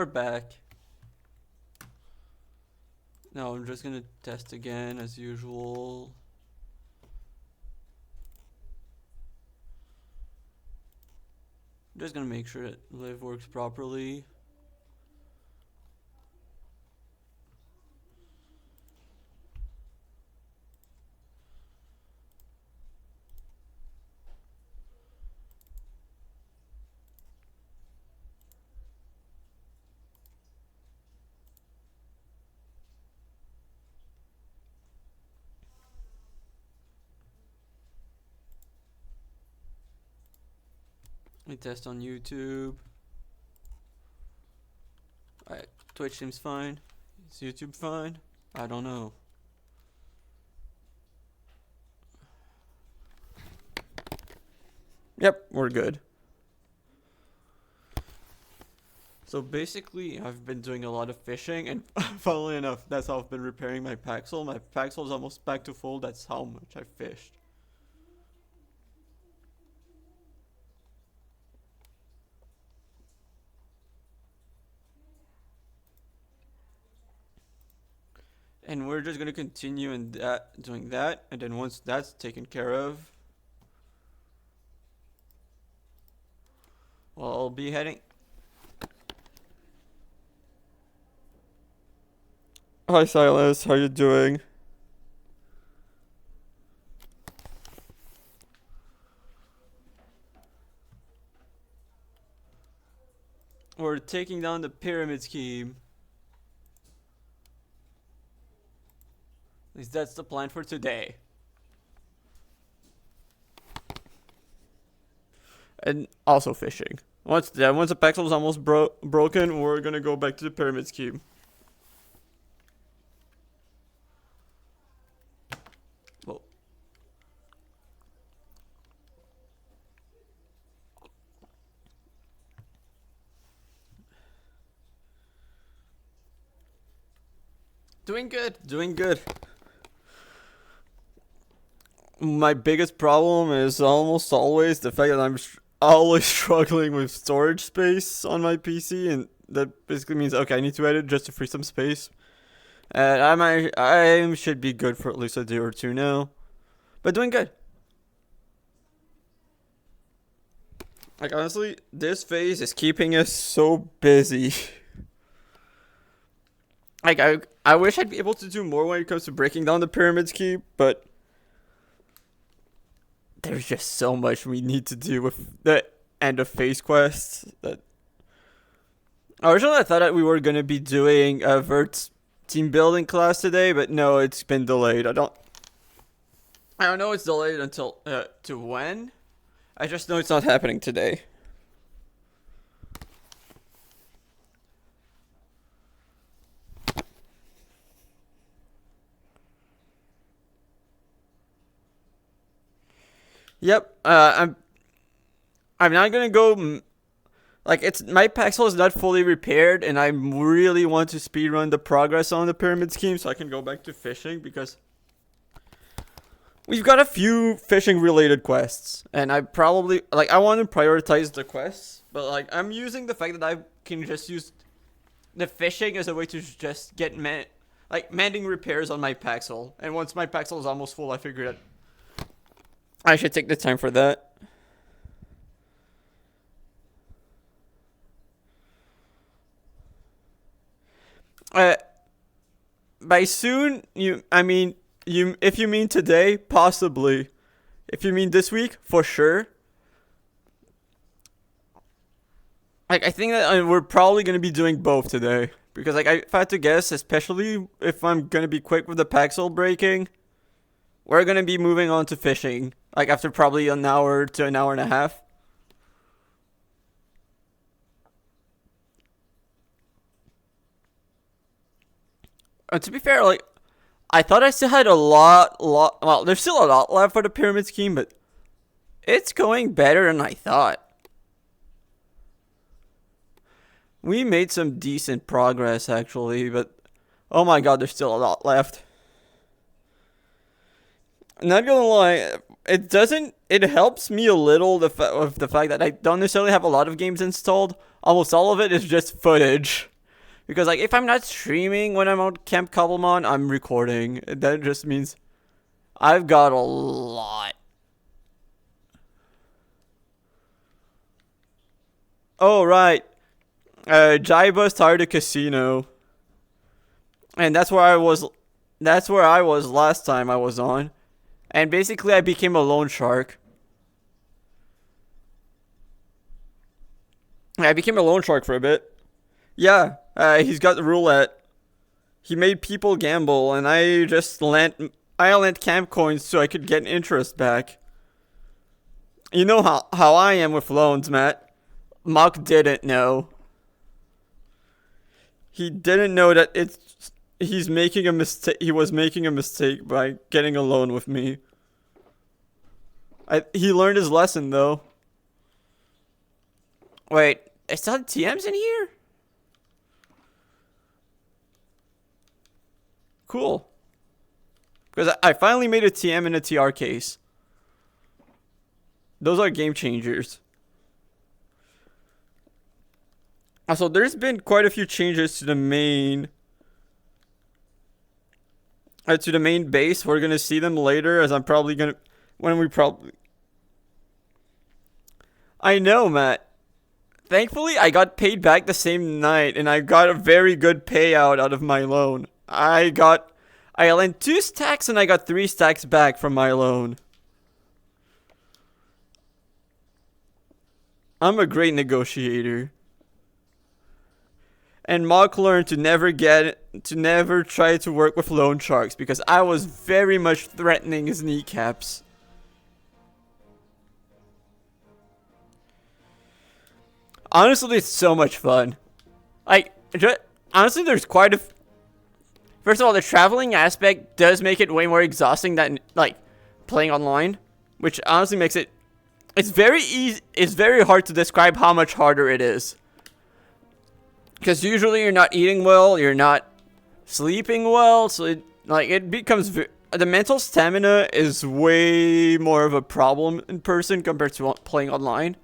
we're back. Now I'm just gonna test again as usual. I'm just gonna make sure that live works properly. Let me test on YouTube. Alright, Twitch seems fine. Is YouTube fine? I don't know. Yep, we're good. So basically, I've been doing a lot of fishing, and funnily enough, that's how I've been repairing my Paxel. My Paxel is almost back to full. That's how much I fished. And we're just gonna continue in that, doing that, and then once that's taken care of, well, I'll be heading. Hi Silas, how you doing? We're taking down the pyramid scheme. At least that's the plan for today. And also fishing. Once the Paxel is almost broken, we're gonna go back to the pyramid scheme. Whoa. Doing good, doing good. My biggest problem is almost always the fact that I'm always struggling with storage space on my PC, and that basically means, okay, I need to edit just to free some space. And I should be good for at least a day or two now, but doing good. Like honestly, this phase is keeping us so busy. Like I wish I'd be able to do more when it comes to breaking down the pyramid scheme, but there's just so much we need to do with the end of phase quests that originally I thought that we were gonna be doing a Vert's team building class today, but no, it's been delayed. I don't know it's delayed until to when. I just know it's not happening today. Yep, I'm not gonna go. Like it's my Paxel is not fully repaired, and I really want to speedrun the progress on the pyramid scheme so I can go back to fishing because we've got a few fishing related quests, and I probably I want to prioritize the quests, but like I'm using the fact that I can just use the fishing as a way to just get mending repairs on my Paxel, and once my Paxel is almost full, I figured that I should take the time for that. By soon, if you mean today, possibly. If you mean this week, for sure. I think that we're probably gonna be doing both today because if I had to guess, especially if I'm gonna be quick with the Paxel breaking, we're gonna be moving on to fishing. After probably an hour to an hour and a half. And to be fair, I thought I still had a lot, well, there's still a lot left for the pyramid scheme, but it's going better than I thought. We made some decent progress, actually, but oh my god, there's still a lot left. Not gonna lie, it helps me a little with the fact that I don't necessarily have a lot of games installed. Almost all of it is just footage. Because like if I'm not streaming when I'm on Camp Cobblemon, I'm recording. That just means I've got a lot. Oh right. Jaiba started a casino. And that's where I was last time I was on. And basically I became a loan shark. I became a loan shark for a bit. Yeah, he's got the roulette. He made people gamble, and I lent camp coins so I could get interest back. You know how I am with loans, Matt. Mock didn't know. He didn't know that he's making a mistake. He was making a mistake by getting a loan with me. He learned his lesson though. Wait, I still have TMs in here? Cool. Because I finally made a TM in a TR case. Those are game changers. Also, there's been quite a few changes to the main base. We're gonna see them later, as I'm probably gonna I know, Matt. Thankfully, I got paid back the same night, and I got a very good payout out of my loan. I lent 2 stacks, and I got 3 stacks back from my loan. I'm a great negotiator. And Mock learned to never try to work with loan sharks because I was very much threatening his kneecaps. Honestly, it's so much fun. Honestly, there's quite a... First of all, the traveling aspect does make it way more exhausting than, like, playing online. Which honestly makes it... It's very easy... It's very hard to describe how much harder it is. Because usually you're not eating well, you're not sleeping well, so it becomes... The mental stamina is way more of a problem in person compared to playing online.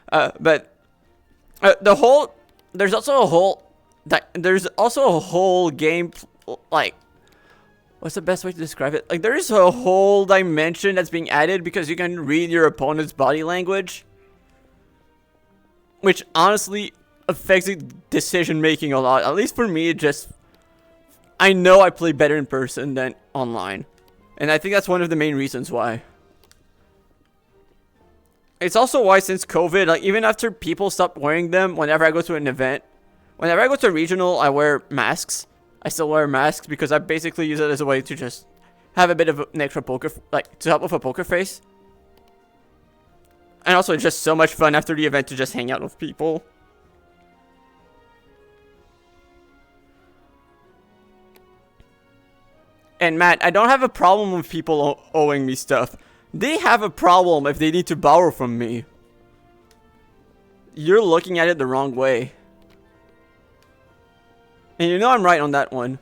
But there's also a whole game, like, what's the best way to describe it? Like, there's a whole dimension that's being added because you can read your opponent's body language, which honestly affects the decision making a lot. At least for me, I know I play better in person than online, and I think that's one of the main reasons why. It's also why since COVID, like even after people stopped wearing them, whenever I go to an event, whenever I go to a regional, I wear masks. I still wear masks because I basically use it as a way to just have a bit of an extra poker, like to help with a poker face. And also it's just so much fun after the event to just hang out with people. And Matt, I don't have a problem with people owing me stuff. They have a problem if they need to borrow from me. You're looking at it the wrong way. And you know I'm right on that one.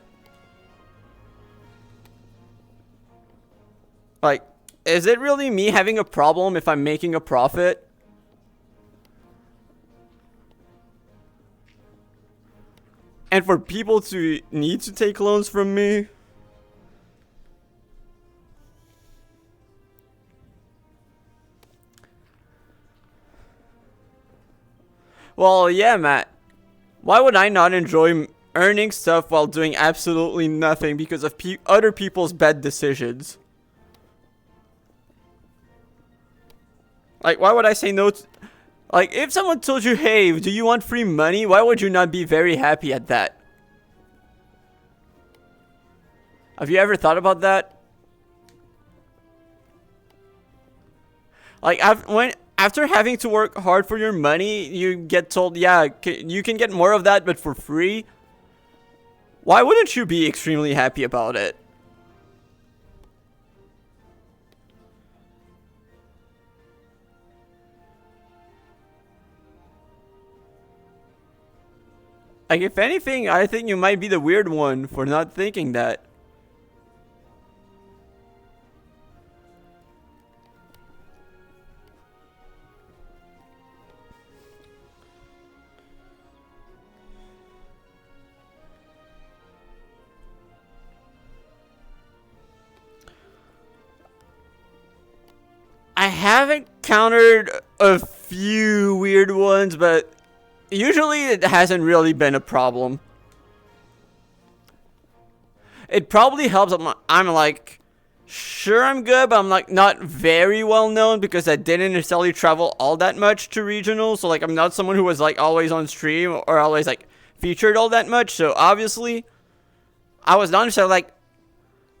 Like, is it really me having a problem if I'm making a profit? And for people to need to take loans from me? Well, yeah, Matt. Why would I not enjoy earning stuff while doing absolutely nothing because of other people's bad decisions? Like, why would I say no to... Like, if someone told you, hey, do you want free money? Why would you not be very happy at that? Have you ever thought about that? Like, after having to work hard for your money, you get told, yeah, you can get more of that, but for free. Why wouldn't you be extremely happy about it? Like, if anything, I think you might be the weird one for not thinking that. have encountered a few weird ones, but usually it hasn't really been a problem. It probably helps. I'm like, sure, I'm good, but I'm like not very well known because I didn't necessarily travel all that much to regionals. So like, I'm not someone who was like always on stream or always like featured all that much. So obviously, I was not necessarily like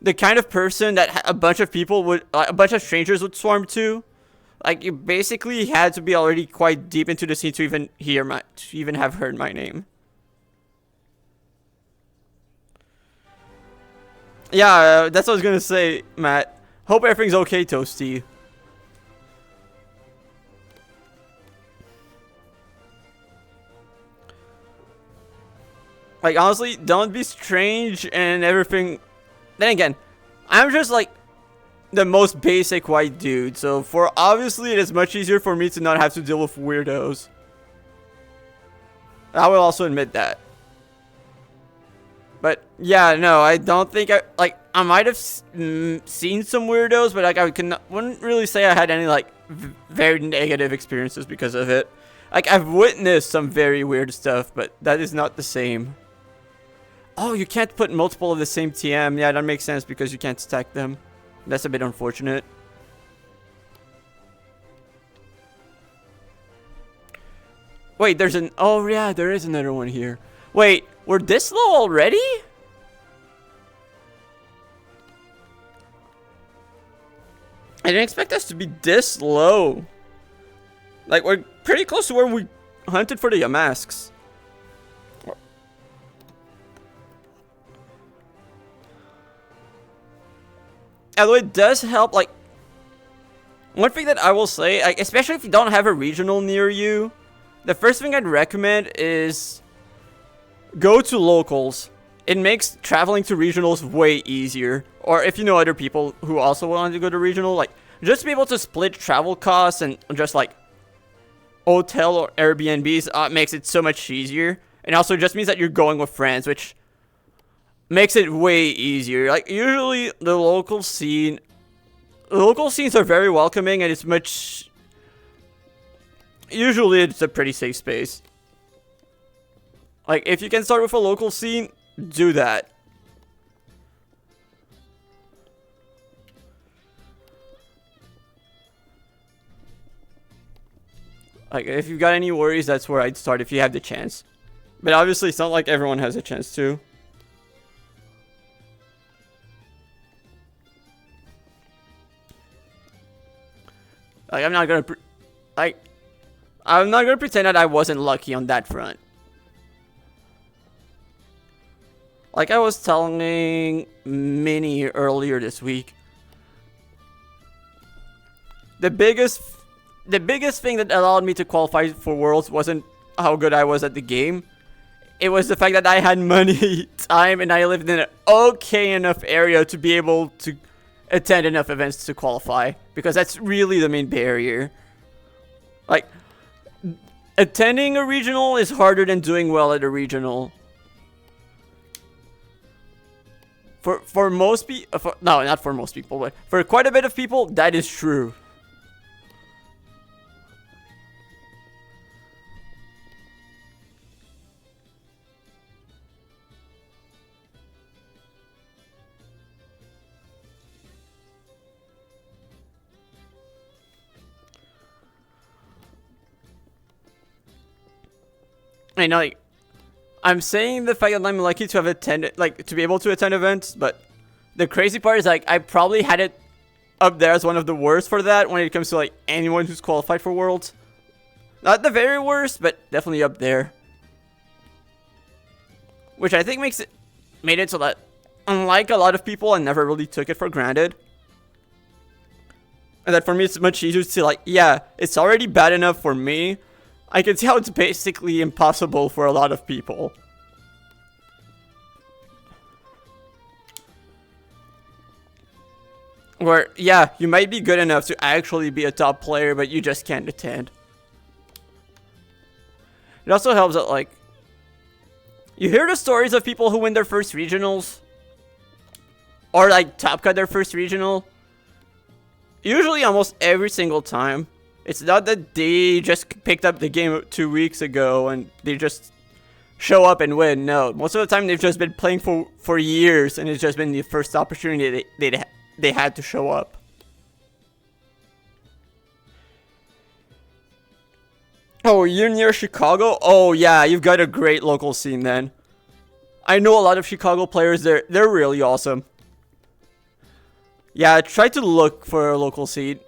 the kind of person that a bunch of people would, like, a bunch of strangers would swarm to. Like, you basically had to be already quite deep into the scene to even have heard my name. Yeah, that's what I was gonna say, Matt. Hope everything's okay, Toasty. Like, honestly, don't be strange and everything. Then again, I'm just like the most basic white dude, so obviously it is much easier for me to not have to deal with weirdos. I will also admit that. But yeah, no, I don't think I might have seen some weirdos, but like wouldn't really say I had any like very negative experiences because of it. Like, I've witnessed some very weird stuff, but that is not the same. Oh, you can't put multiple of the same TM. Yeah, that makes sense because you can't stack them. That's a bit unfortunate. Wait, oh yeah, there is another one here. Wait, we're this low already? I didn't expect us to be this low. Like, we're pretty close to where we hunted for the Yamasks. Although it does help, like, one thing that I will say, like, especially if you don't have a regional near you, the first thing I'd recommend is go to locals. It makes traveling to regionals way easier. Or if you know other people who also want to go to regional, like, just be able to split travel costs and just, like, hotel or Airbnbs makes it so much easier. And also just means that you're going with friends, which makes it way easier. Like, usually the local scenes are very welcoming, and usually it's a pretty safe space. Like, if you can start with a local scene, do that. Like, if you've got any worries, that's where I'd start if you have the chance. But obviously, it's not like everyone has a chance to. Like, I'm not gonna pretend that I wasn't lucky on that front. Like I was telling Minnie earlier this week, the biggest thing that allowed me to qualify for Worlds wasn't how good I was at the game. It was the fact that I had money, time, and I lived in an okay enough area to be able to attend enough events to qualify, because that's really the main barrier. Like, attending a regional is harder than doing well at a regional. For most people, no, not for most people, but for quite a bit of people, that is true. I know, like, I'm saying the fact that I'm lucky to have attended, like, to be able to attend events, but the crazy part is, like, I probably had it up there as one of the worst for that when it comes to, like, anyone who's qualified for Worlds. Not the very worst, but definitely up there. Which I think made it so that, unlike a lot of people, I never really took it for granted. And that for me, it's much easier to, like, yeah, it's already bad enough for me. I can see how it's basically impossible for a lot of people. Where, yeah, you might be good enough to actually be a top player, but you just can't attend. It also helps that, like, you hear the stories of people who win their first regionals, or, like, top cut their first regional. usually almost every single time. It's not that they just picked up the game 2 weeks ago and they just show up and win. No, most of the time they've just been playing for years, and it's just been the first opportunity they had to show up. Oh, you're near Chicago? Oh yeah, you've got a great local scene then. I know a lot of Chicago players. They're really awesome. Yeah, try to look for a local scene.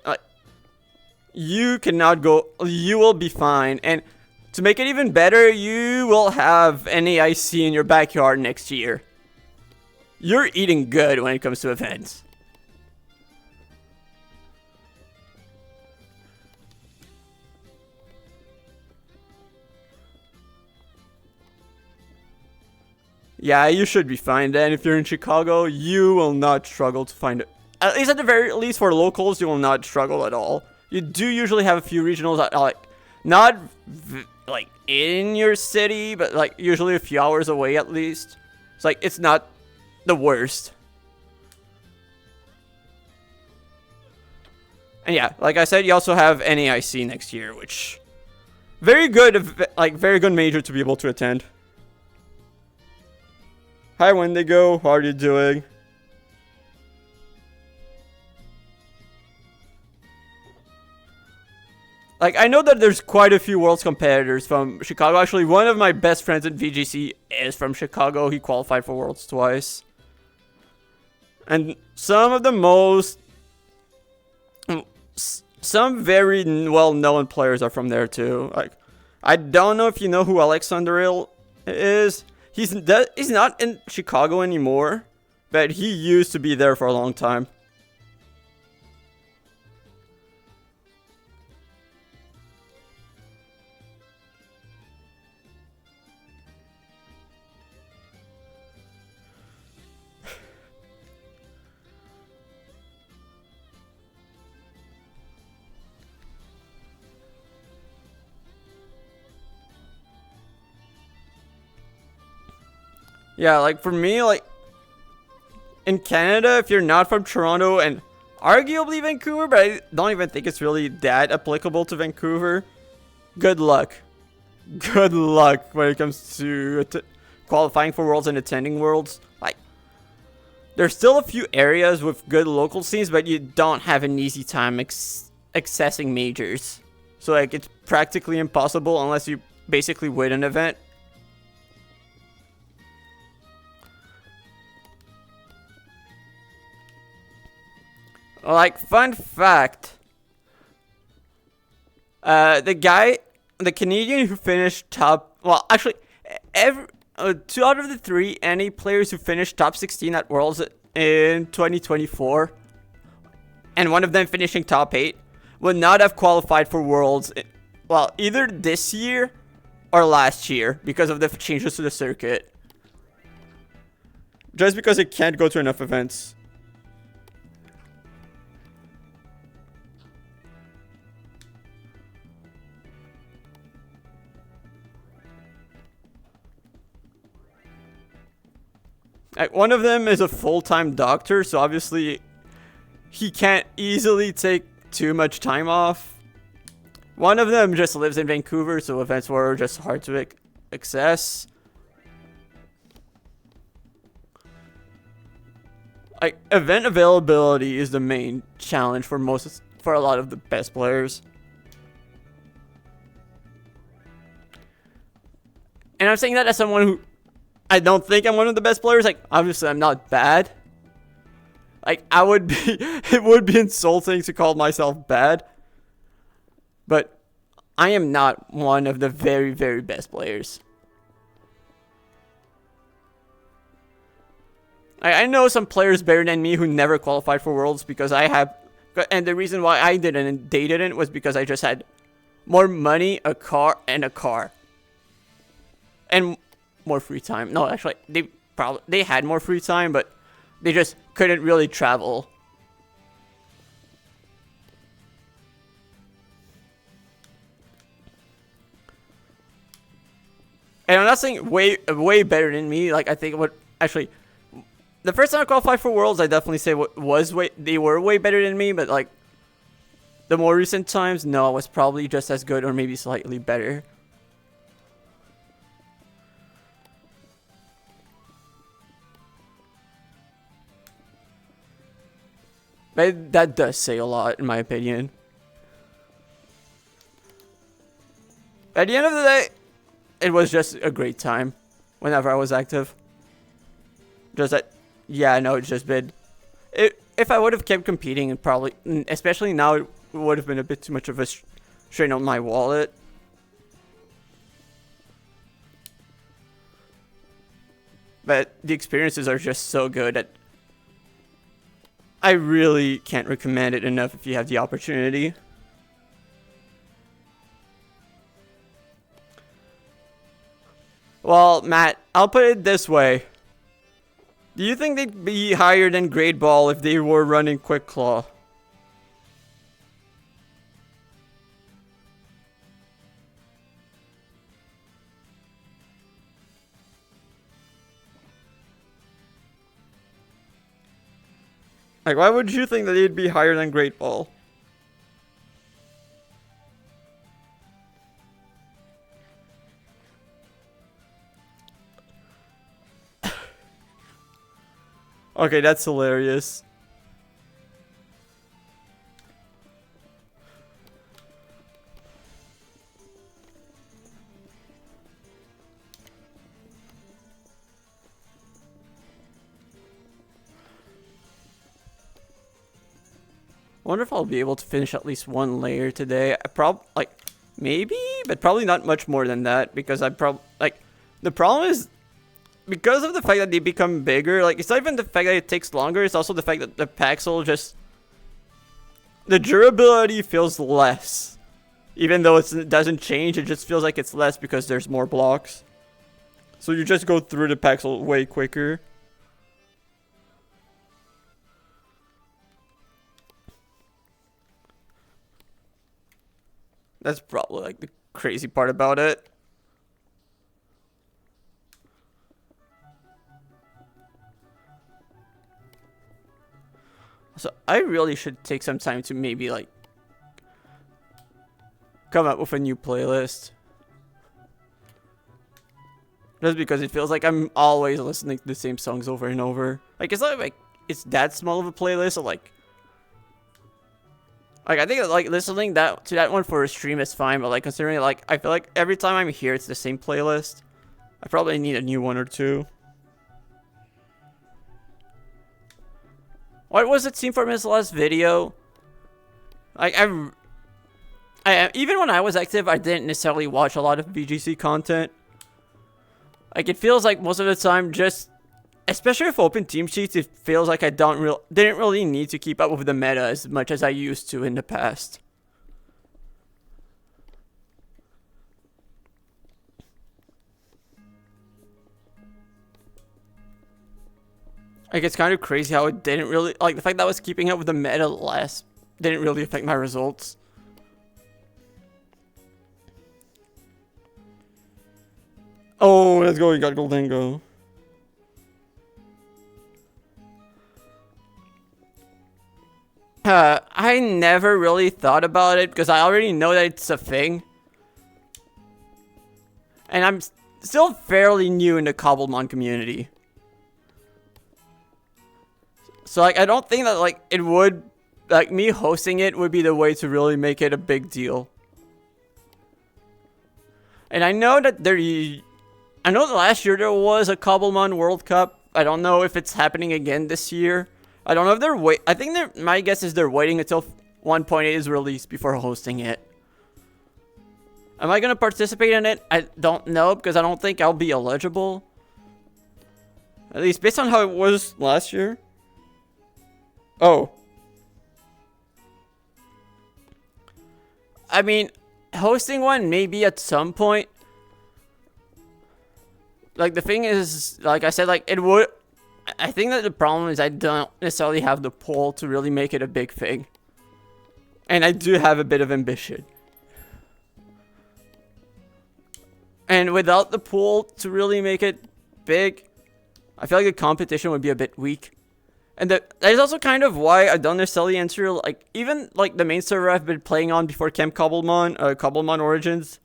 You cannot go. You will be fine. And to make it even better, you will have NAIC in your backyard next year. You're eating good when it comes to events. Yeah, you should be fine then. If you're in Chicago, you will not struggle to find it. At least at the very least for locals, you will not struggle at all. You do usually have a few regionals that are like, not like in your city, but like usually a few hours away at least. It's like, it's not the worst. And yeah, like I said, you also have NAIC next year, which very good, like very good major to be able to attend. Hi Wendigo, how are you doing? Like, I know that there's quite a few Worlds competitors from Chicago. Actually, one of my best friends in VGC is from Chicago. He qualified for Worlds twice. And some of the most... Some very well-known players are from there too. Like, I don't know if you know who Alexander is. He's not in Chicago anymore, but he used to be there for a long time. Yeah, like for me, like in Canada, if you're not from Toronto and arguably Vancouver, but I don't even think it's really that applicable to Vancouver, good luck. Good luck when it comes to qualifying for Worlds and attending Worlds. Like, there's still a few areas with good local scenes, but you don't have an easy time accessing majors. So like, it's practically impossible unless you basically win an event. Like, fun fact, the Canadian who finished top, well, actually, 2 out of the 3 NA players who finished top 16 at Worlds in 2024, and one of them finishing top 8, would not have qualified for Worlds, well, either this year or last year, because of the changes to the circuit. Just because it can't go to enough events. One of them is a full-time doctor, so obviously he can't easily take too much time off. One of them just lives in Vancouver, so events were just hard to access. Like, event availability is the main challenge for a lot of the best players. And I'm saying that as someone who, I don't think I'm one of the best players. Like, obviously I'm not bad. Like, it would be insulting to call myself bad. But I am not one of the very, very best players. I know some players better than me who never qualified for Worlds because I have, and the reason why I didn't and they didn't was because I just had more money, a car, and more free time. No, actually, they had more free time, but they just couldn't really travel. And I'm not saying way better than me. Like, I think the first time I qualified for Worlds, I definitely say they were way better than me. But like, the more recent times, no, it was probably just as good or maybe slightly better. But that does say a lot, in my opinion. At the end of the day, it was just a great time whenever I was active. Just that, yeah, no, it's just been... if I would have kept competing, it probably, especially now, it would have been a bit too much of a strain on my wallet. But the experiences are just so good that I really can't recommend it enough if you have the opportunity. Well, Matt, I'll put it this way. Do you think they'd be higher than Great Ball if they were running Quick Claw? Like, why would you think that they'd be higher than Great Ball? Okay, that's hilarious. I wonder if I'll be able to finish at least one layer today. Like, maybe, but probably not much more than that, because the problem is, because of the fact that they become bigger, like, it's not even the fact that it takes longer, it's also the fact that the Paxel just... the durability feels less. Even though it doesn't change, it just feels like it's less because there's more blocks. So you just go through the Paxel way quicker. That's probably, like, the crazy part about it. So I really should take some time to maybe, like, come up with a new playlist. Just because it feels like I'm always listening to the same songs over and over. Like, it's not like it's that small of a playlist, or like I think like listening to that one for a stream is fine, but like considering like I feel like every time I'm here it's the same playlist. I probably need a new one or two. What was it seen from his last video? Like I even when I was active, I didn't necessarily watch a lot of VGC content. Like, it feels like most of the time, just especially with open team sheets, it feels like I didn't really need to keep up with the meta as much as I used to in the past. Like, it's kind of crazy how it didn't really, like, the fact that I was keeping up with the meta less didn't really affect my results. Oh, let's go, we got Goldango. I never really thought about it because I already know that it's a thing. And I'm still fairly new in the Cobblemon community. So, like, I don't think that, like, it would, like, me hosting it would be the way to really make it a big deal. And I know that I know that last year there was a Cobblemon World Cup. I don't know if it's happening again this year. I don't know if they're I think my guess is they're waiting until 1.8 is released before hosting it. Am I gonna participate in it? I don't know, because I don't think I'll be eligible. At least based on how it was last year. Oh. I mean, hosting one maybe at some point. Like, the thing is, like I said, like, it would... I think that the problem is I don't necessarily have the pull to really make it a big thing. And I do have a bit of ambition. And without the pull to really make it big, I feel like the competition would be a bit weak. And that is also kind of why I don't necessarily enter, like, even, like, the main server I've been playing on before Camp Cobblemon, Cobblemon Origins,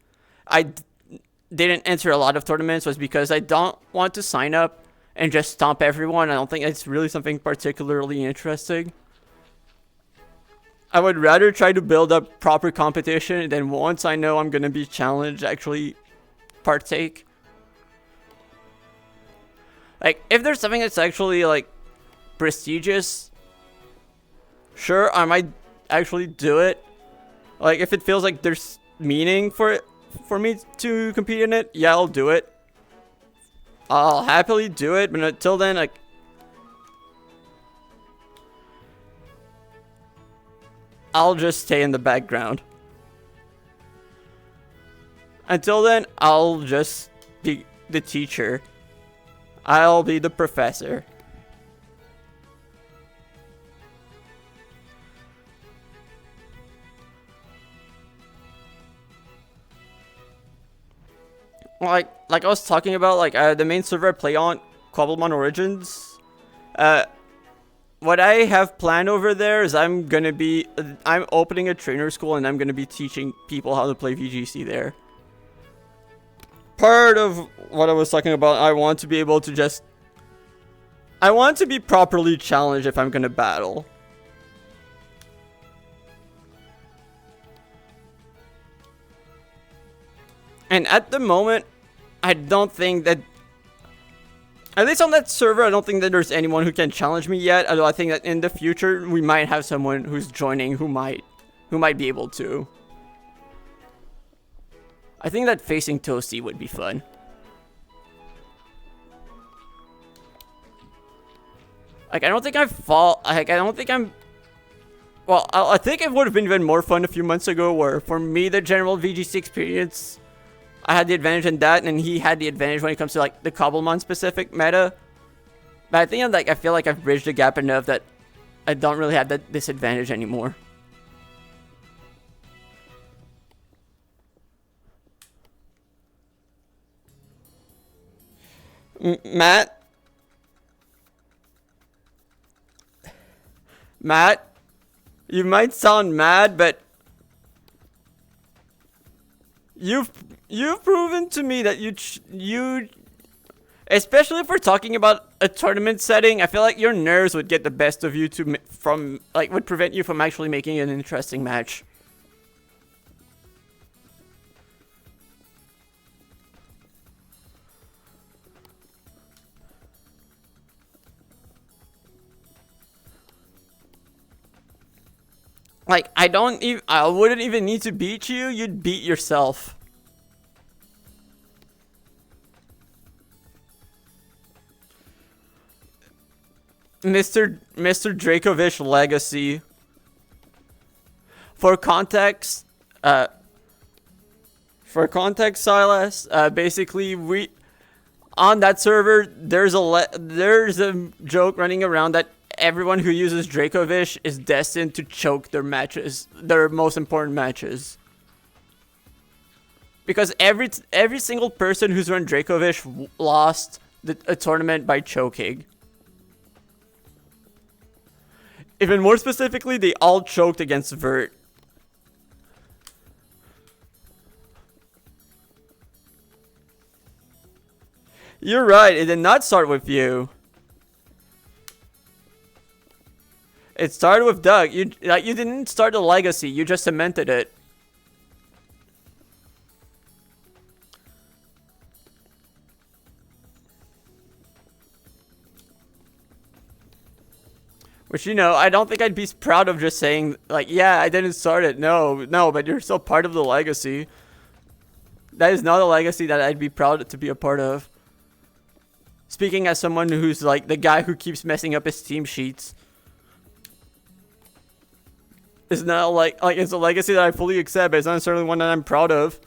didn't enter a lot of tournaments, was because I don't want to sign up and just stomp everyone. I don't think it's really something particularly interesting. I would rather try to build up proper competition, and then once I know I'm gonna be challenged, actually partake. Like, if there's something that's actually, like, prestigious, sure, I might actually do it. Like, if it feels like there's meaning for it, for me to compete in it, yeah, I'll do it. I'll happily do it, but until then, like, I'll just stay in the background. Until then, I'll just be the teacher. I'll be the professor. Like I was talking about, like, the main server I play on, Cobblemon Origins. What I have planned over there is I'm opening a trainer school, and I'm gonna be teaching people how to play VGC there. Part of what I was talking about, I want to be able to I want to be properly challenged if I'm gonna battle. And at the moment, I don't think that, at least on that server, I don't think that there's anyone who can challenge me yet. Although I think that in the future, we might have someone who's joining who might be able to. I think that facing Toasty would be fun. Like, I don't think well, I think it would have been even more fun a few months ago, where for me, the general VGC experience, I had the advantage in that, and he had the advantage when it comes to, like, the Cobblemon specific meta. But I think, like, I feel like I've bridged the gap enough that I don't really have that disadvantage anymore. Matt, you might sound mad, but you've proven to me that you, especially if we're talking about a tournament setting, I feel like your nerves would get the best of you would prevent you from actually making an interesting match. Like, I wouldn't even need to beat you, you'd beat yourself. Mr. Dracovish Legacy. For context, Silas, basically on that server, there's a joke running around that everyone who uses Dracovish is destined to choke their most important matches. Because every single person who's run Dracovish lost a tournament by choking. Even more specifically, they all choked against Vert. You're right, it did not start with you. It started with Doug. You didn't start a legacy, you just cemented it. Which, I don't think I'd be proud of just saying, like, yeah, I didn't start it. No, but you're still part of the legacy. That is not a legacy that I'd be proud to be a part of. Speaking as someone who's, like, the guy who keeps messing up his team sheets. It's not like it's a legacy that I fully accept, but it's not necessarily one that I'm proud of.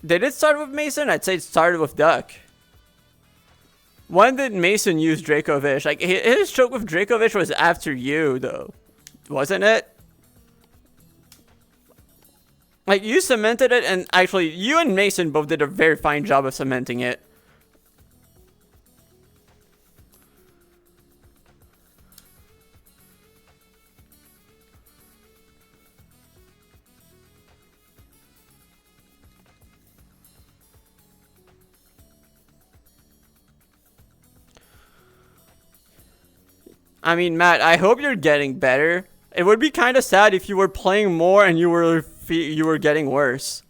Did it start with Mason? I'd say it started with Duck. When did Mason use Dracovish? Like, his choke with Dracovish was after you, though. Wasn't it? Like, you cemented it, and actually, you and Mason both did a very fine job of cementing it. I mean, Matt, I hope you're getting better. It would be kind of sad if you were playing more and you were getting worse.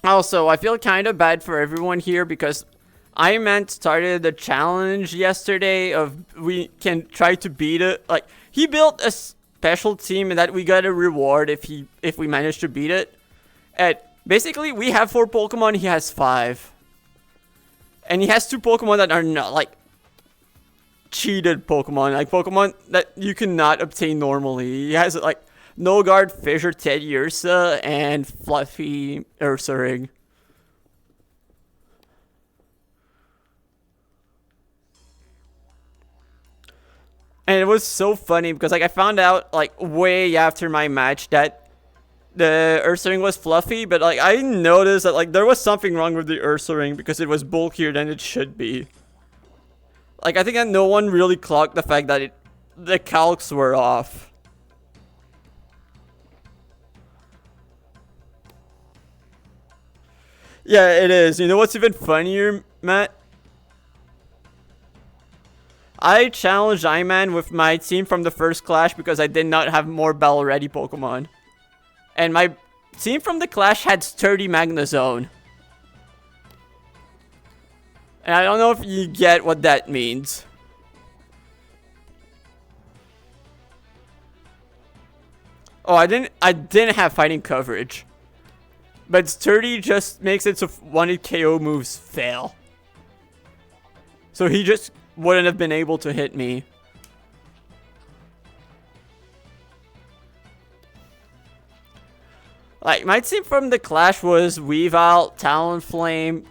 Also, I feel kind of bad for everyone here because Iman started the challenge yesterday of we can try to beat it. Like, he built a special team and that we got a reward if we manage to beat it. And basically, we have 4 Pokemon, he has 5. And he has 2 Pokemon that are not, like, cheated Pokemon. Like, Pokemon that you cannot obtain normally. He has, like, Nogard, Fissure, Teddy Ursa, and Fluffy Ursaring. And it was so funny because, like, I found out, like, way after my match that the Ursaring was fluffy, but, like, I noticed that, like, there was something wrong with the Ursaring because it was bulkier than it should be. Like, I think that no one really clocked the fact that the calcs were off. Yeah, it is. You know what's even funnier, Matt? I challenged Iman with my team from the first clash because I did not have more battle-ready Pokemon. And my team from the clash had sturdy Magnezone. And I don't know if you get what that means. Oh, I didn't have fighting coverage. But sturdy just makes it so wanted KO moves fail. So he just wouldn't have been able to hit me. Like, my team from the clash was Weavile, Talonflame,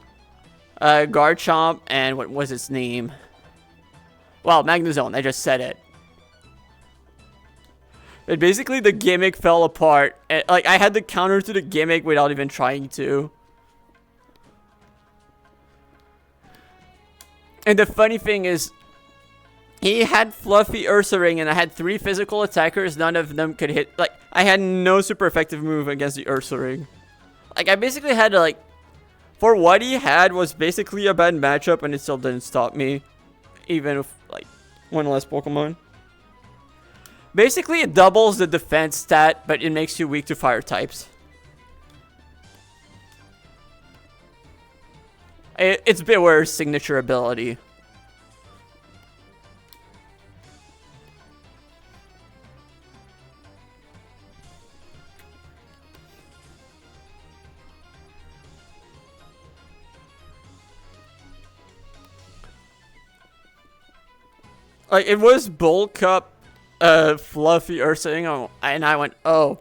Garchomp, and what was its name? Well, Magnezone, I just said it. And basically the gimmick fell apart. And, like, I had the counter to the gimmick without even trying to. And the funny thing is, he had Fluffy Ursaring and I had 3 physical attackers, none of them could hit. Like, I had no super effective move against the Ursaring. Like, I basically had to, like, for what he had was basically a bad matchup and it still didn't stop me. Even with, like, 1 less Pokemon. Basically, it doubles the defense stat, but it makes you weak to fire types. It's Bewear's signature ability. Like, it was bulk up Fluffy Ursaring, and I went, oh.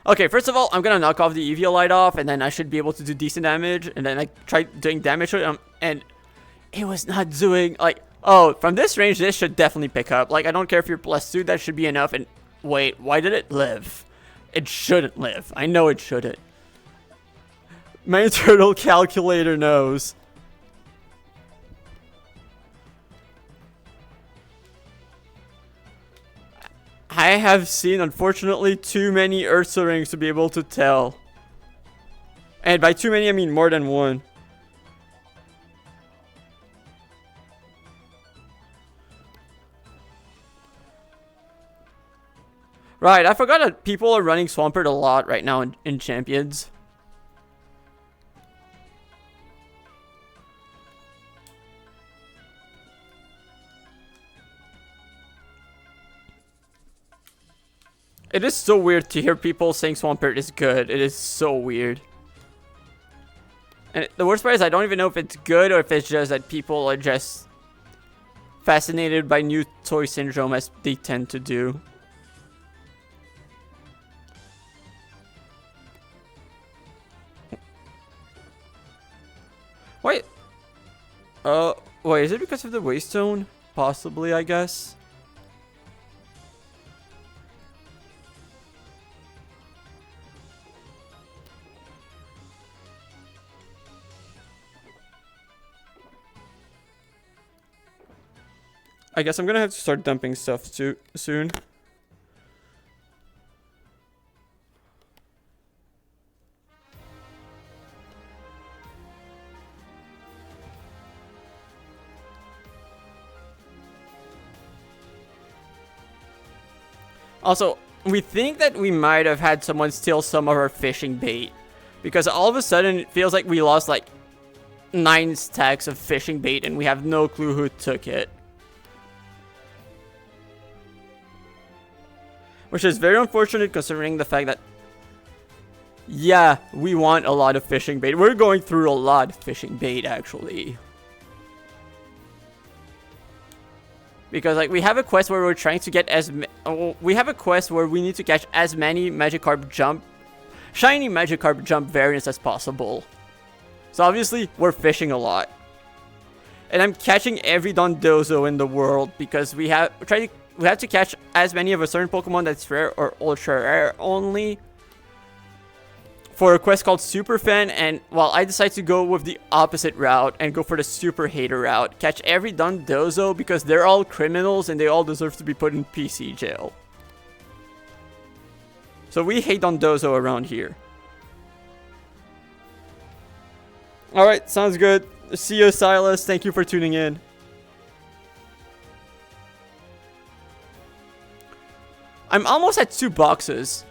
Okay, first of all, I'm gonna knock off the Eviolite off, and then I should be able to do decent damage, and then I tried doing damage to it, and it was not doing, like, oh, from this range, this should definitely pick up. Like, I don't care if you're +2, that should be enough, and wait, why did it live? It shouldn't live. I know it shouldn't. My internal calculator knows. I have seen, unfortunately, too many Ursarings to be able to tell. And by too many, I mean more than 1. Right, I forgot that people are running Swampert a lot right now in Champions. It is so weird to hear people saying Swampert is good. It is so weird. And the worst part is I don't even know if it's good or if it's just that people are just fascinated by new toy syndrome as they tend to do. Wait. Wait, is it because of the waste zone? possibly, I guess. I guess I'm gonna have to start dumping stuff soon. Also, we think that we might have had someone steal some of our fishing bait. Because all of a sudden, it feels like we lost like 9 stacks of fishing bait and we have no clue who took it. Which is very unfortunate considering the fact that, yeah, we want a lot of fishing bait. We're going through a lot of fishing bait, actually. Because, like, we have a quest where we're trying to get we have a quest where we need to catch as many shiny Magikarp jump variants as possible. So, obviously, we're fishing a lot. And I'm catching every Dondozo in the world because we have to catch as many of a certain Pokemon that's rare or ultra rare only for a quest called Super Fan. And while I decide to go with the opposite route and go for the Super Hater route, catch every Dondozo because they're all criminals and they all deserve to be put in PC jail. So we hate Dondozo around here. Alright, sounds good. See you, Silas. Thank you for tuning in. I'm almost at 2 boxes.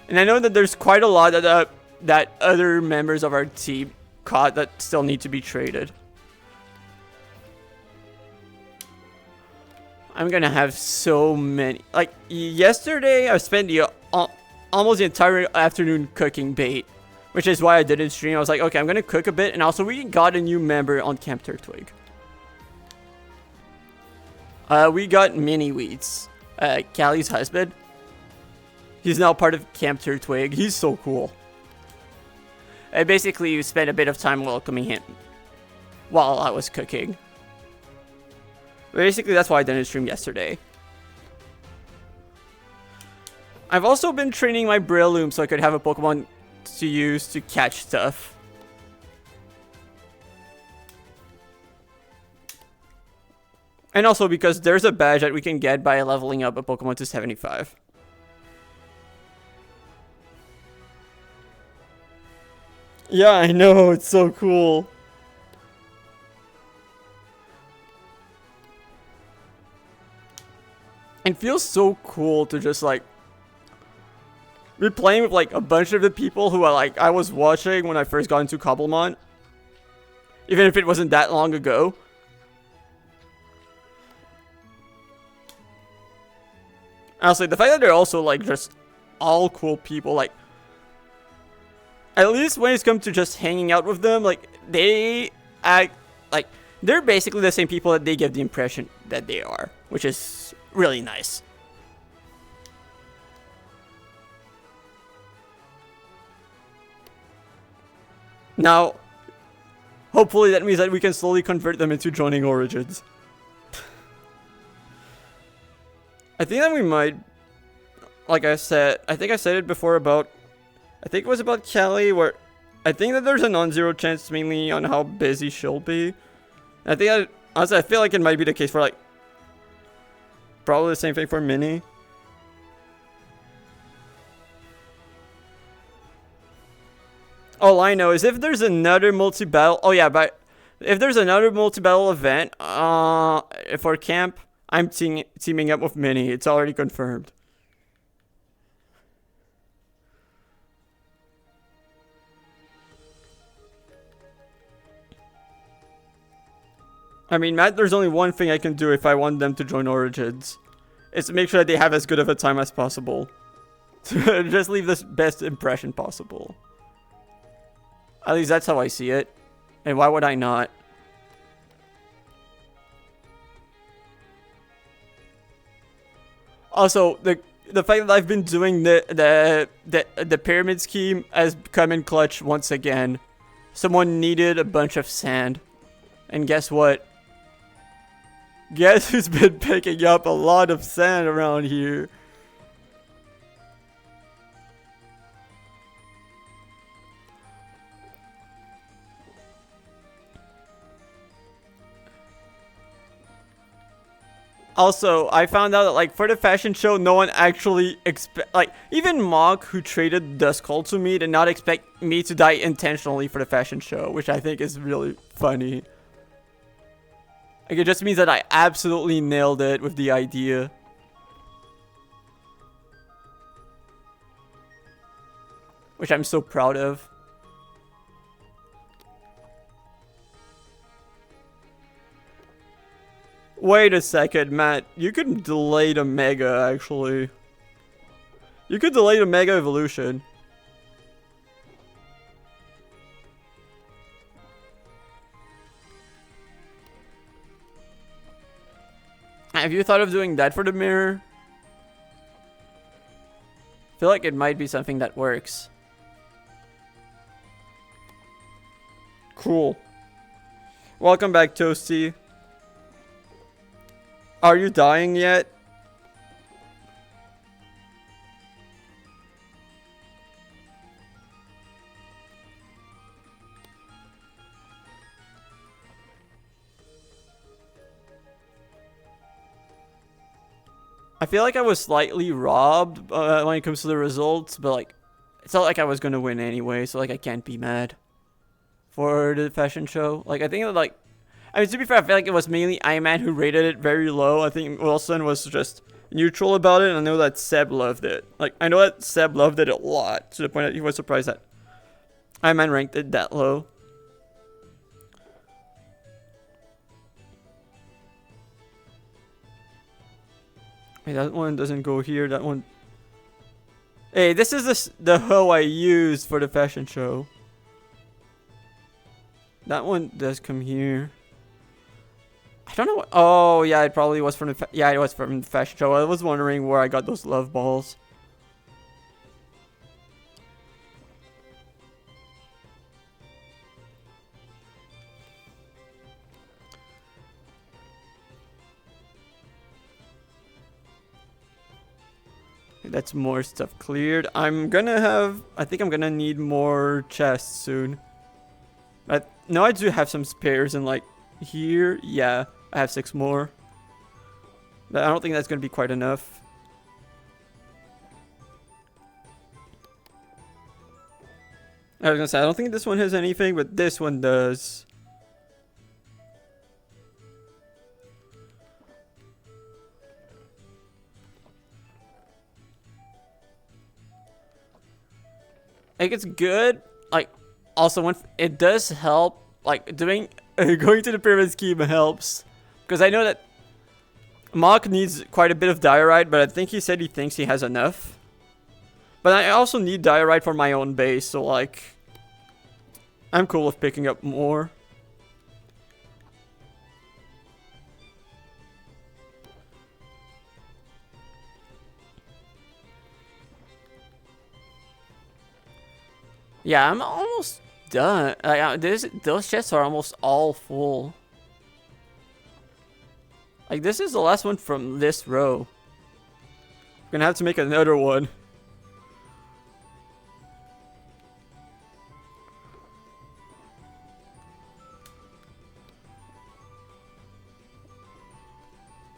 And I know that there's quite a lot that other members of our team caught that still need to be traded. I'm gonna have so many. Like, yesterday, I spent almost the entire afternoon cooking bait. Which is why I didn't stream. I was like, okay, I'm gonna cook a bit. And also, we got a new member on Camp Turtwig. We got Mini Wheats. Callie's husband. He's now part of Camp Turtwig. He's so cool. I basically spent a bit of time welcoming him while I was cooking. Basically, that's why I didn't stream yesterday. I've also been training my Breloom so I could have a Pokemon to use to catch stuff. And also because there's a badge that we can get by leveling up a Pokemon to 75. Yeah, I know, it's so cool. It feels so cool to just like be playing with like a bunch of the people who I was watching when I first got into Cobblemon. Even if it wasn't that long ago. Honestly, the fact that they're also like just all cool people, like at least when it's come to just hanging out with them, like they act like they're basically the same people that they give the impression that they are, which is really nice. Now, hopefully that means that we can slowly convert them into joining Origins. I think that we might, like I said, I think I said it before about, I think it was about Callie, where I think that there's a non-zero chance mainly on how busy she'll be. And I think that, honestly, I feel like it might be the case for like, probably the same thing for Minnie. All I know is if there's another multi-battle, oh yeah, but if there's another multi-battle event, for camp, I'm teaming up with Minnie. It's already confirmed. I mean, Matt, there's only one thing I can do if I want them to join Origins. It's to make sure that they have as good of a time as possible. To just leave the best impression possible. At least that's how I see it. And why would I not? Also, the fact that I've been doing the pyramid scheme has come in clutch once again. Someone needed a bunch of sand. And guess what? Guess who's been picking up a lot of sand around here? Also, I found out that, like, for the fashion show, no one actually like, even Mock, who traded the skull to me, did not expect me to die intentionally for the fashion show, which I think is really funny. Like, it just means that I absolutely nailed it with the idea. Which I'm so proud of. Wait a second, Matt. You can delay the Mega, actually. You could delay the Mega Evolution. Have you thought of doing that for the mirror? I feel like it might be something that works. Cool. Welcome back, Toasty. Are you dying yet? I feel like I was slightly robbed when it comes to the results, but like, it's not like I was gonna win anyway, so like I can't be mad for the fashion show. Like, I think that, like, I mean, to be fair, I feel like it was mainly Iman who rated it very low. I think Wilson was just neutral about it, and I know that Seb loved it. Like, I know that Seb loved it a lot, to the point that he was surprised that Iman ranked it that low. Hey, that one doesn't go here, that one... Hey, this is the hoe I used for the fashion show. That one does come here. I don't know what... Oh, yeah, it probably was from the... Yeah, it was from the fashion show. I was wondering where I got those love balls. That's more stuff cleared. I'm gonna have... I think I'm gonna need more chests soon. But no, I do have some spares in, like, here. Yeah, I have 6 more. But I don't think that's gonna be quite enough. I was gonna say, I don't think this one has anything, but this one does. Like, it's good. Like, also, when it does help, like, doing going to the pyramid scheme helps, because I know that Mock needs quite a bit of diorite, but I think he said he thinks he has enough. But I also need diorite for my own base, so, like, I'm cool with picking up more. Yeah, I'm almost done. Like, those chests are almost all full. Like, this is the last one from this row. I'm gonna have to make another one.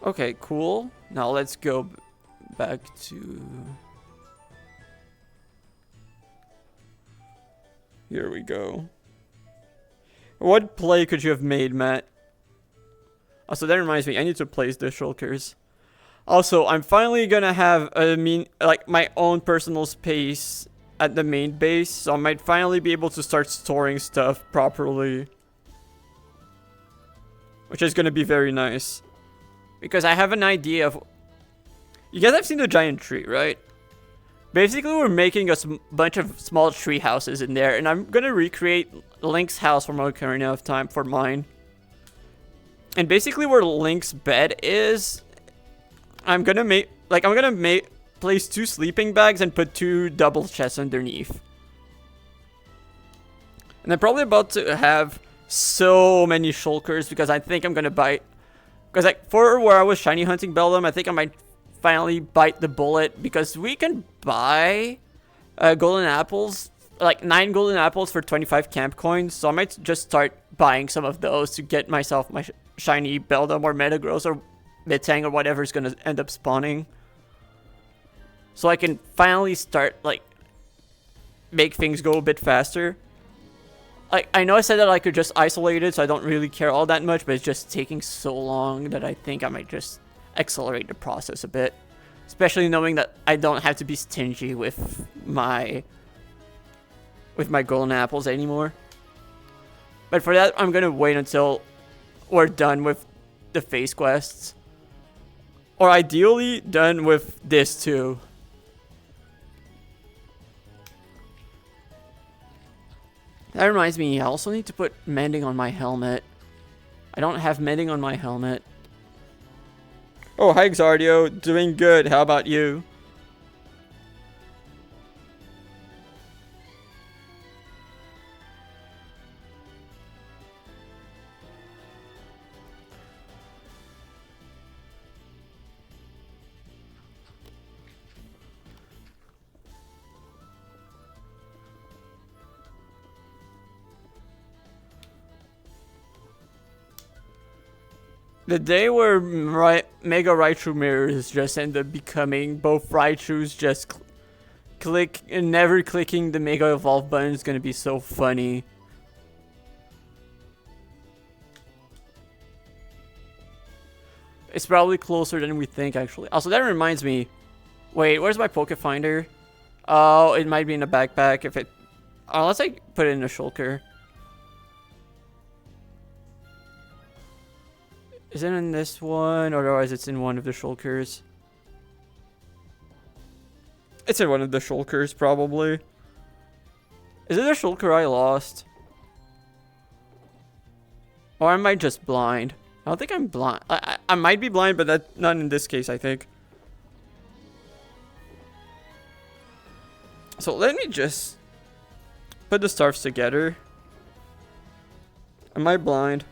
Okay, cool. Now let's go back to... Here we go. What play could you have made, Matt? Also, that reminds me, I need to place the shulkers. Also, I'm finally gonna have like my own personal space at the main base, so I might finally be able to start storing stuff properly. Which is gonna be very nice. Because I have an idea of... You guys have seen the giant tree, right? Basically, we're making a bunch of small tree houses in there, and I'm gonna recreate Link's house from Ocarina of Time for mine. And basically, where Link's bed is, I'm gonna place 2 sleeping bags and put 2 double chests underneath. And I'm probably about to have so many shulkers because I think I'm gonna buy Because like for where I was shiny hunting Beldum, I think I might finally bite the bullet because we can buy golden apples, like 9 golden apples for 25 camp coins. So I might just start buying some of those to get myself my shiny Beldum or Metagross or Metang or whatever is going to end up spawning. So I can finally start like make things go a bit faster. Like, I know I said that I could just isolate it, so I don't really care all that much, but it's just taking so long that I think I might just accelerate the process a bit. Especially knowing that I don't have to be stingy with my golden apples anymore. But for that, I'm gonna wait until we're done with the face quests. Or ideally, done with this too. That reminds me, I also need to put mending on my helmet. I don't have mending on my helmet. Oh, hi Xardio. Doing good. How about you? The day where Mega Raichu mirrors just end up becoming both Raichus just click and never clicking the Mega Evolve button is gonna be so funny. It's probably closer than we think actually. Also, that reminds me. Wait, where's my Poke Finder? Oh, it might be in a backpack if it... let's like put it in a shulker. Is it in this one? Or otherwise it's in one of the shulkers. It's in one of the shulkers, probably. Is it a shulker I lost? Or am I just blind? I don't think I'm blind. I might be blind, but that not in this case, I think. So let me just put the stars together. Am I blind?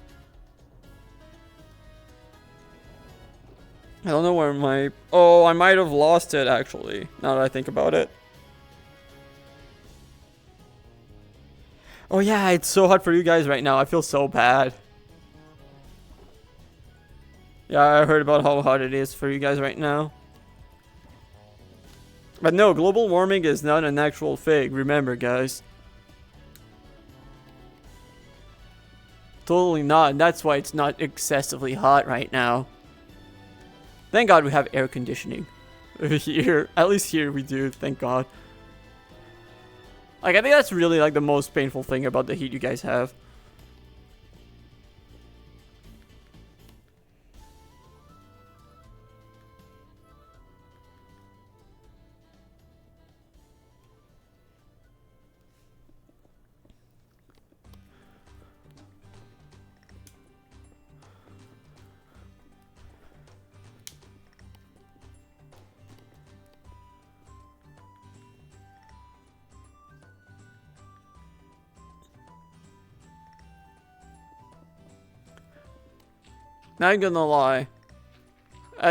I don't know where my... Oh, I might have lost it, actually, now that I think about it. Oh yeah, it's so hot for you guys right now. I feel so bad. Yeah, I heard about how hot it is for you guys right now. But no, global warming is not an actual thing, remember guys. Totally not, and that's why it's not excessively hot right now. Thank God we have air conditioning here. At least here we do, thank God. Like, I think that's really like the most painful thing about the heat you guys have. Not gonna lie.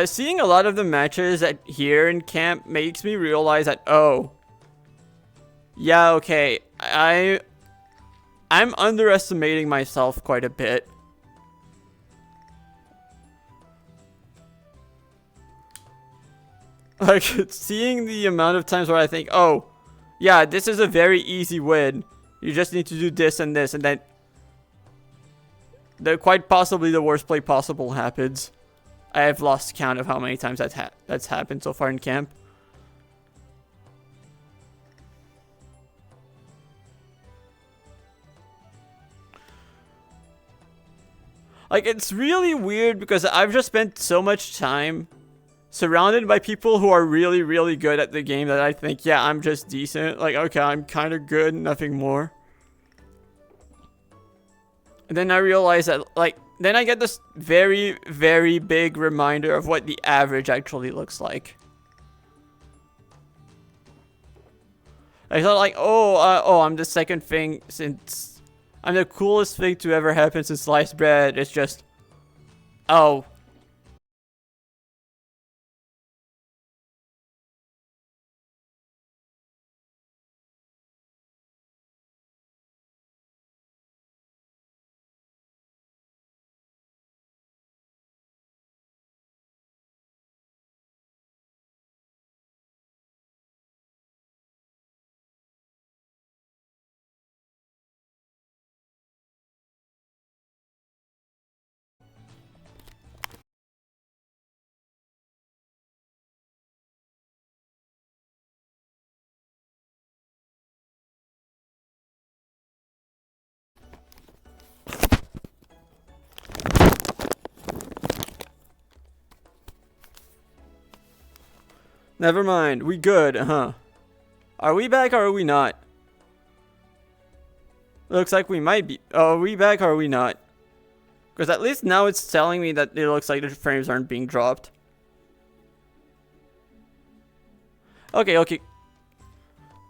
Seeing a lot of the matches at here in camp makes me realize that, oh. Yeah, okay. I'm underestimating myself quite a bit. Like, seeing the amount of times where I think, oh, yeah, this is a very easy win. You just need to do this, and then quite possibly the worst play possible happens. I have lost count of how many times that's happened so far in camp. Like, it's really weird because I've just spent so much time surrounded by people who are really, really good at the game that I think, yeah, I'm just decent. Like, okay, I'm kind of good, nothing more. And then I realize that, like, then I get this very, very big reminder of what the average actually looks like. I thought, like, oh, I'm the second thing since... I'm the coolest thing to ever happen since sliced bread. It's just... Oh, Never mind. We good, huh? Are we back or are we not? Looks like we might be. Oh, are we back or are we not? Because at least now it's telling me that it looks like the frames aren't being dropped. Okay, okay.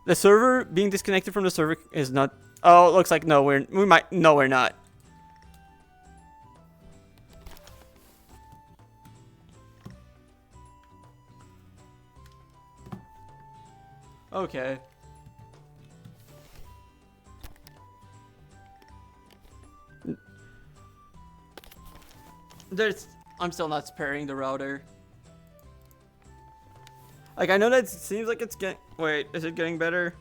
The server being disconnected from the server is not. Oh, it looks like no, we're not. Okay. I'm still not sparing the router. Like, I know that it seems like it's getting. Wait, is it getting better?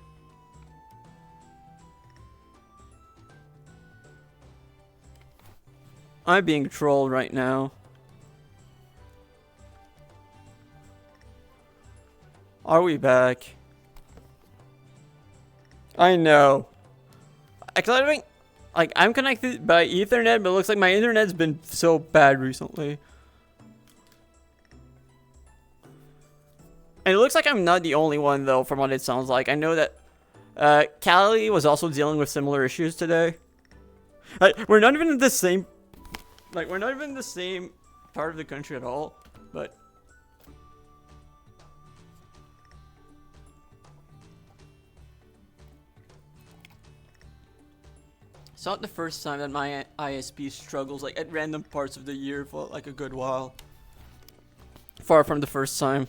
I'm being trolled right now. Are we back? I know. Actually, like, I'm connected by Ethernet, but it looks like my internet's been so bad recently. And it looks like I'm not the only one, though, from what it sounds like. I know that Callie was also dealing with similar issues today. We're not even in the same... Like, we're not even in the same part of the country at all, but... It's not the first time that my ISP struggles, like, at random parts of the year for, like, a good while. Far from the first time.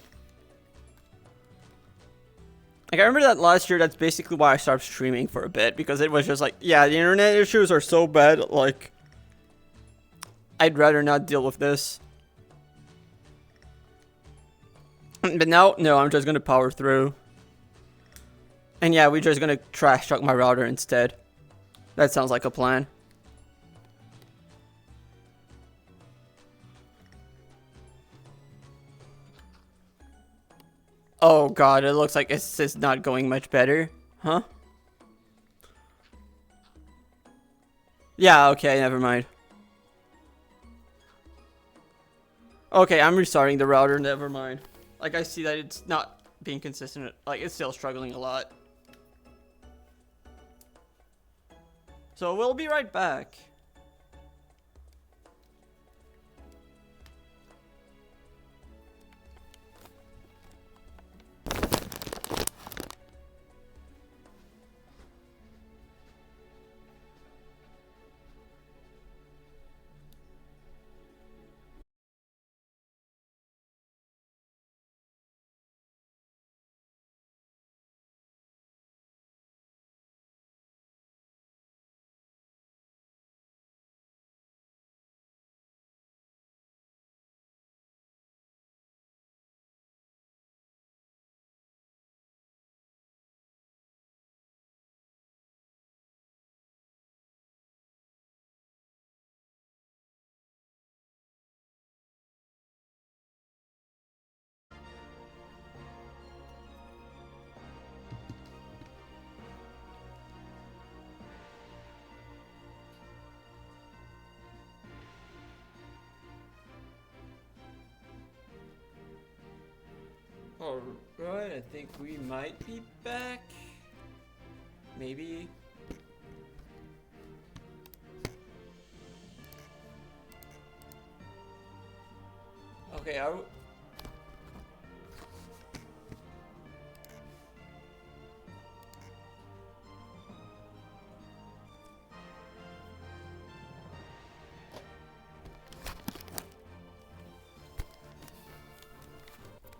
Like, I remember that last year, that's basically why I stopped streaming for a bit, because it was just like, yeah, the internet issues are so bad, like, I'd rather not deal with this. But now, no, I'm just gonna power through. And yeah, we're just gonna trash talk my router instead. That sounds like a plan. Oh god, it looks like it's just not going much better. Huh? Yeah, okay, never mind. Okay, I'm restarting the router, never mind. Like, I see that it's not being consistent. Like, it's still struggling a lot. So, we'll be right back. Alright, I think we might be back. Maybe. Okay,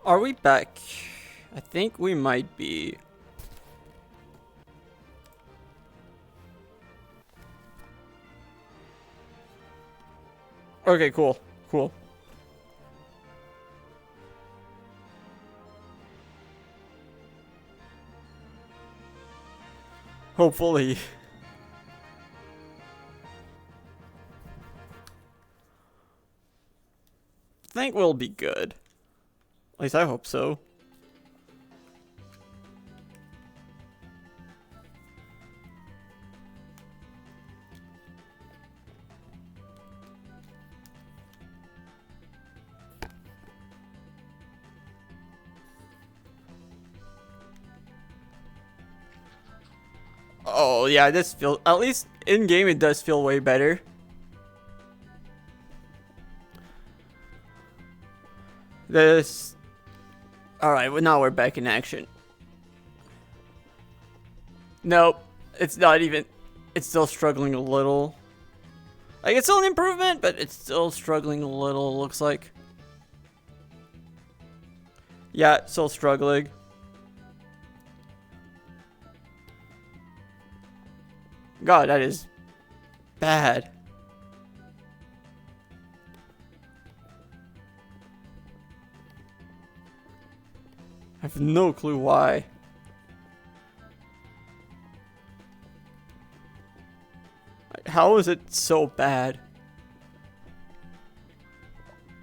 are we back? I think we might be. Okay, cool. Cool. Hopefully. Think we'll be good. At least I hope so. Oh yeah, this feels, at least in game it does feel way better. This. Alright, well now we're back in action. Nope. It's not even. It's still struggling a little. Like, it's still an improvement, but it's still struggling a little, looks like. Yeah, still struggling. God, that is bad. I have no clue why. How is it so bad?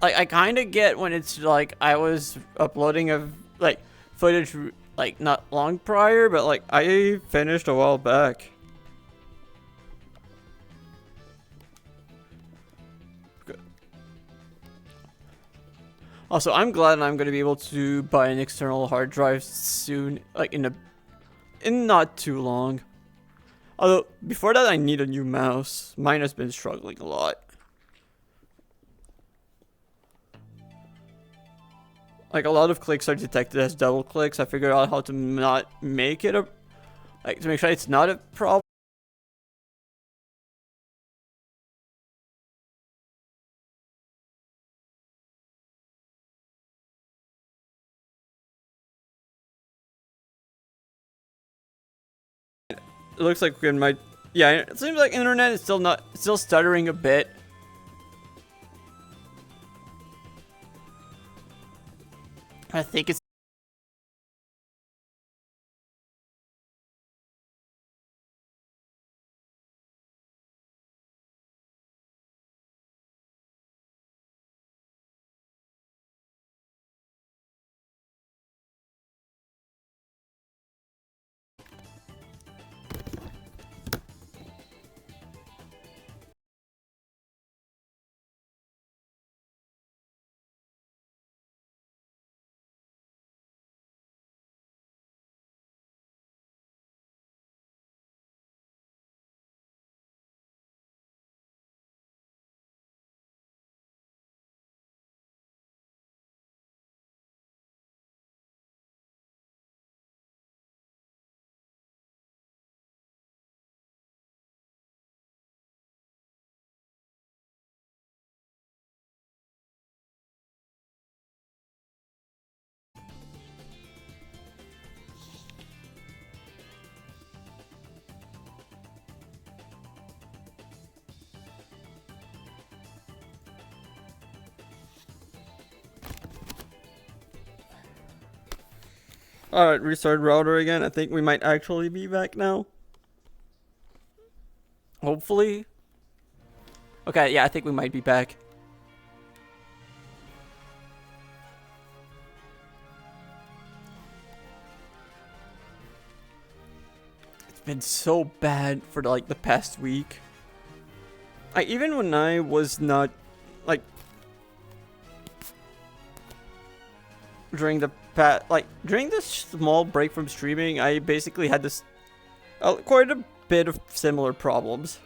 Like, I kind of get when it's like I was uploading like footage like not long prior, but like I finished a while back. Good. Also, I'm glad I'm going to be able to buy an external hard drive soon, like in not too long. Although, before that I need a new mouse. Mine has been struggling a lot. Like, a lot of clicks are detected as double clicks. I figured out how to not make it like, to make sure it's not a problem. It looks like we might, yeah, it seems like internet is still stuttering a bit. I think it's alright, restart router again. I think we might actually be back now. Hopefully. Okay, yeah, I think we might be back. It's been so bad for like the past week. Even when I was not like during this small break from streaming, I basically had this quite a bit of similar problems.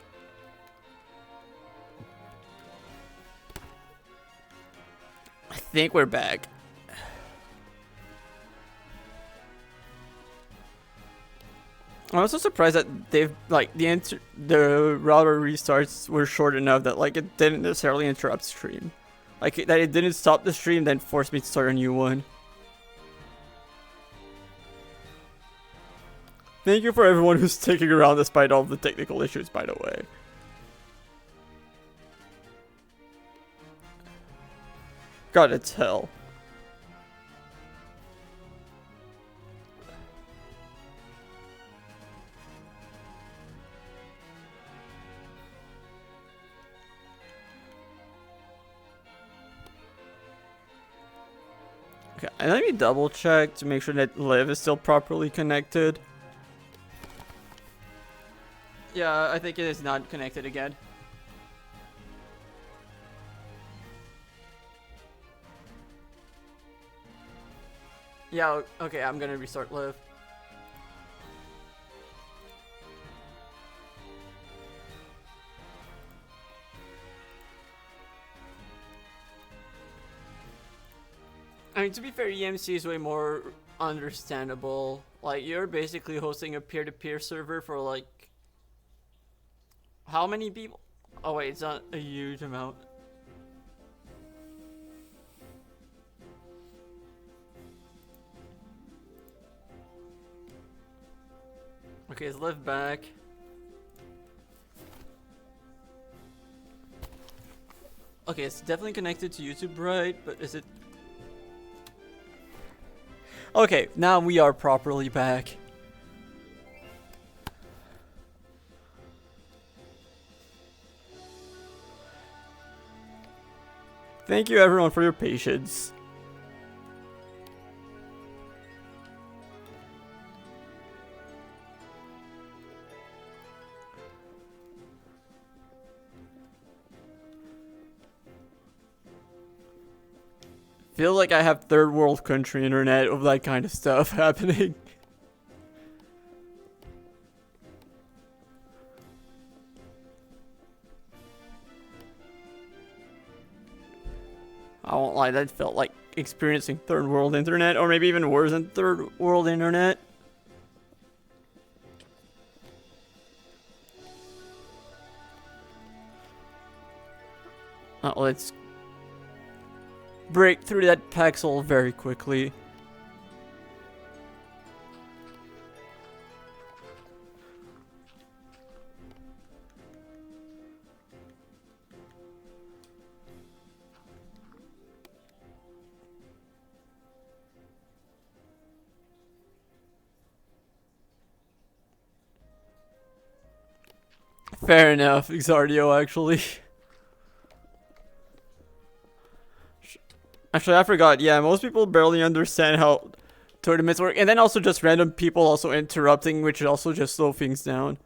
I think we're back. I'm also surprised that they've like the router restarts were short enough that like it didn't necessarily interrupt stream, like that it didn't stop the stream then force me to start a new one. Thank you for everyone who's sticking around despite all the technical issues, by the way. God, it's hell. Okay, and let me double check to make sure that Live is still properly connected. Yeah, I think it is not connected again. Yeah, okay, I'm gonna restart Live. I mean, to be fair, EMC is way more understandable. Like, you're basically hosting a peer-to-peer server for, like, how many people? Oh, wait, it's not a huge amount. Okay, let's live back. Okay, it's definitely connected to YouTube, right? But is it... Okay, now we are properly back. Thank you everyone for your patience. Feel like I have third world country internet of that kind of stuff happening. I won't lie, that felt like experiencing third world internet, or maybe even worse than third world internet. Let's break through that Paxel very quickly. Fair enough, Exardio, actually. Actually, I forgot. Yeah, most people barely understand how tournaments work. And then also just random people also interrupting, which also just slow things down.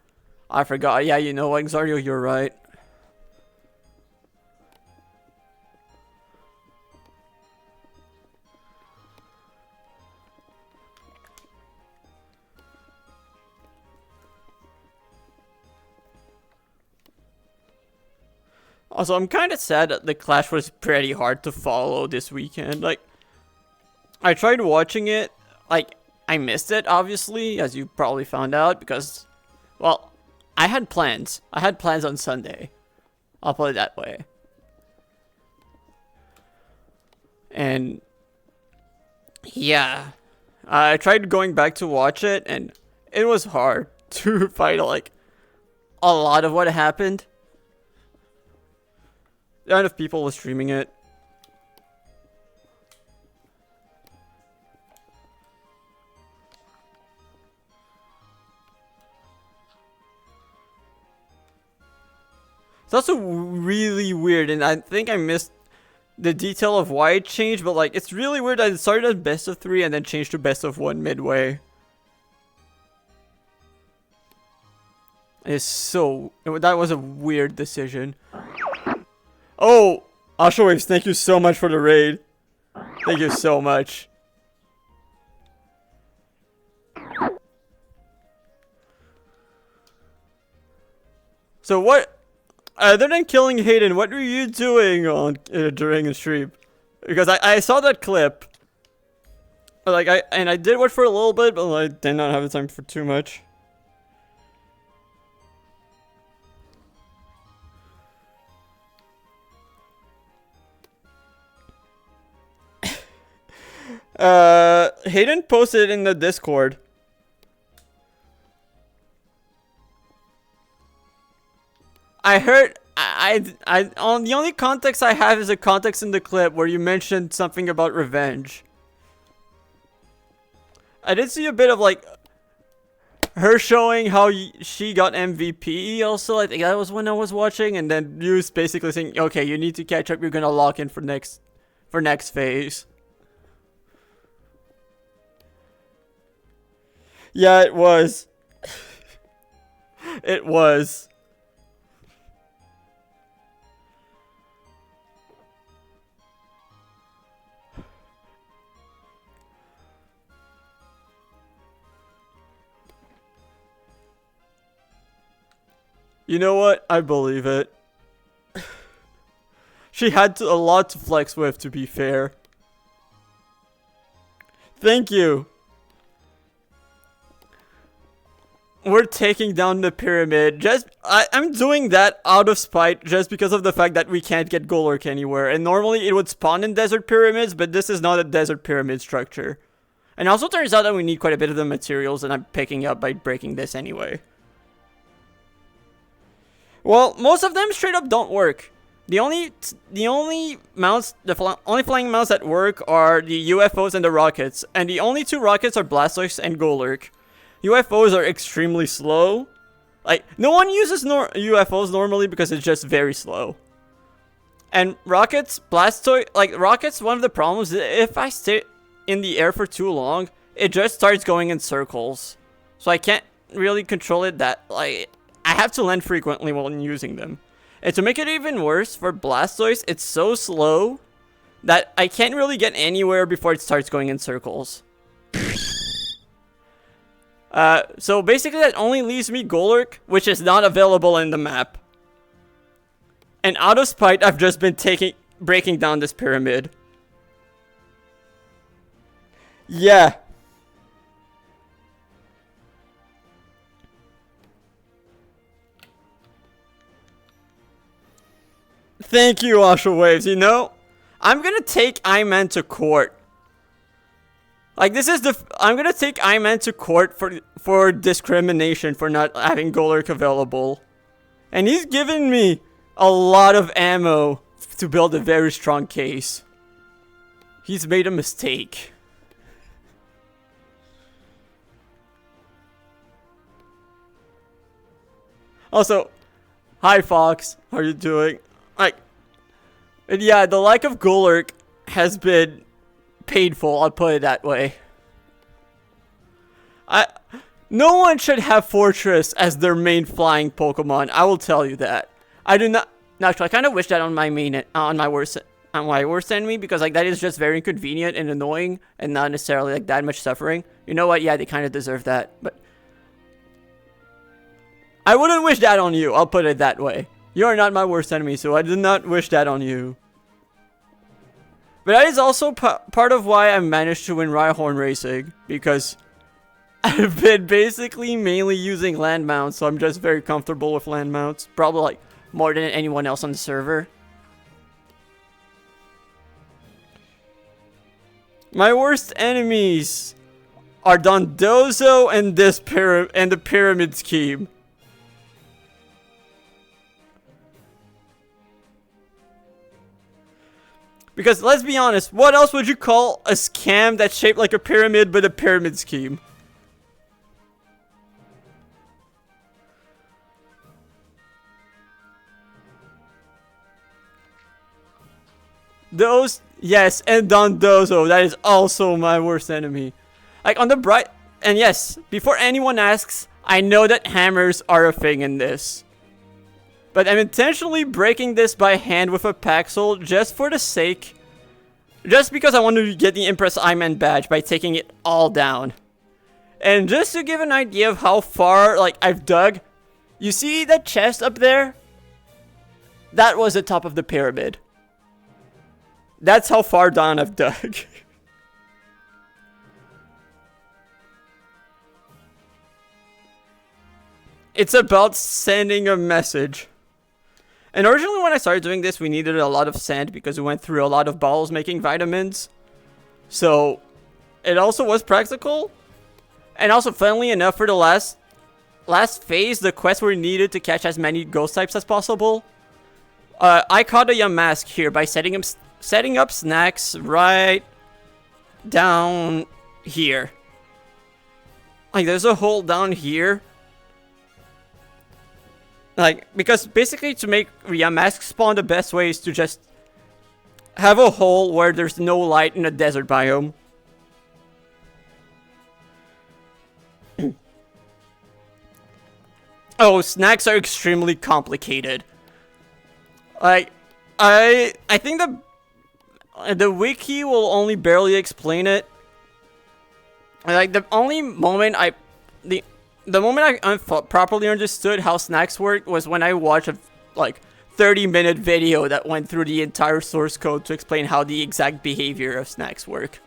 I forgot. Yeah, you know what, Exardio, you're right. Also, I'm kind of sad that the Clash was pretty hard to follow this weekend. Like, I tried watching it. Like, I missed it, obviously, as you probably found out, because, well, I had plans. I had plans on Sunday. I'll put it that way. And, yeah. I tried going back to watch it, and it was hard to find, like, a lot of what happened. The amount of people was streaming it. It's also really weird, and I think I missed the detail of why it changed, but like, it's really weird that it started as best of 3 and then changed to best of 1 midway. It's so... that was a weird decision. Oh! Ashowaves, thank you so much for the raid. Thank you so much. So what... other than killing Hayden, what were you doing on during the stream? Because I saw that clip. Like, I did watch for a little bit, but I did not have the time for too much. Hayden posted it in the Discord. I heard, on the only context I have is a context in the clip where you mentioned something about revenge. I did see a bit of like her showing how she got MVP also. I think that was when I was watching, and then you was basically saying, okay, you need to catch up, you're gonna lock in for next phase. Yeah, it was. It was. You know what? I believe it. She had a lot to flex with, to be fair. Thank you. We're taking down the pyramid. I'm doing that out of spite just because of the fact that we can't get Golurk anywhere. And normally it would spawn in desert pyramids, but this is not a desert pyramid structure. And also turns out that we need quite a bit of the materials that I'm picking up by breaking this anyway. Well, most of them straight up don't work. The only flying mounts that work are the UFOs and the rockets. And the only two rockets are Blastoise and Golurk. UFOs are extremely slow. Like, no one uses UFOs normally because it's just very slow. And rockets, rockets, one of the problems is if I stay in the air for too long, it just starts going in circles. So I can't really control it I have to land frequently while using them. And to make it even worse, for Blastoise, it's so slow that I can't really get anywhere before it starts going in circles. So basically that only leaves me Golurk, which is not available in the map. And out of spite, I've just been breaking down this pyramid. Yeah. Thank you, Asha Waves. You know, I'm gonna take Iman to court. Like, I'm gonna take Iman to court for discrimination for not having Golurk available. And he's given me a lot of ammo to build a very strong case. He's made a mistake. Also, hi Fox, how are you doing? And yeah, the lack of Golurk has been painful, I'll put it that way. No one should have Fortress as their main flying Pokemon, I will tell you that. I do not. Actually, I kind of wish that on my worst enemy, because that is just very inconvenient and annoying, and not necessarily that much suffering. You know what? Yeah, they kind of deserve that, but I wouldn't wish that on you. I'll put it that way. You are not my worst enemy, so I do not wish that on you. But that is also part of why I managed to win Rhyhorn Racing, because I've been basically mainly using land mounts, so I'm just very comfortable with land mounts. Probably more than anyone else on the server. My worst enemies are Dondozo and the Pyramid Scheme. Because let's be honest, what else would you call a scam that's shaped like a pyramid but a pyramid scheme? Those, yes, and Dondozo, that is also my worst enemy. On the bright, and yes, before anyone asks, I know that hammers are a thing in this. But I'm intentionally breaking this by hand with a Paxel just for the sake, just because I wanted to get the Impress Iman badge by taking it all down. And just to give an idea of how far I've dug, you see that chest up there? That was the top of the pyramid. That's how far down I've dug. It's about sending a message. And originally when I started doing this, we needed a lot of sand because we went through a lot of balls making vitamins. So, it also was practical. And also, funnily enough, for the last phase, the quests were needed to catch as many ghost types as possible. I caught a Yamask here by setting up snacks right down here. There's a hole down here. Because basically to make Yamask spawn, the best way is to just have a hole where there's no light in a desert biome. Oh, snacks are extremely complicated. I think the wiki will only barely explain it. The only moment the moment I properly understood how snacks work was when I watched a 30-minute video that went through the entire source code to explain how the exact behavior of snacks work.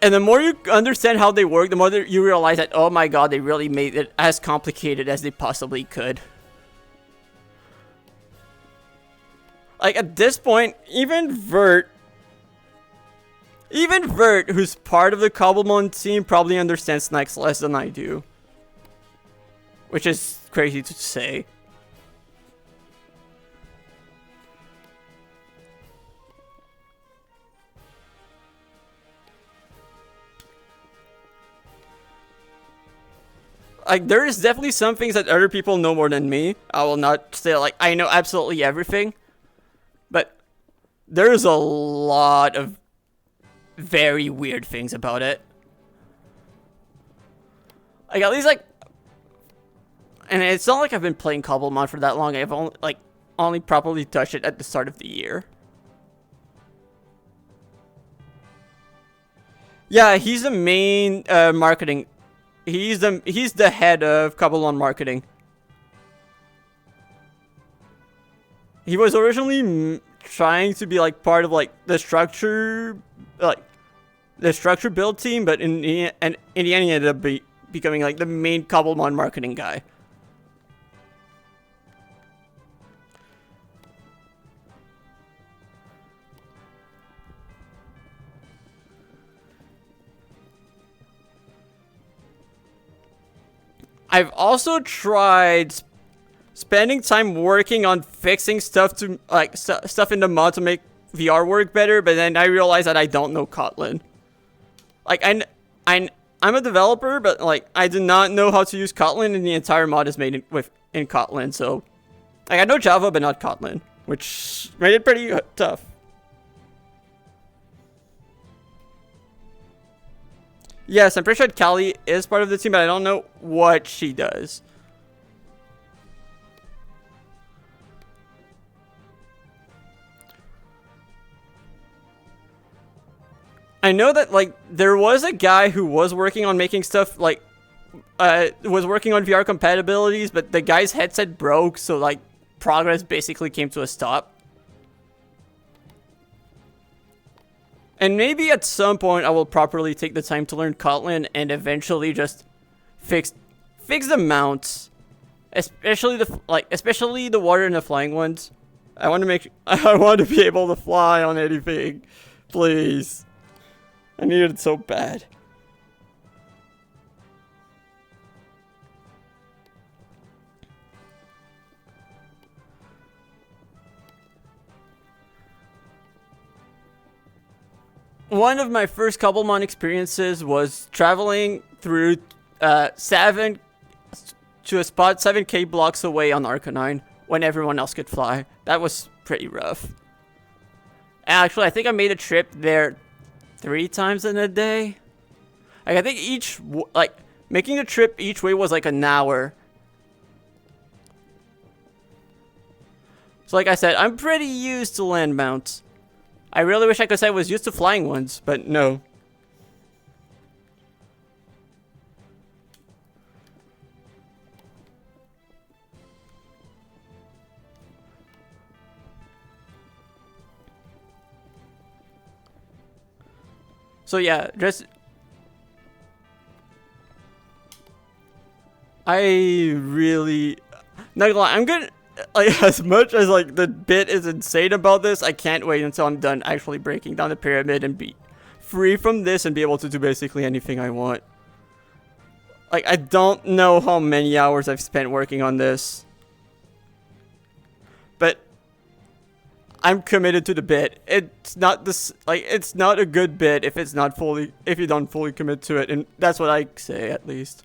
And the more you understand how they work, the more you realize that, oh my god, they really made it as complicated as they possibly could. Like, at this point, even Vert, who's part of the Cobblemon team, probably understands snacks less than I do. Which is crazy to say. Like, there is definitely some things that other people know more than me. I will not say, like, I know absolutely everything. But there's a lot of very weird things about it. Like, at least, like... And it's not like I've been playing Cobblemon for that long. I've only properly touched it at the start of the year. Yeah, he's the main marketing... He's the head of Cobblemon marketing. He was originally trying to be like part of like the structure build team, but in the end he ended up becoming like the main Cobblemon marketing guy. I've also tried spending time working on fixing stuff to like stuff in the mod to make VR work better, but then I realized that I don't know Kotlin. Like I'm a developer, but like I do not know how to use Kotlin, and the entire mod is made in Kotlin. So like I know Java, but not Kotlin, which made it pretty tough. Yes, I'm pretty sure Callie is part of the team, but I don't know what she does. I know that, like, there was a guy who was working on making stuff, like, was working on VR compatibilities, but the guy's headset broke, so, like, progress basically came to a stop. And maybe at some point I will properly take the time to learn Kotlin and eventually just fix the mounts, especially the water and the flying ones. I want to be able to fly on anything, please. I need it so bad. One of my first Cobblemon experiences was traveling through to a spot 7k blocks away on Arcanine when everyone else could fly. That was pretty rough. Actually, I think I made a trip there 3 times in a day. Like, I think making the trip each way was like an hour. So like I said, I'm pretty used to land mounts. I really wish I could say I was used to flying ones, but no. So yeah, not gonna lie, I'm gonna, like, as much as like the bit is insane about this, I can't wait until I'm done actually breaking down the pyramid and be free from this and be able to do basically anything I want. Like, I don't know how many hours I've spent working on this, but I'm committed to the bit. It's not it's not a good bit if you don't fully commit to it, and that's what I say at least.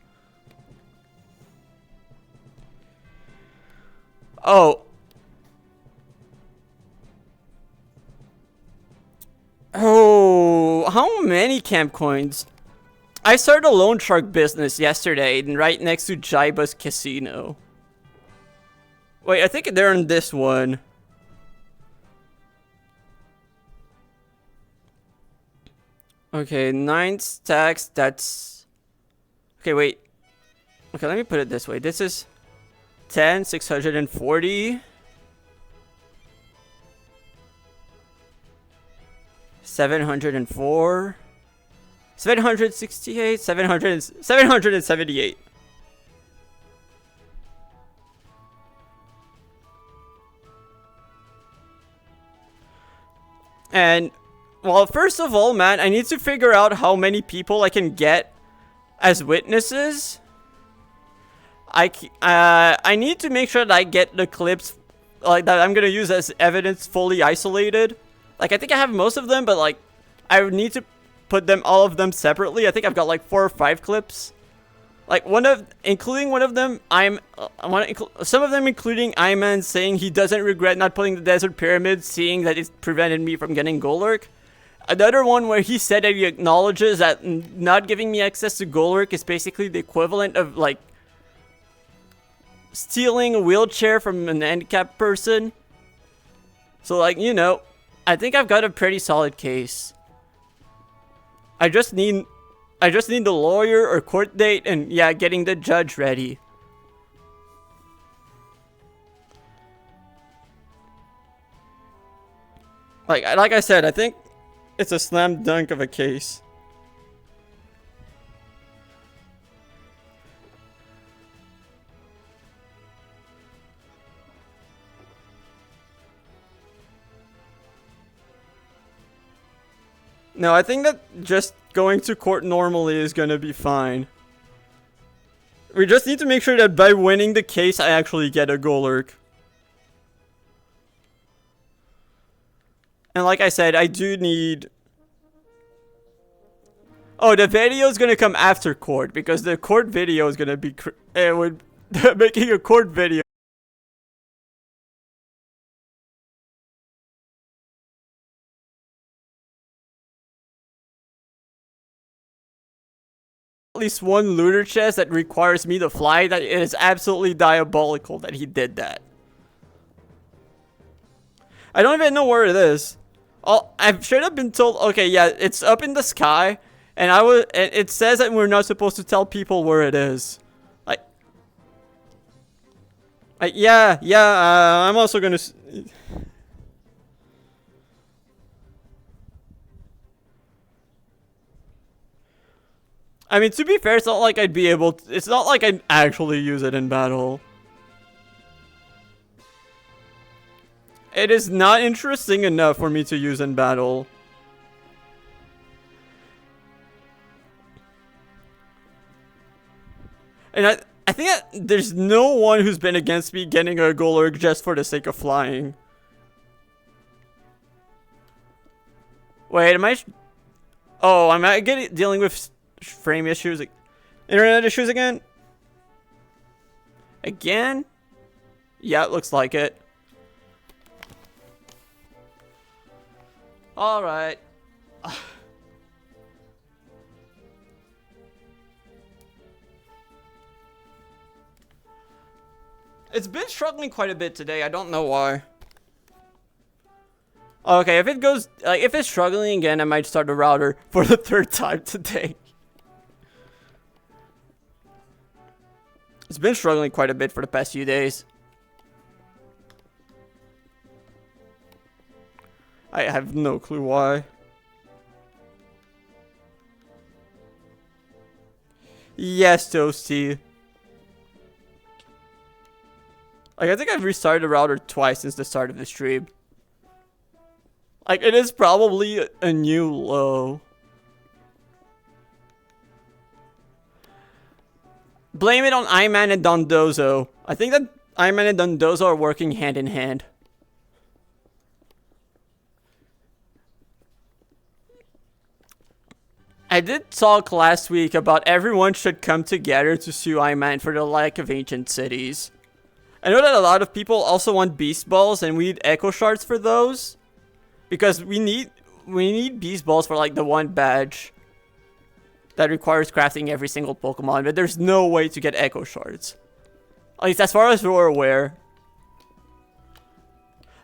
Oh, how many camp coins? I started a loan shark business yesterday, right next to Jaiba's casino. Wait, I think they're in this one. Okay, 9 stacks, that's... Okay, wait. Okay, let me put it this way. This is 10, 640. 704. 768, 778. And, well, first of all, man, I need to figure out how many people I can get as witnesses. I need to make sure that I get the clips, like, that I'm gonna use as evidence fully isolated. Like, I think I have most of them, but, like, I would need to put them, all of them separately. I think I've got, like, 4 or 5 clips. Like, including one of them, some of them including Ayman saying he doesn't regret not putting the desert pyramid, seeing that it prevented me from getting Golurk. Another one where he said that he acknowledges that not giving me access to Golurk is basically the equivalent of, like, stealing a wheelchair from an handicapped person. So, like, you know, I think I've got a pretty solid case. I just need the lawyer or court date and, yeah, getting the judge ready. Like I said, I think it's a slam dunk of a case. No, I think that just going to court normally is gonna be fine. We just need to make sure that by winning the case, I actually get a Golurk. And like I said, I do need... Oh, the video is gonna come after court, because the court video is gonna be... making a court video. At least one looter chest that requires me to fly. That it is absolutely diabolical that he did that. I don't even know where it is. I've straight up been told, okay, yeah, it's up in the sky, and it says that we're not supposed to tell people where it is. Yeah, I'm also gonna... I mean, to be fair, it's not like I'd be able to, it's not like I'd actually use it in battle. It is not interesting enough for me to use in battle. And I think that there's no one who's been against me getting a Golurk just for the sake of flying. Wait, am I... Oh, am I dealing with frame issues? Internet issues again? Again? Yeah, it looks like it. Alright. It's been struggling quite a bit today. I don't know why. Okay, if it goes, if it's struggling again, I might start a router for the 3rd time today. It's been struggling quite a bit for the past few days. I have no clue why. Yes, Toasty. Like, I think I've restarted the router twice since the start of the stream. Like, it is probably a new low. Blame it on Ayman and Dondozo. I think that Ayman and Dondozo are working hand in hand. I did talk last week about everyone should come together to sue Ayman for the lack of ancient cities. I know that a lot of people also want beast balls, and we need echo shards for those. Because we need beast balls for, like, the one badge that requires crafting every single Pokemon, but there's no way to get echo shards. At least as far as we're aware.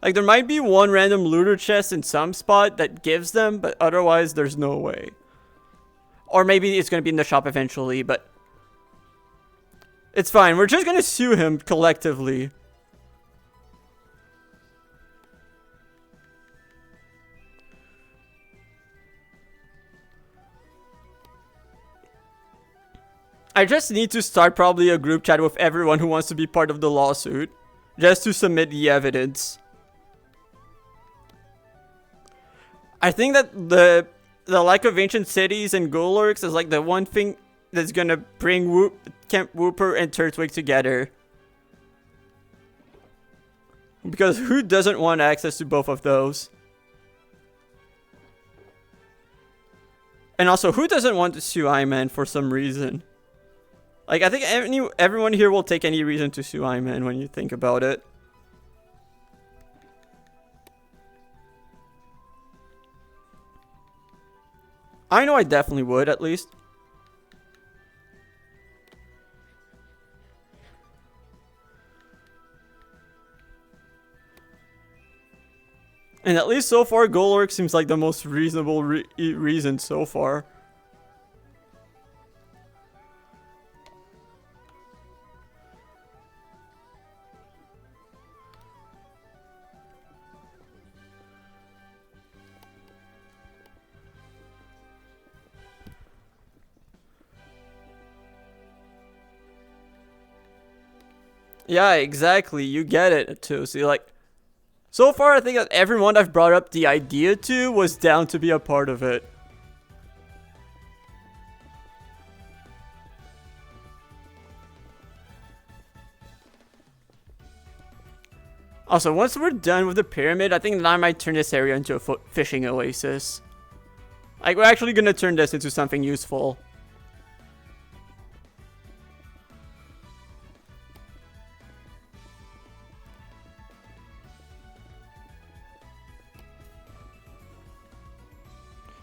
Like, there might be one random looter chest in some spot that gives them, but otherwise there's no way. Or maybe it's gonna be in the shop eventually, but it's fine. We're just gonna sue him collectively. I just need to start probably a group chat with everyone who wants to be part of the lawsuit. Just to submit the evidence. I think that the lack of ancient cities and Golurks is like the one thing that's gonna bring Camp Wooper and Turtwig together. Because who doesn't want access to both of those? And also, who doesn't want to sue Iman for some reason? Like, I think everyone here will take any reason to sue Iman when you think about it. I know I definitely would, at least. And at least so far, Golurk seems like the most reasonable reason so far. Yeah, exactly. You get it too. See, like, so far I think that everyone I've brought up the idea to was down to be a part of it. Also, once we're done with the pyramid, I think that I might turn this area into a fishing oasis. Like, we're actually gonna turn this into something useful.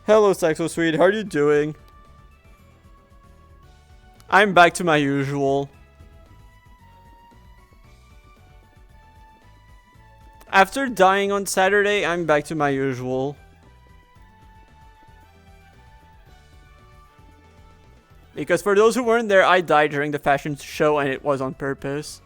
Hello, Sexo Sweet. How are you doing? I'm back to my usual. After dying on Saturday, I'm back to my usual. Because for those who weren't there, I died during the fashion show and it was on purpose.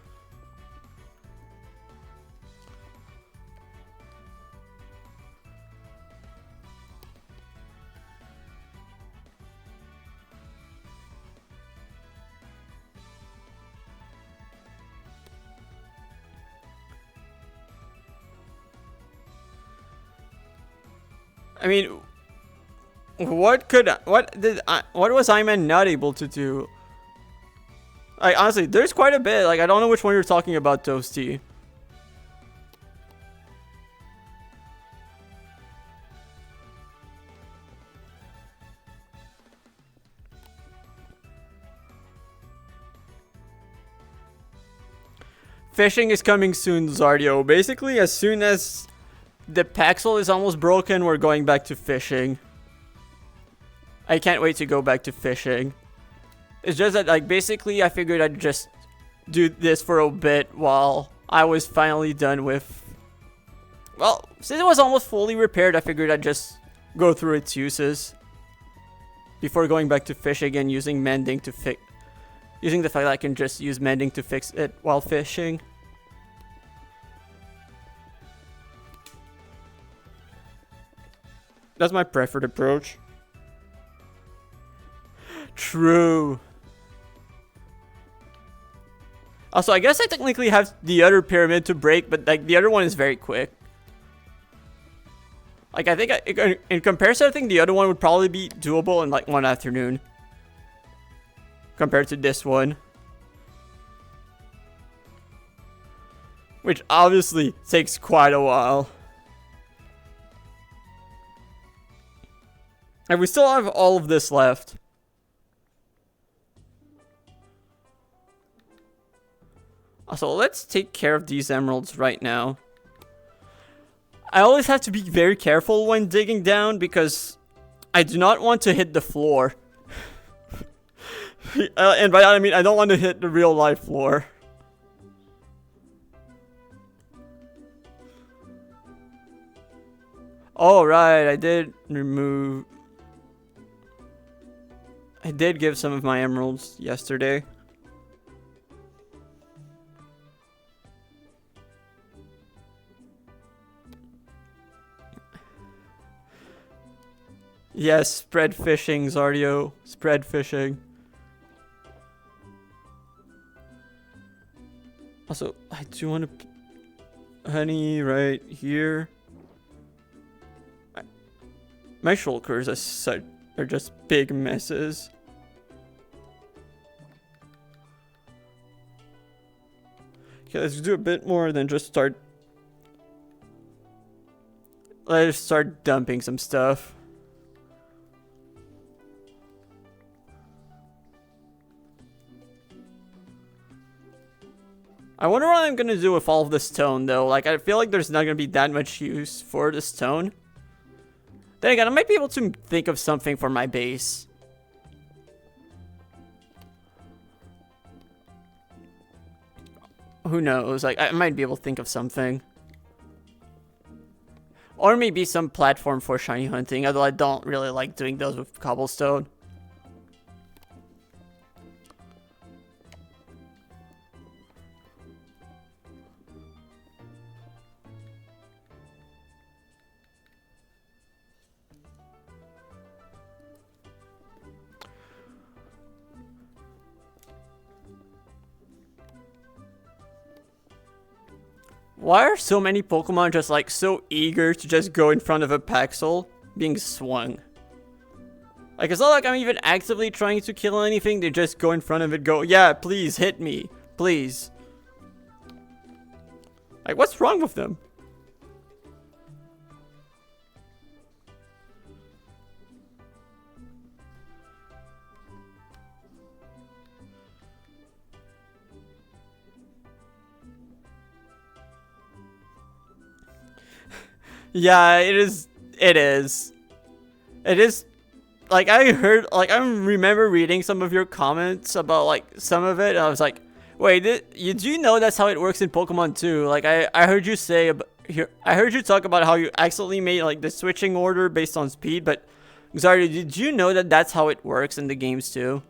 I mean, what was Iman not able to do? Like, honestly, there's quite a bit. Like, I don't know which one you're talking about, Toasty. Fishing is coming soon, Zardio. Basically, as soon as the Paxel is almost broken, we're going back to fishing. I can't wait to go back to fishing. It's just that, like, basically I figured I'd just do this for a bit while I was finally done with... Well, since it was almost fully repaired, I figured I'd just go through its uses before going back to fishing and using mending to fix... Using the fact that I can just use mending to fix it while fishing. That's my preferred approach. True. Also, I guess I technically have the other pyramid to break, but like the other one is very quick. Like, I think in comparison, I think the other one would probably be doable in like one afternoon. Compared to this one. Which obviously takes quite a while. And we still have all of this left. Also, let's take care of these emeralds right now. I always have to be very careful when digging down because I do not want to hit the floor. And by that I mean I don't want to hit the real life floor. Oh, right, I did give some of my emeralds yesterday. Yes, spread fishing, Zardio. Spread fishing. Also, I do want to honey right here. My shulkers as such are just big messes. Okay, let's do a bit more than just start. Let's start dumping some stuff. I wonder what I'm gonna do with all of this stone though. Like, I feel like there's not gonna be that much use for the stone. Then again, I might be able to think of something for my base. Who knows? Like, I might be able to think of something. Or maybe some platform for shiny hunting, although I don't really like doing those with cobblestone. Why are so many Pokemon just like so eager to just go in front of a Paxel being swung? Like, it's not like I'm even actively trying to kill anything, they just go in front of it, go, yeah, please hit me, please. Like, what's wrong with them? Yeah, it is. It is. It is. Like, I heard, like, I remember reading some of your comments about, like, some of it, and I was like, wait, do you know that's how it works in Pokemon too? Like, I heard you say, here, I heard you talk about how you accidentally made, like, the switching order based on speed, but, sorry, did you know that that's how it works in the games too?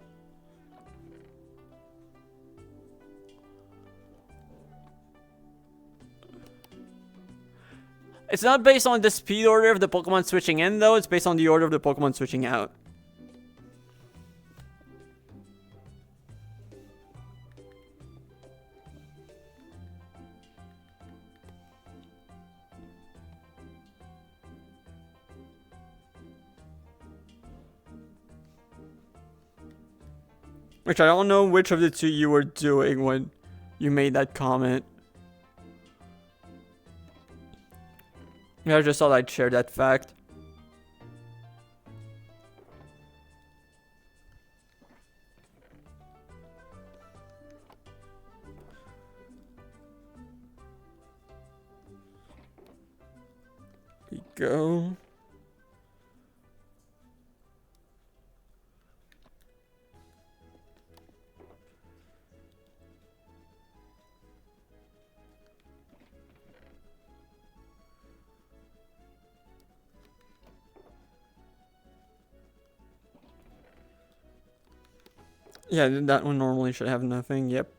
It's not based on the speed order of the Pokemon switching in, though. It's based on the order of the Pokemon switching out. Which I don't know which of the two you were doing when you made that comment. Yeah, I just thought I'd share that fact. Here we go. Yeah, that one normally should have nothing. Yep.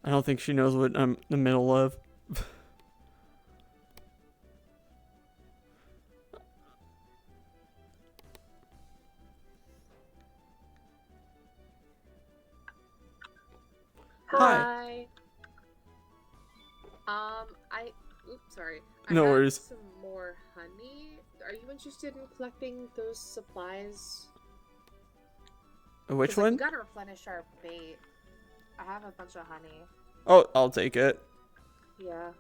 I don't think she knows what I'm in the middle of. Hi. Oops, sorry. No worries. Some more honey. Are you interested in collecting those supplies? Which one? We gotta replenish our bait. I have a bunch of honey. Oh, I'll take it. Yeah.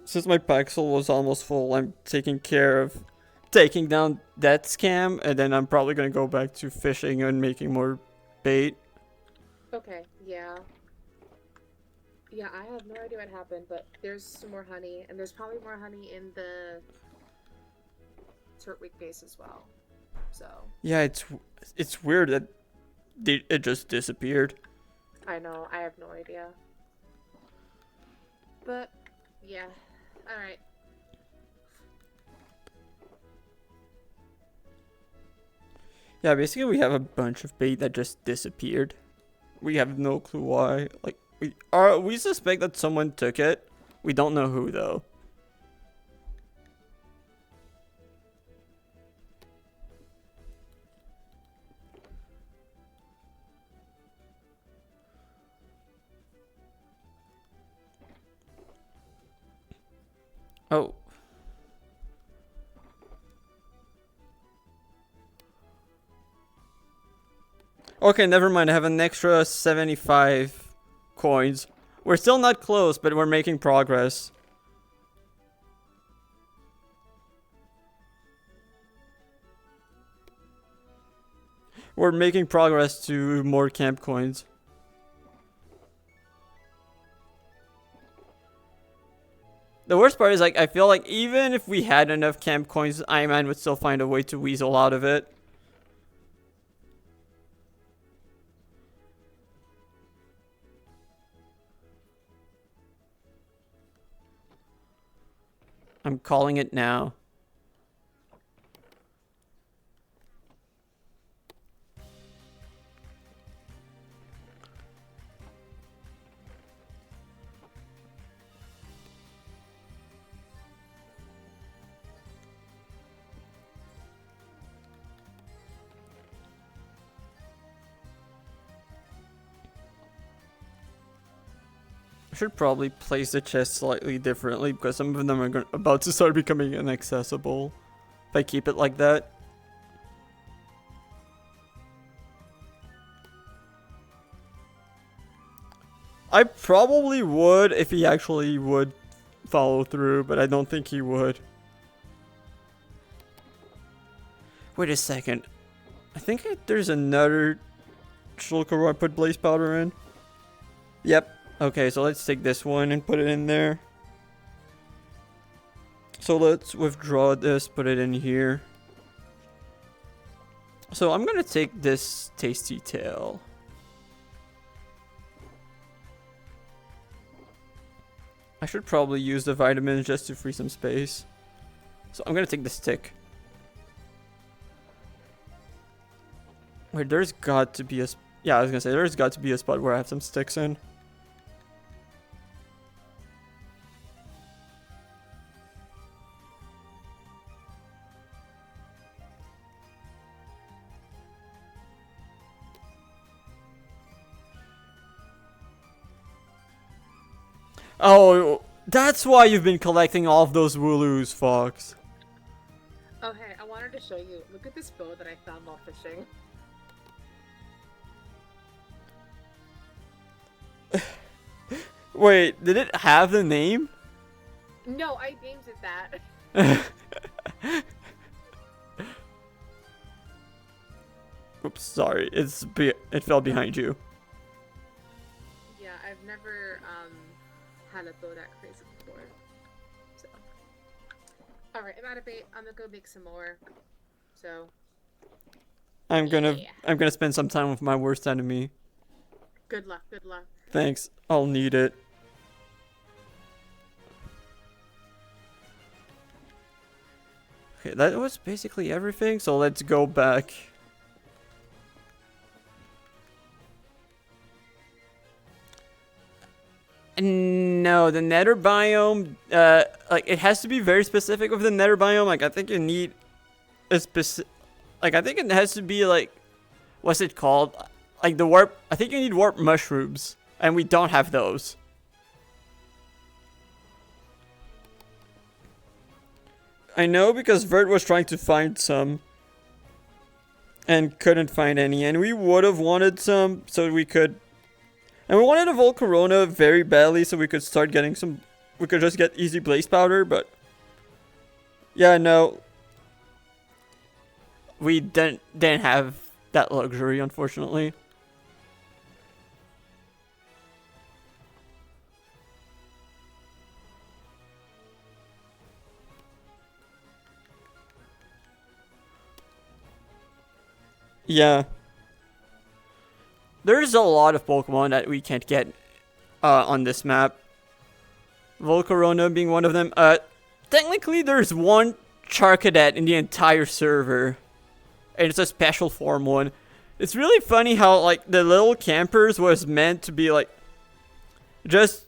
Since my Paxel was almost full, I'm taking care of taking down that scam, and then I'm probably gonna go back to fishing and making more bait. Okay, yeah. Yeah, I have no idea what happened, but there's some more honey, and there's probably more honey in the Turtwig base as well. So. Yeah, it's weird that it just disappeared. I know, I have no idea. But, yeah. Alright. Yeah, basically we have a bunch of bait that just disappeared. We have no clue why. Like, We suspect that someone took it. We don't know who though. Oh. Okay, never mind. I have an extra 75 coins. We're still not close, but we're making progress. We're making progress to more camp coins. The worst part is, like, I feel like even if we had enough camp coins, Iron Man would still find a way to weasel out of it. I'm calling it now. I should probably place the chest slightly differently because some of them are about to start becoming inaccessible. If I keep it like that. I probably would if he actually would follow through, but I don't think he would. Wait a second. I think there's another shulker I put blaze powder in. Yep. Okay, so let's take this one and put it in there. So let's withdraw this, put it in here. So I'm gonna take this tasty tail. I should probably use the vitamins just to free some space. So I'm gonna take the stick. Wait, there's got to be a... Yeah, I was gonna say, there's got to be a spot where I have some sticks in. Oh, that's why you've been collecting all of those wooloos, Fox. Oh, hey, I wanted to show you. Look at this bow that I found while fishing. Wait, did it have the name? No, I named it that. Oops, sorry. It fell behind you. Yeah, I've never had a bow that crazy before. So, all right, I'm out of bait. I'm gonna go make some more. So, I'm gonna spend some time with my worst enemy. good luck. Good luck. Thanks. I'll need it. Okay, that was basically everything. So let's go back. No, the nether biome, like, it has to be very specific with the nether biome. Like, I think you need a specific, like, I think it has to be, like, what's it called? Like, the warp, I think you need warp mushrooms, and we don't have those. I know because Vert was trying to find some, and couldn't find any, and we would have wanted some, so we could... And we wanted a Volcarona very badly so we could start getting some... We could just get easy blaze powder, but... Yeah, no. We didn't have that luxury, unfortunately. Yeah. There's a lot of Pokemon that we can't get on this map. Volcarona being one of them. Technically, there's one Charcadet in the entire server. And it's a special form one. It's really funny how, like, the little campers was meant to be, like... just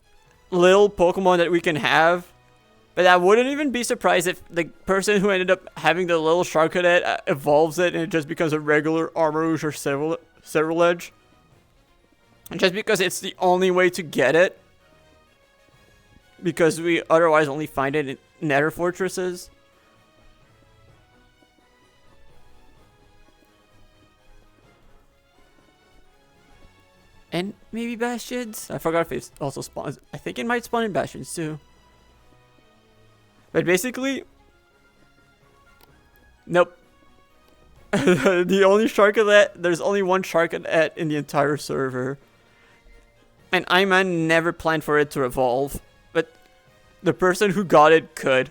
little Pokemon that we can have. But I wouldn't even be surprised if the person who ended up having the little Sharkadet evolves it and it just becomes a regular Armarouge or Cerulege. Just because it's the only way to get it. Because we otherwise only find it in Nether Fortresses. And maybe Bastions? I forgot if it also spawns. I think it might spawn in Bastions too. But basically, nope. The only Sharkadet, there's only one Sharkadet in the entire server. And Iman never planned for it to evolve. But the person who got it could.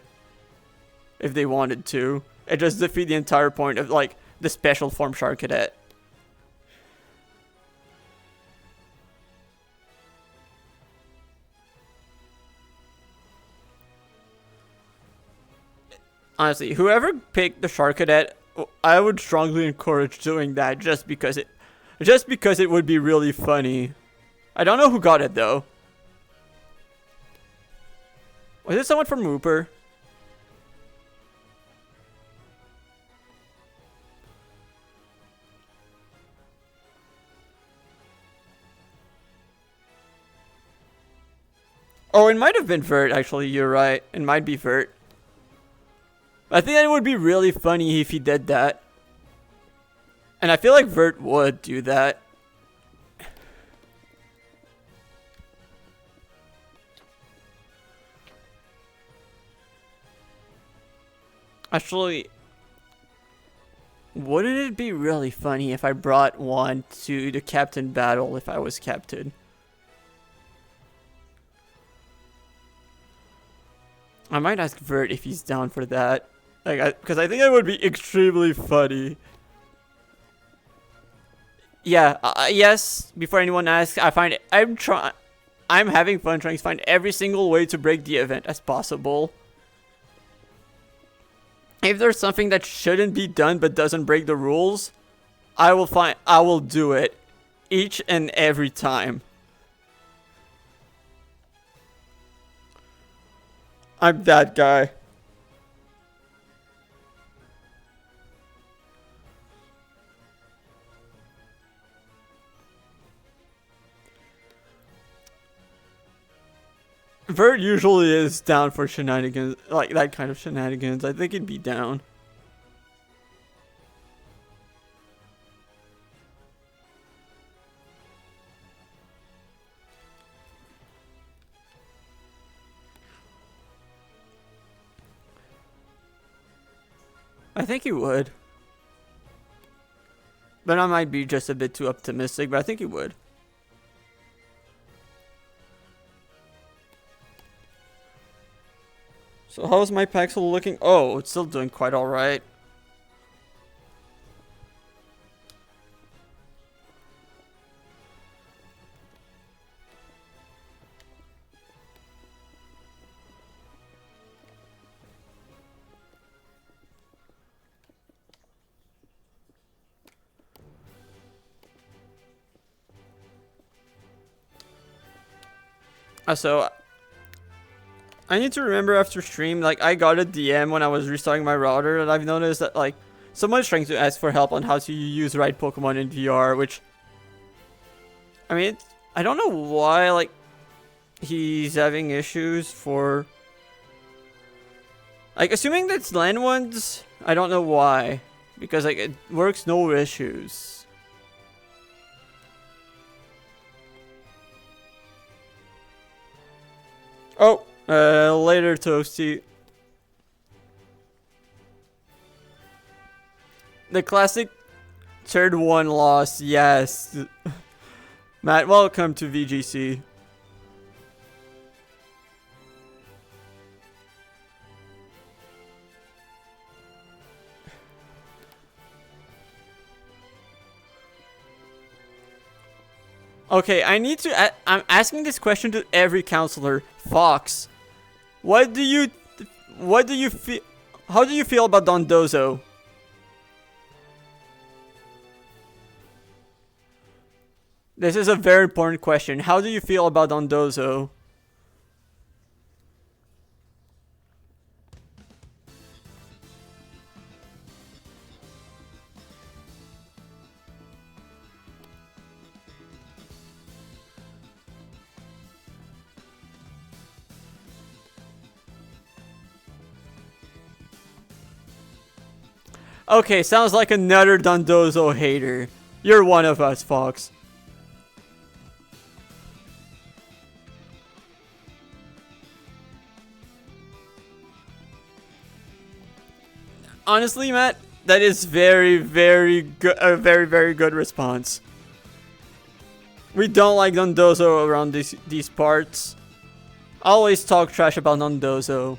If they wanted to. It just defeat the entire point of like the special form Sharkadet. Honestly, whoever picked the Sharkadet, I would strongly encourage doing that just because it would be really funny. I don't know who got it though. Was it someone from Rooper? Oh, it might have been Vert actually, you're right. It might be Vert. I think that it would be really funny if he did that. And I feel like Vert would do that. Actually, wouldn't it be really funny if I brought one to the captain battle if I was captain? I might ask Vert if he's down for that. Like, because I think that would be extremely funny. Yeah, yes. Before anyone asks, I'm having fun trying to find every single way to break the event as possible. If there's something that shouldn't be done but doesn't break the rules, I will do it each and every time. I'm that guy. Vert usually is down for shenanigans, like that kind of shenanigans. I think he'd be down. I think he would. But I might be just a bit too optimistic, but I think he would. So how's my Paxel looking? Oh, it's still doing quite alright. So I need to remember after stream, like I got a DM when I was restarting my router, and I've noticed that like someone's trying to ask for help on how to use right Pokemon in VR, which I mean, I don't know why like he's having issues for like assuming that's land ones. I don't know why, because like it works no issues. Oh, later, Toasty. The classic third one loss, yes. Matt, welcome to VGC. Okay, I need to. I'm asking this question to every counselor. Fox, what do you feel? How do you feel about This is a very important question. How do you feel about Dondozo? Okay, sounds like another Dondozo hater. You're one of us, Fox. Honestly, Matt, that is very, very good. A very, very good response. We don't like Dondozo around these parts. Always talk trash about Dondozo.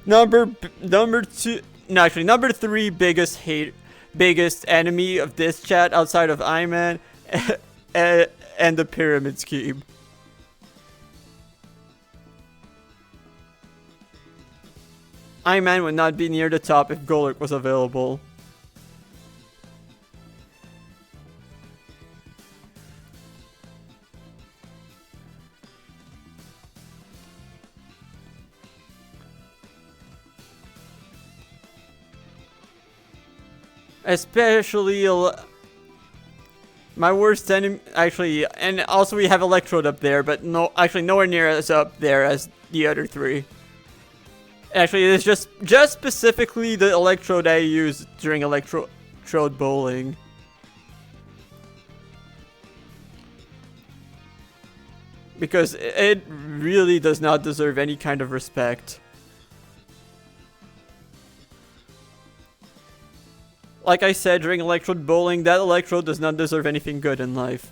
Number two. No, actually, number 3 biggest enemy of this chat outside of Iman and the pyramid scheme. Iman would not be near the top if Golurk was available. Especially my worst enemy, actually, and also we have Electrode up there, but no, actually nowhere near as up there as the other 3. Actually, it's just specifically the Electrode I use during Electrode bowling. Because it really does not deserve any kind of respect. Like I said during Electrode bowling, that Electrode does not deserve anything good in life.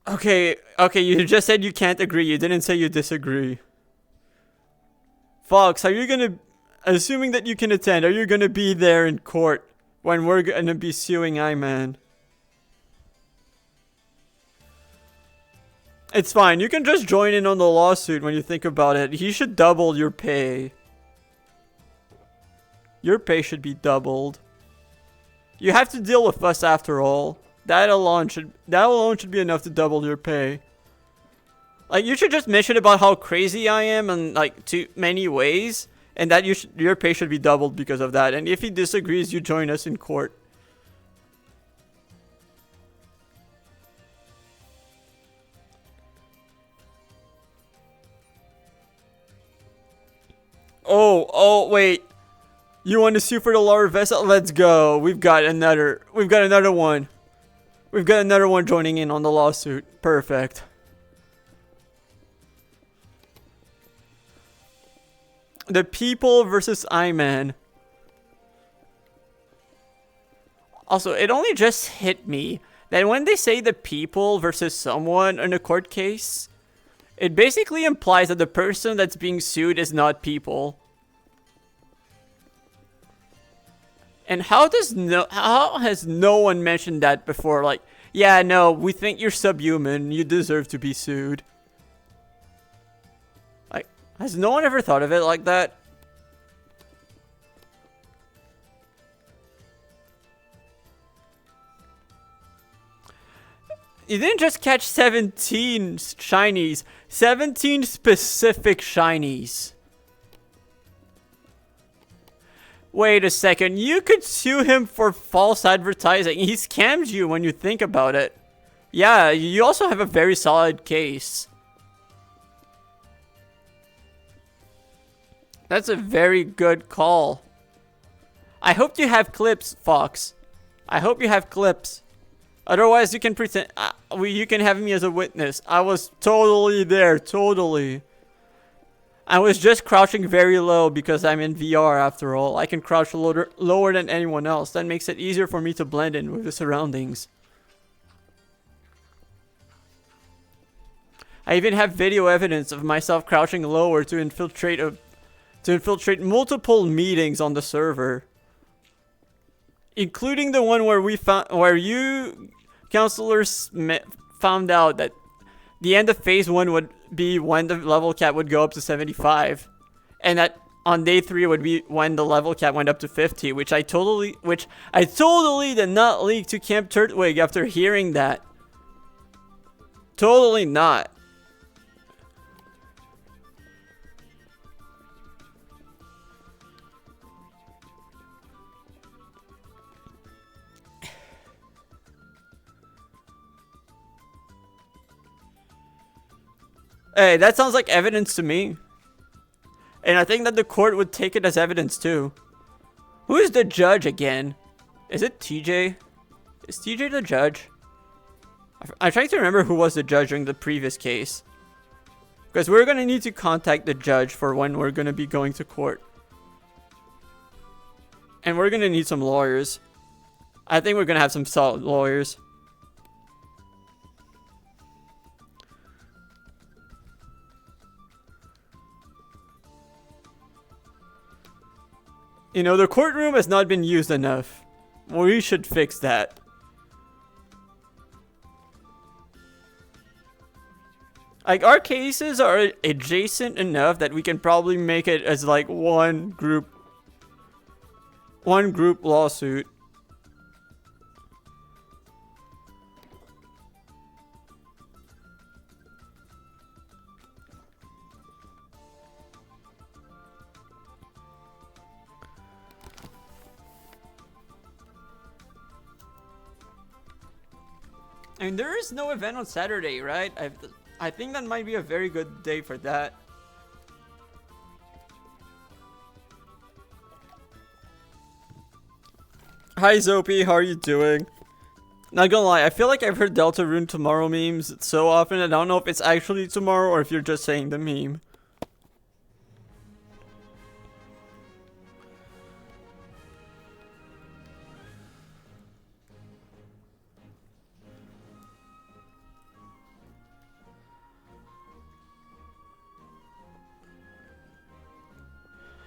Okay, you just said you can't agree, you didn't say you disagree. Fox, are you gonna, assuming that you can attend, are you gonna be there in court when we're gonna be suing Iman? It's fine, you can just join in on the lawsuit when you think about it. He should double your pay. Your pay should be doubled. You have to deal with us after all. That alone should be enough to double your pay. Like, you should just mention about how crazy I am in like too many ways, and that your pay should be doubled because of that. And if he disagrees, you join us in court. Oh, wait. You want to sue for the lower vessel? Let's go. We've got another one. We've got another one joining in on the lawsuit. Perfect. The people versus Iman. Also, it only just hit me that when they say the people versus someone in a court case, it basically implies that the person that's being sued is not people. And how has no one mentioned that before? Like, yeah, no, we think you're subhuman. You deserve to be sued. Like, has no one ever thought of it like that? You didn't just catch 17 shinies. 17 specific shinies. Wait a second, you could sue him for false advertising. He scammed you when you think about it. Yeah, you also have a very solid case. That's a very good call. I hope you have clips, Fox. I hope you have clips. Otherwise, you can pretend you can have me as a witness. I was totally there, totally. I was just crouching very low because I'm in VR after all. I can crouch lower than anyone else. That makes it easier for me to blend in with the surroundings. I even have video evidence of myself crouching lower to infiltrate multiple meetings on the server, including the one where you counselors found out that the end of phase 1 would be when the level cap would go up to 75, and that on day 3 would be when the level cap went up to 50, which I totally did not leak to Camp Turtwig after hearing that. Totally not. Hey, that sounds like evidence to me. And I think that the court would take it as evidence too. Who is the judge again? Is it TJ? Is TJ the judge? I'm trying to remember who was the judge during the previous case. Because we're going to need to contact the judge for when we're going to be going to court. And we're going to need some lawyers. I think we're going to have some solid lawyers. You know, the courtroom has not been used enough. We should fix that. Like, our cases are adjacent enough that we can probably make it as like one group lawsuit. I mean, there is no event on Saturday, right? I think that might be a very good day for that. Hi Zopi, how are you doing? Not gonna lie, I feel like I've heard Deltarune tomorrow memes so often, and I don't know if it's actually tomorrow or if you're just saying the meme.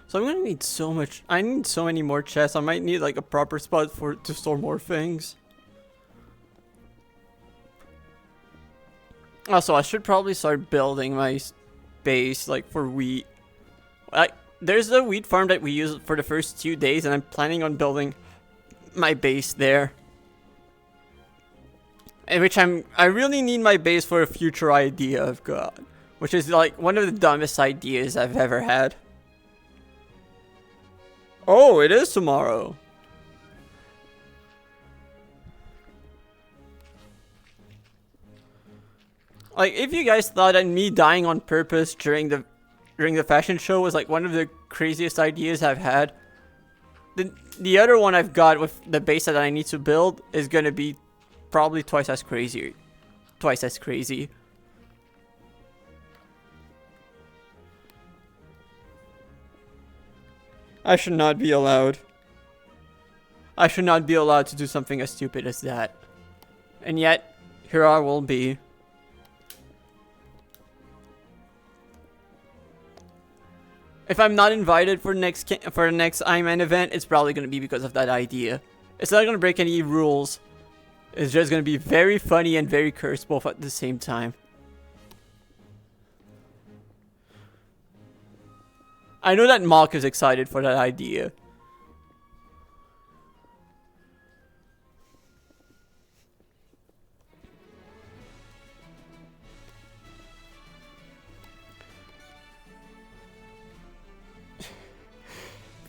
So I'm gonna need so much. I need so many more chests. I might need like a proper spot to store more things. Also, I should probably start building my base like for wheat. There's the wheat farm that we use for the first 2 days, and I'm planning on building my base there. In which I really need my base for a future idea I've got, which is like one of the dumbest ideas I've ever had. Oh, it is tomorrow. Like, if you guys thought that me dying on purpose during the fashion show was like one of the craziest ideas I've had, the other one I've got with the base that I need to build is gonna be probably twice as crazy. I should not be allowed. I should not be allowed to do something as stupid as that. And yet, here I will be. If I'm not invited for the next Iron event, it's probably going to be because of that idea. It's not going to break any rules. It's just going to be very funny and very cursed both at the same time. I know that Mock is excited for that idea.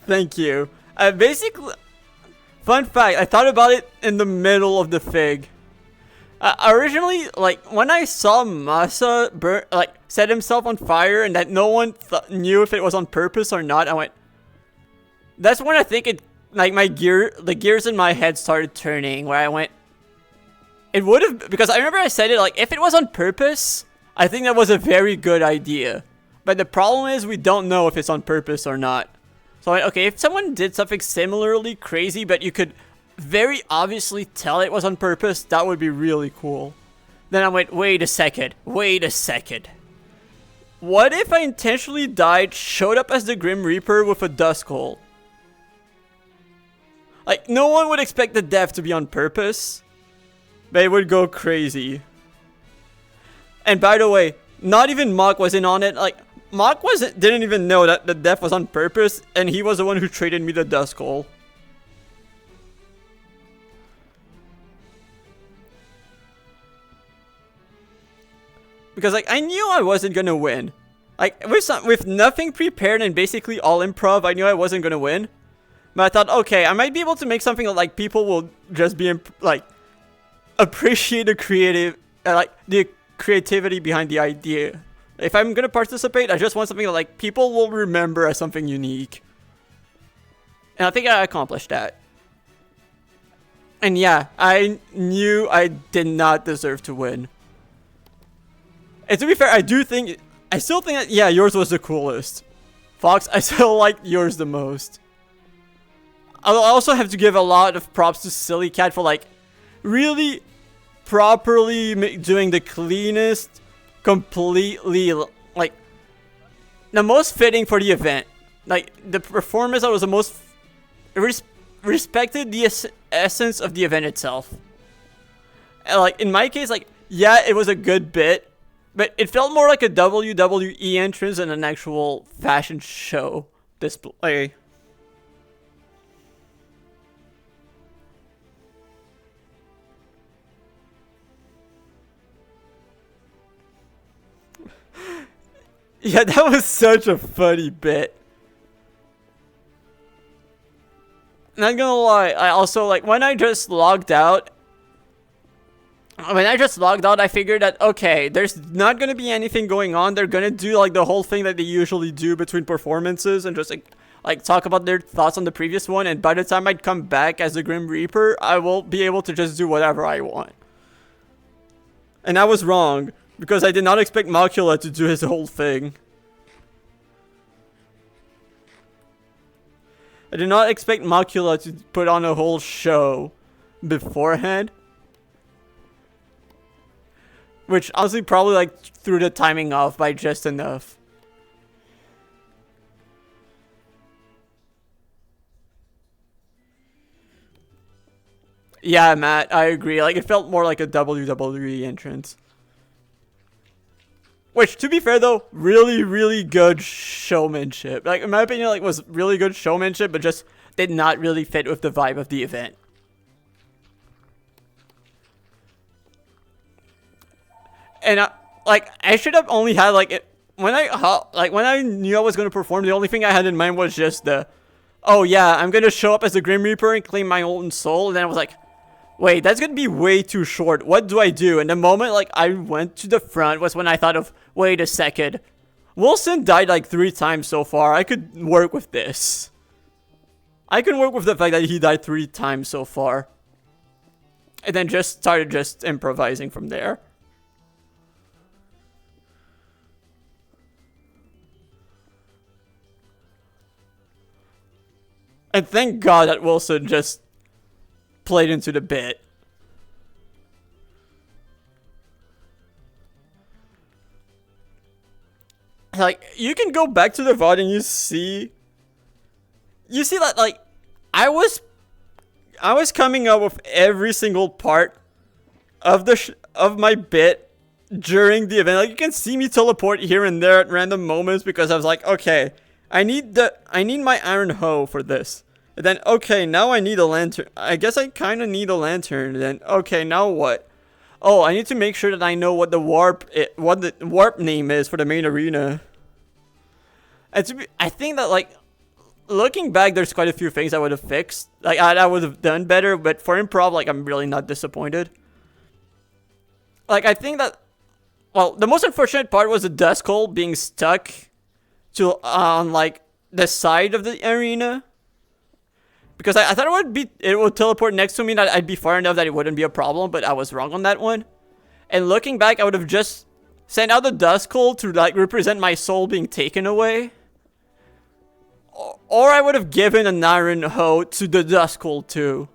Thank you. Basically, fun fact, I thought about it in the middle of the fig. Originally, like, when I saw Masa set himself on fire and that no one knew if it was on purpose or not, I went, that's when I think the gears in my head started turning, where I went, it would have, because I remember I said it, like, if it was on purpose, I think that was a very good idea. But the problem is, we don't know if it's on purpose or not. So I went, okay, if someone did something similarly crazy, but you could very obviously tell it was on purpose, that would be really cool. Then I went, wait a second. What if I intentionally died, showed up as the Grim Reaper with a Duskull? Like, no one would expect the death to be on purpose. They would go crazy. And by the way, not even Mock was in on it. Like, Mock didn't even know that the death was on purpose, and he was the one who traded me the Dust Hole. Because like I knew I wasn't gonna win. Like with nothing prepared and basically all improv, I knew I wasn't gonna win. But I thought, okay, I might be able to make something that like people will just be like appreciate the the creativity behind the idea. If I'm gonna participate, I just want something that like people will remember as something unique. And I think I accomplished that. And yeah, I knew I did not deserve to win. And to be fair, I still think that, yeah, yours was the coolest. Fox, I still like yours the most. I also have to give a lot of props to Silly Cat for like really properly doing the cleanest, completely like the most fitting for the event. Like the performance that was the most respected the essence of the event itself. And like in my case, like yeah, it was a good bit, but it felt more like a WWE entrance than an actual fashion show display. Yeah, that was such a funny bit. Not gonna lie, I also like when I just logged out. I figured that okay, there's not gonna be anything going on. They're gonna do like the whole thing that they usually do between performances and just like talk about their thoughts on the previous one. And by the time I'd come back as the Grim Reaper, I will be able to just do whatever I want. And I was wrong because I did not expect Macula to do his whole thing. I did not expect Macula to put on a whole show beforehand. Which honestly probably like threw the timing off by just enough. Yeah, Matt, I agree. Like it felt more like a WWE entrance. Which, to be fair though, really, really good showmanship. Like in my opinion, like was really good showmanship, but just did not really fit with the vibe of the event. And I should have only had like when I knew I was gonna perform, the only thing I had in mind was just oh yeah, I'm gonna show up as the Grim Reaper and claim my own soul. And then I was like, wait, that's gonna be way too short. What do I do? And the moment like I went to the front was when I thought of, wait a second, Wilson died like 3 times so far. I could work with this. I can work with the fact that he died 3 times so far. And then just started improvising from there. And thank God that Wilson just played into the bit. Like, you can go back to the VOD and you see that, like, I was coming up with every single part of of my bit during the event. Like, you can see me teleport here and there at random moments because I was like, okay, I need my iron hoe for this. And then, okay, now I need a lantern. I guess I kind of need a lantern. And then, okay, now what? Oh, I need to make sure that I know what the warp name is for the main arena. And I think that, like, looking back, there's quite a few things I would have fixed. Like, I would have done better. But for improv, like, I'm really not disappointed. Like, I think that, well, the most unfortunate part was the Dust Hole being stuck on, like, the side of the arena. Because I thought it would teleport next to me, that I'd be far enough that it wouldn't be a problem, but I was wrong on that one. And looking back, I would have just sent out the Dust Hole to like represent my soul being taken away. Or I would have given an iron hoe to the Dust Hole too.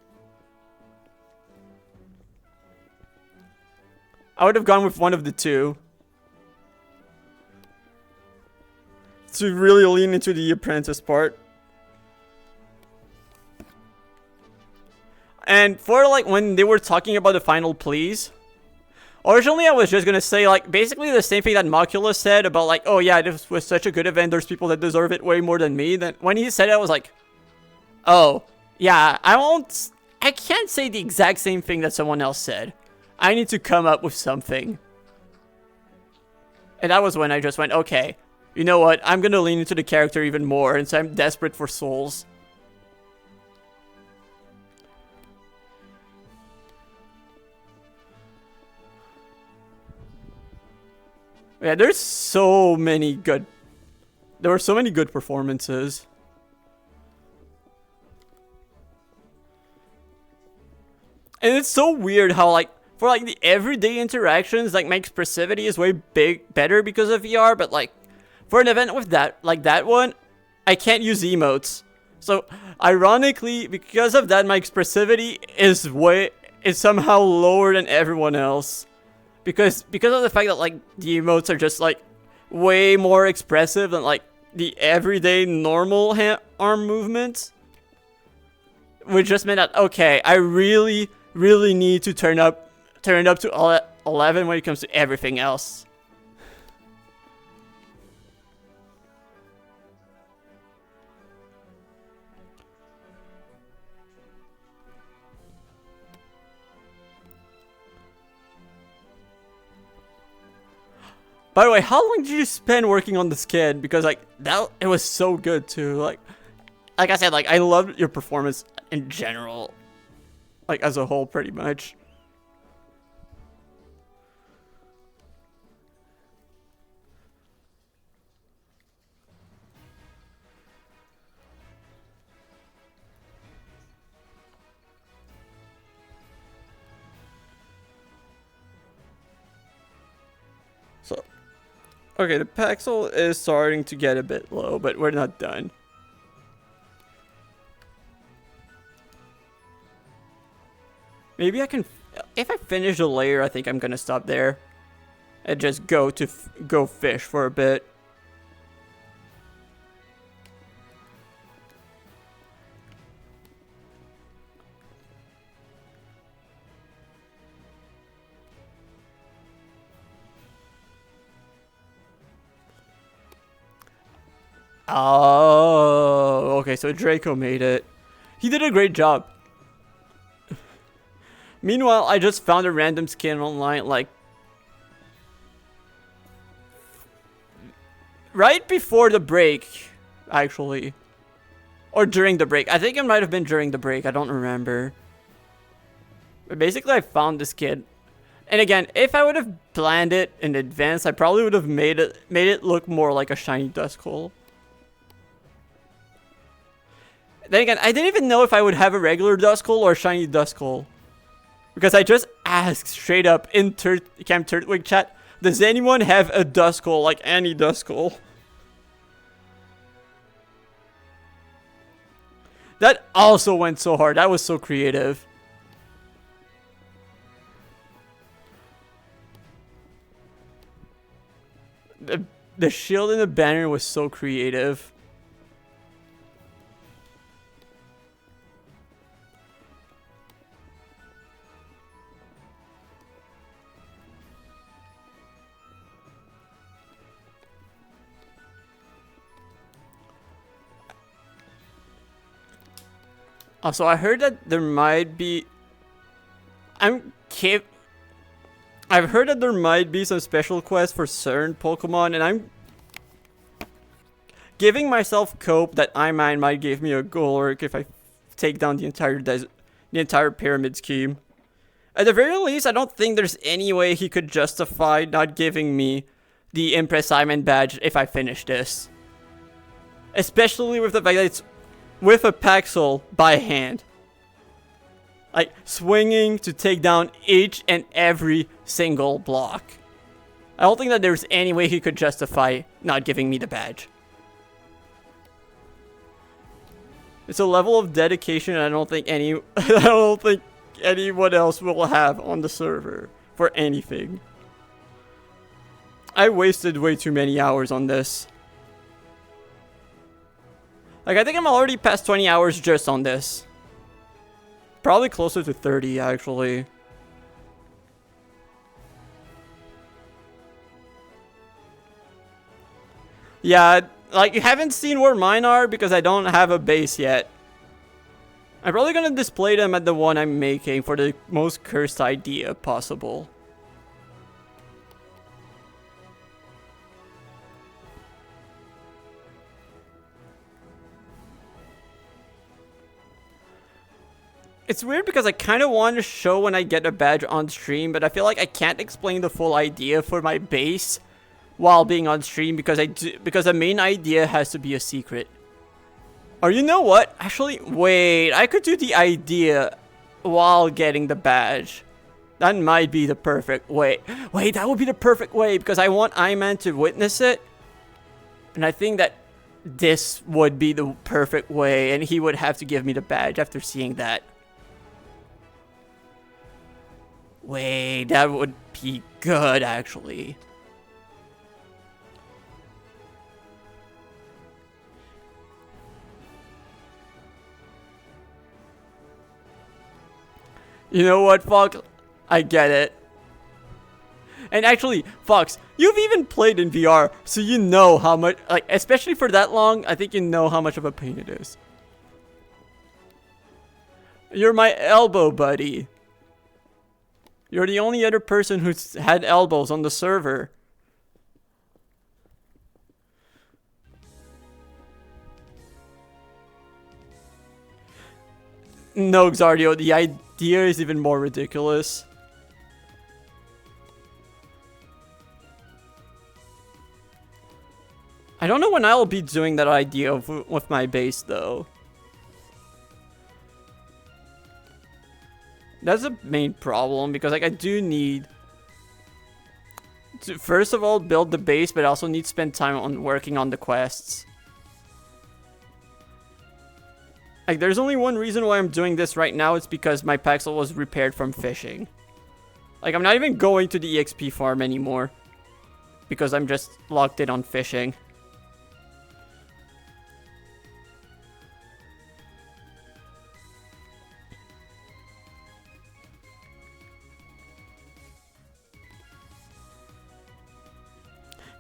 I would have gone with one of the two. To really lean into the apprentice part. And for like when they were talking about the final pleas, Originally, I was just gonna say, like, basically the same thing that Macula said about, like, oh yeah, this was such a good event, there's people that deserve it way more than me. Then when he said it, I was like, oh, yeah, I can't say the exact same thing that someone else said. I need to come up with something. And that was when I just went, okay, you know what, I'm gonna lean into the character even more, and so I'm desperate for souls. Yeah, there were so many good performances. And it's so weird how, like, for, like, the everyday interactions, like, my expressivity is way better because of VR, but, like, for an event with that, like that one, I can't use emotes. So, ironically, because of that, my expressivity is somehow lower than everyone else. Because of the fact that, like, the emotes are just, like, way more expressive than, like, the everyday normal arm movements. Which just meant that, okay, I really need to turn it up to 11 when it comes to everything else. By the way, how long did you spend working on this kid? Because, like, it was so good too. Like I said, like, I loved your performance in general, like, as a whole, pretty much. So, okay, the pixel is starting to get a bit low, but we're not done. Maybe I can, if I finish the layer, I think I'm gonna stop there and just go fish for a bit. Oh, okay, so Draco made it. He did a great job. Meanwhile, I just found a random skin online, like, right before the break, actually. Or during the break. I think it might have been during the break, I don't remember. But basically, I found this kid. And again, if I would have planned it in advance, I probably would have made it look more like a shiny Duskull. Then again, I didn't even know if I would have a regular Duskull or a shiny Duskull. Because I just asked straight up in Camp Turtwig chat, does anyone have a Duskull, like any Duskull? That also went so hard. That was so creative. The shield and the banner was so creative. So I heard that there might be... I've heard that there might be some special quests for certain Pokemon, and I'm giving myself hope that Imine might give me a Golurk if I take down the entire pyramid scheme. At the very least, I don't think there's any way he could justify not giving me the Impress Imine badge if I finish this. Especially with the fact that it's with a Paxel by hand. Like, swinging to take down each and every single block. I don't think that there's any way he could justify not giving me the badge. It's a level of dedication I don't think anyone else will have on the server for anything. I wasted way too many hours on this. Like, I think I'm already past 20 hours just on this. Probably closer to 30, actually. Yeah, like, you haven't seen where mine are because I don't have a base yet. I'm probably gonna display them at the one I'm making for the most cursed idea possible. It's weird because I kind of want to show when I get a badge on stream, but I feel like I can't explain the full idea for my base while being on stream because the main idea has to be a secret. Or you know what? Actually, wait, I could do the idea while getting the badge. That might be the perfect way. Wait, that would be the perfect way because I want Iman to witness it. And I think that this would be the perfect way and he would have to give me the badge after seeing that. Wait, that would be good actually. You know what, Fox? I get it. And actually, Fox, you've even played in VR, so you know how much, like, especially for that long, I think you know how much of a pain it is. You're my elbow buddy. You're the only other person who's had elbows on the server. No, Xardio, the idea is even more ridiculous. I don't know when I'll be doing that idea with my base, though. That's a main problem, because like I do need to, first of all, build the base, but I also need to spend time on working on the quests. Like, there's only one reason why I'm doing this right now. It's because my Paxel was repaired from fishing. Like, I'm not even going to the EXP farm anymore, because I'm just locked in on fishing.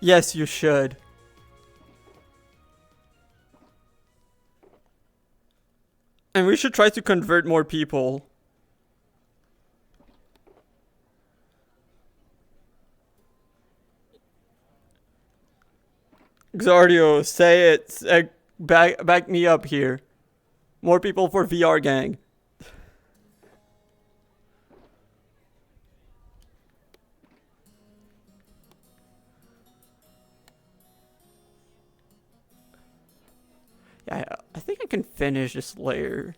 Yes, you should. And we should try to convert more people. Xardio, say it. Back me up here. More people for VR gang. Yeah, I think I can finish this layer.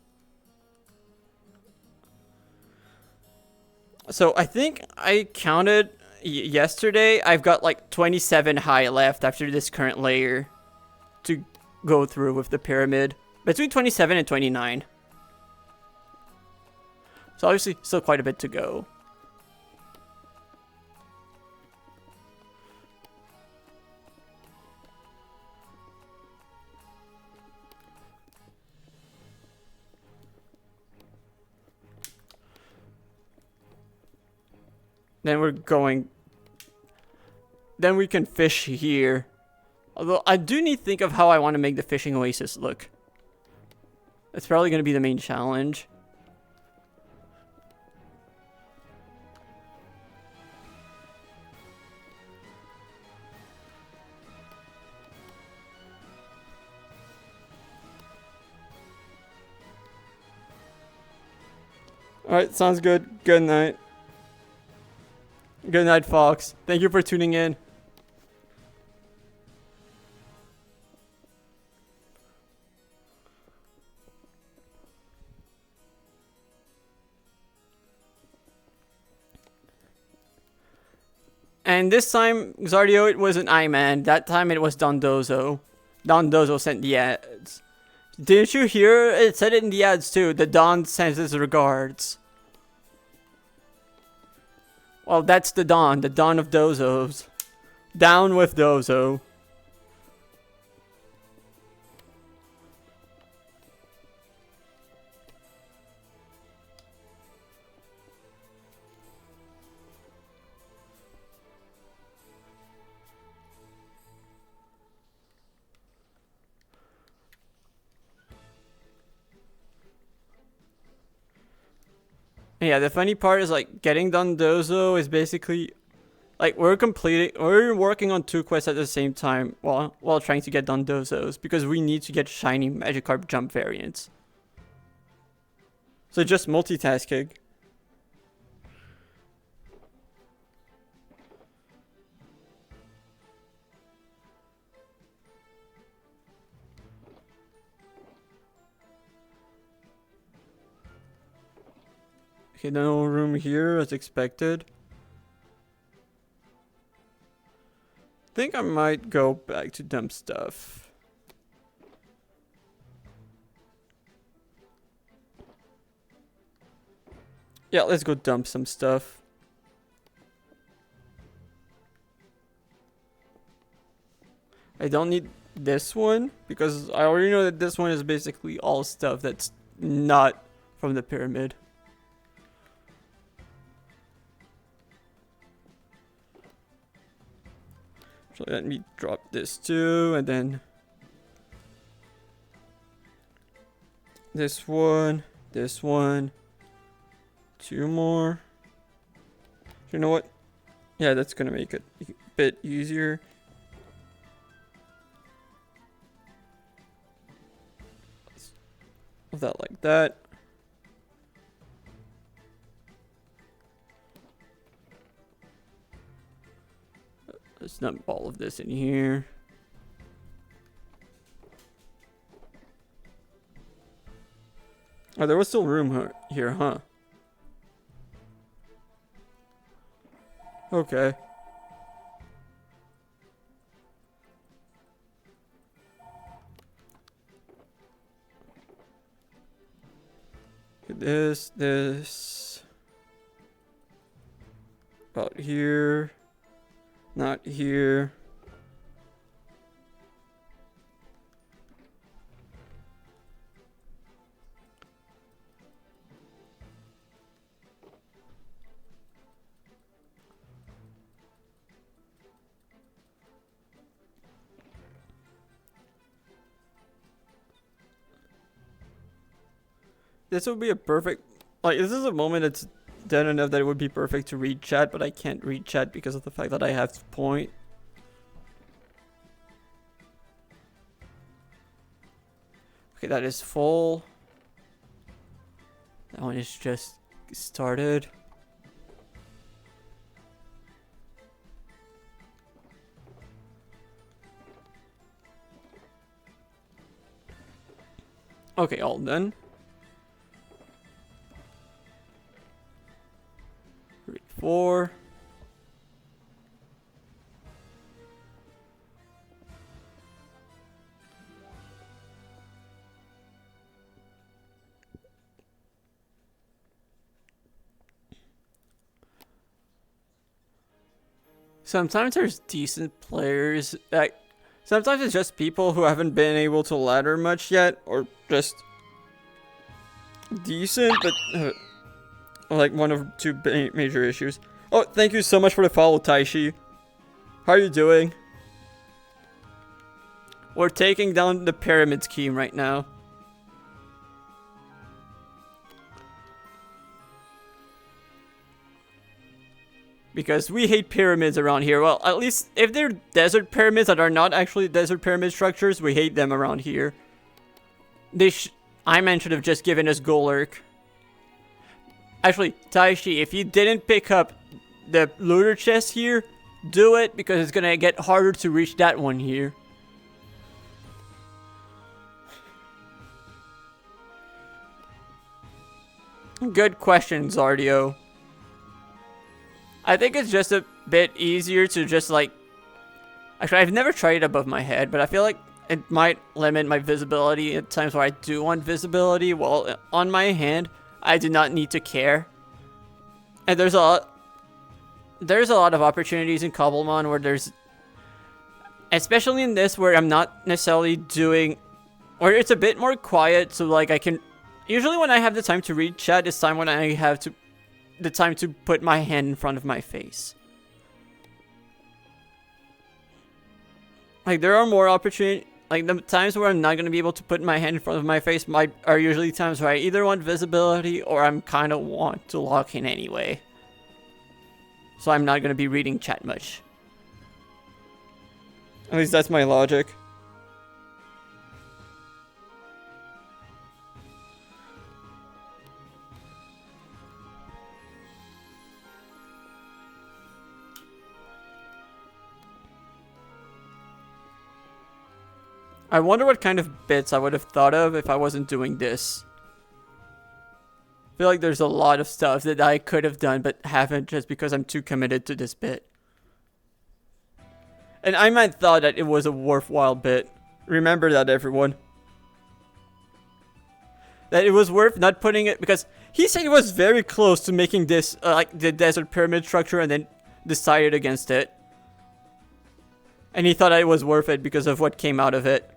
So I think I counted yesterday. I've got like 27 high left after this current layer to go through with the pyramid. Between 27 and 29. So obviously still quite a bit to go. Then we're going... Then we can fish here. Although I do need to think of how I want to make the fishing oasis look. That's probably going to be the main challenge. Alright, sounds good. Good night. Good night, Fox. Thank you for tuning in. And this time, Xardio, it wasn't Iman. That time it was Dondozo. Dondozo sent the ads. Didn't you hear? It said it in the ads too. The Don sends his regards. Well, that's the Don of Dozos. Down with Dozo. Yeah, the funny part is like getting Dondozo is basically like we're working on 2 quests at the same time while trying to get Dondozos because we need to get shiny Magikarp jump variants. So just multitasking. Okay, no room here as expected. Think I might go back to dump stuff. Yeah, let's go dump some stuff. I don't need this one because I already know that this one is basically all stuff that's not from the pyramid. So let me drop this too, and then this one, 2 more. You know what? Yeah, that's gonna make it a bit easier. That like that. Let's dump all of this in here. Oh, there was still room here, huh? Okay. This. About here. Not here. This would be a perfect, like, this is a moment that's dead enough that it would be perfect to read chat, but I can't read chat because of the fact that I have to point. Okay, that is full. That one is just started. Okay, all done. 3, 4. Sometimes there's decent players. Sometimes it's just people who haven't been able to ladder much yet, or just decent, but like one of 2 major issues. Oh, thank you so much for the follow, Taishi. How are you doing? We're taking down the pyramid scheme right now. Because we hate pyramids around here. Well, at least if they're desert pyramids that are not actually desert pyramid structures, we hate them around here. Iman should have just given us Golurk. Actually, Taishi, if you didn't pick up the looter chest here, do it because it's gonna get harder to reach that one here. Good question, Zardio. I think it's just a bit easier to just like... Actually, I've never tried it above my head, but I feel like it might limit my visibility at times where I do want visibility. While on my hand, I do not need to care. And there's a lot of opportunities in Cobblemon where there's... Especially in this where I'm not necessarily doing... Or it's a bit more quiet, so like I can... Usually when I have the time to read chat, it's time when I have the time to put my hand in front of my face. Like there are more opportunities. like the times where I'm not gonna be able to put my hand in front of my face are usually times where I either want visibility or I'm kind of want to lock in anyway. So I'm not gonna be reading chat much. At least that's my logic. I wonder what kind of bits I would have thought of if I wasn't doing this. I feel like there's a lot of stuff that I could have done but haven't just because I'm too committed to this bit. And I might thought that it was a worthwhile bit. Remember that, everyone. That it was worth not putting it, because he said he was very close to making this like the desert pyramid structure and then decided against it. And he thought it was worth it because of what came out of it.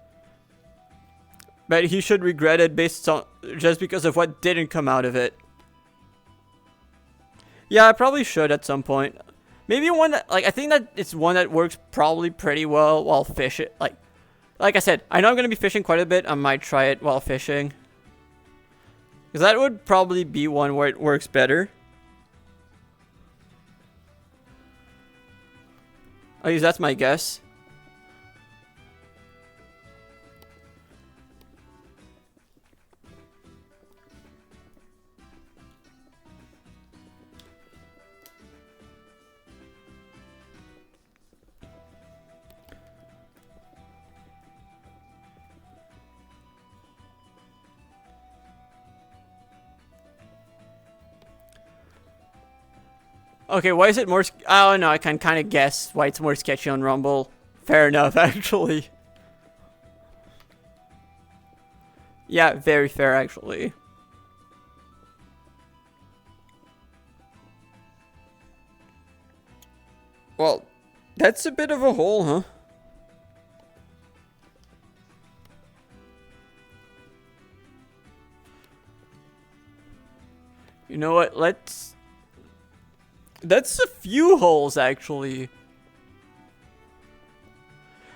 But he should regret it based on just because of what didn't come out of it. Yeah, I probably should at some point. Maybe one that, like, I think that it's one that works probably pretty well while fishing. Like I said, I know I'm going to be fishing quite a bit. I might try it while fishing. Because that would probably be one where it works better. At least that's my guess. Okay, why is it more... Oh, no, I can kind of guess why it's more sketchy on Rumble. Fair enough, actually. Yeah, very fair, actually. Well, that's a bit of a hole, huh? You know what, let's... That's a few holes, actually.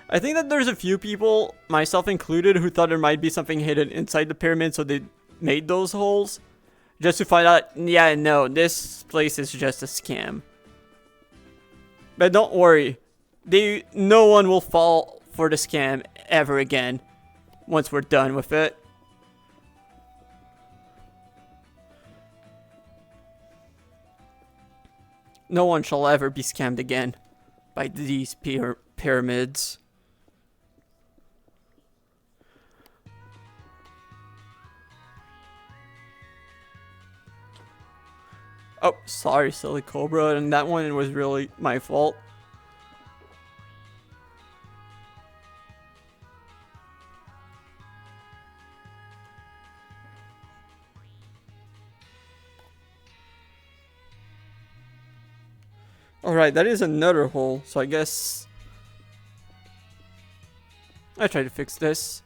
I think that there's a few people, myself included, who thought there might be something hidden inside the pyramid, so they made those holes. Just to find out, yeah, no, this place is just a scam. But don't worry. No one will fall for the scam ever again. Once we're done with it. No one shall ever be scammed again by these pyramids. Oh, sorry, silly Cobra, and that one was really my fault. Alright, that is another hole, so I guess... I try to fix this.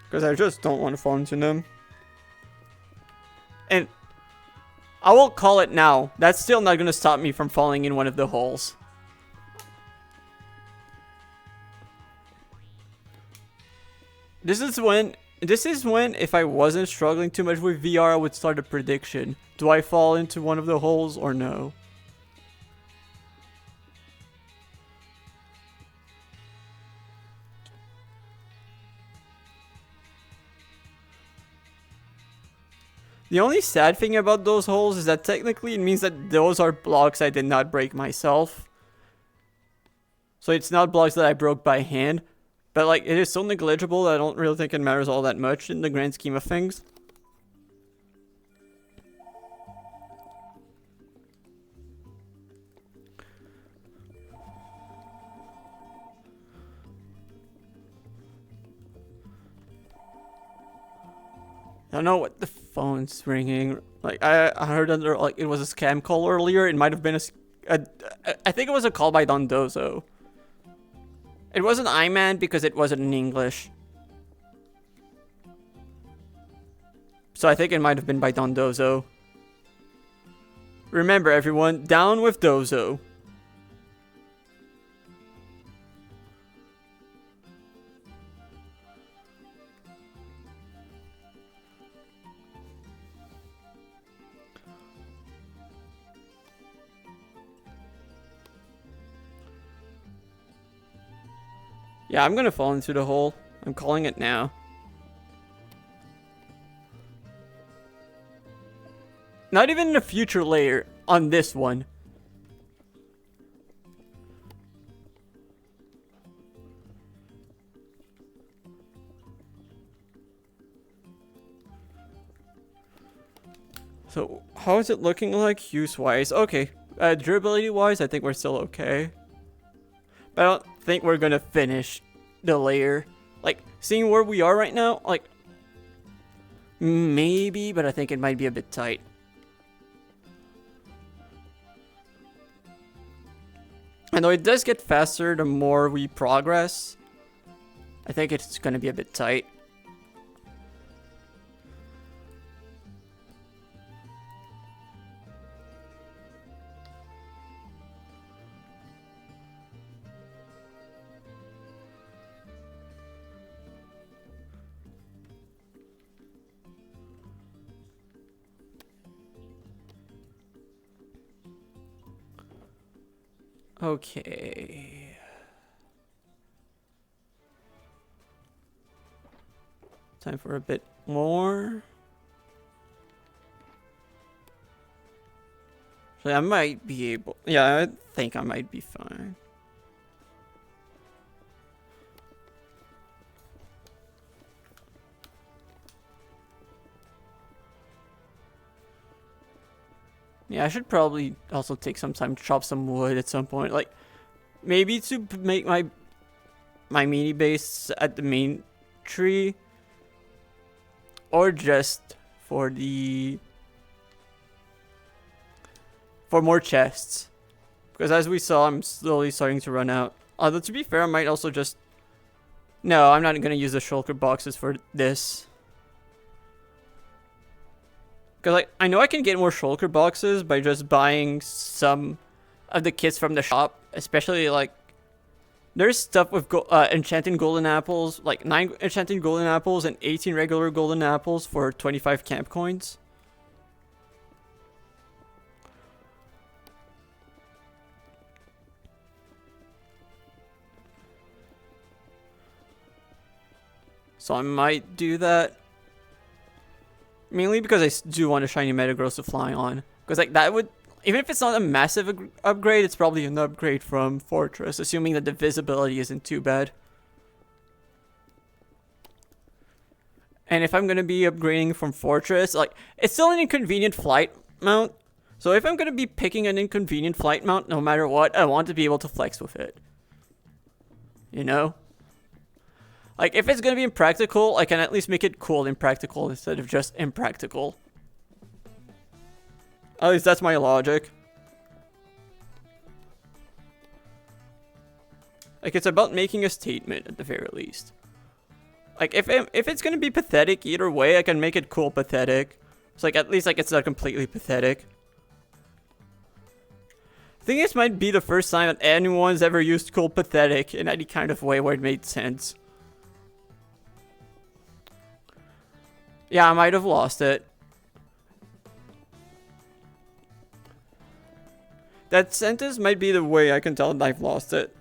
Because I just don't want to fall into them. And I won't call it now. That's still not going to stop me from falling in one of the holes. This is when, if I wasn't struggling too much with VR, I would start a prediction. Do I fall into one of the holes or no? The only sad thing about those holes is that technically it means that those are blocks I did not break myself. So it's not blocks that I broke by hand. But like, it is so negligible that I don't really think it matters all that much in the grand scheme of things. I don't know what the phone's ringing. Like, I heard under, like, it was a scam call earlier. It might have been I think it was a call by Dondozo. It wasn't Iman because it wasn't in English. So I think it might have been by Dondozo. Remember, everyone, down with Dozo. Yeah, I'm gonna fall into the hole. I'm calling it now. Not even in a future layer on this one. So, how is it looking like use-wise? Okay, durability-wise, I think we're still okay. But I don't think we're gonna finish the layer. Like, seeing where we are right now, like, maybe, but I think it might be a bit tight. I know it does get faster the more we progress. I think it's gonna be a bit tight. Okay. Time for a bit more. So I might be able... Yeah, I think I might be fine. Yeah, I should probably also take some time to chop some wood at some point. Like, maybe to make my mini base at the main tree. Or just for the... for more chests. Because as we saw, I'm slowly starting to run out. Although, to be fair, I might also just... No, I'm not going to use the shulker boxes for this. Because, like, I know I can get more shulker boxes by just buying some of the kits from the shop. Especially, like, there's stuff with enchanted golden apples. Like, 9 enchanted golden apples and 18 regular golden apples for 25 camp coins. So I might do that. Mainly because I do want a shiny Metagross to fly on. Because, like, that would... Even if it's not a massive upgrade, it's probably an upgrade from Fortress. Assuming that the visibility isn't too bad. And if I'm going to be upgrading from Fortress, like, it's still an inconvenient flight mount. So if I'm going to be picking an inconvenient flight mount, no matter what, I want to be able to flex with it. You know? Like, if it's going to be impractical, I can at least make it cool impractical instead of just impractical. At least that's my logic. Like, it's about making a statement at the very least. Like, if it's going to be pathetic either way, I can make it cool pathetic. So, like, at least, like, it's not completely pathetic. I think this might be the first time that anyone's ever used cool pathetic in any kind of way where it made sense. Yeah, I might have lost it. That sentence might be the way I can tell that I've lost it.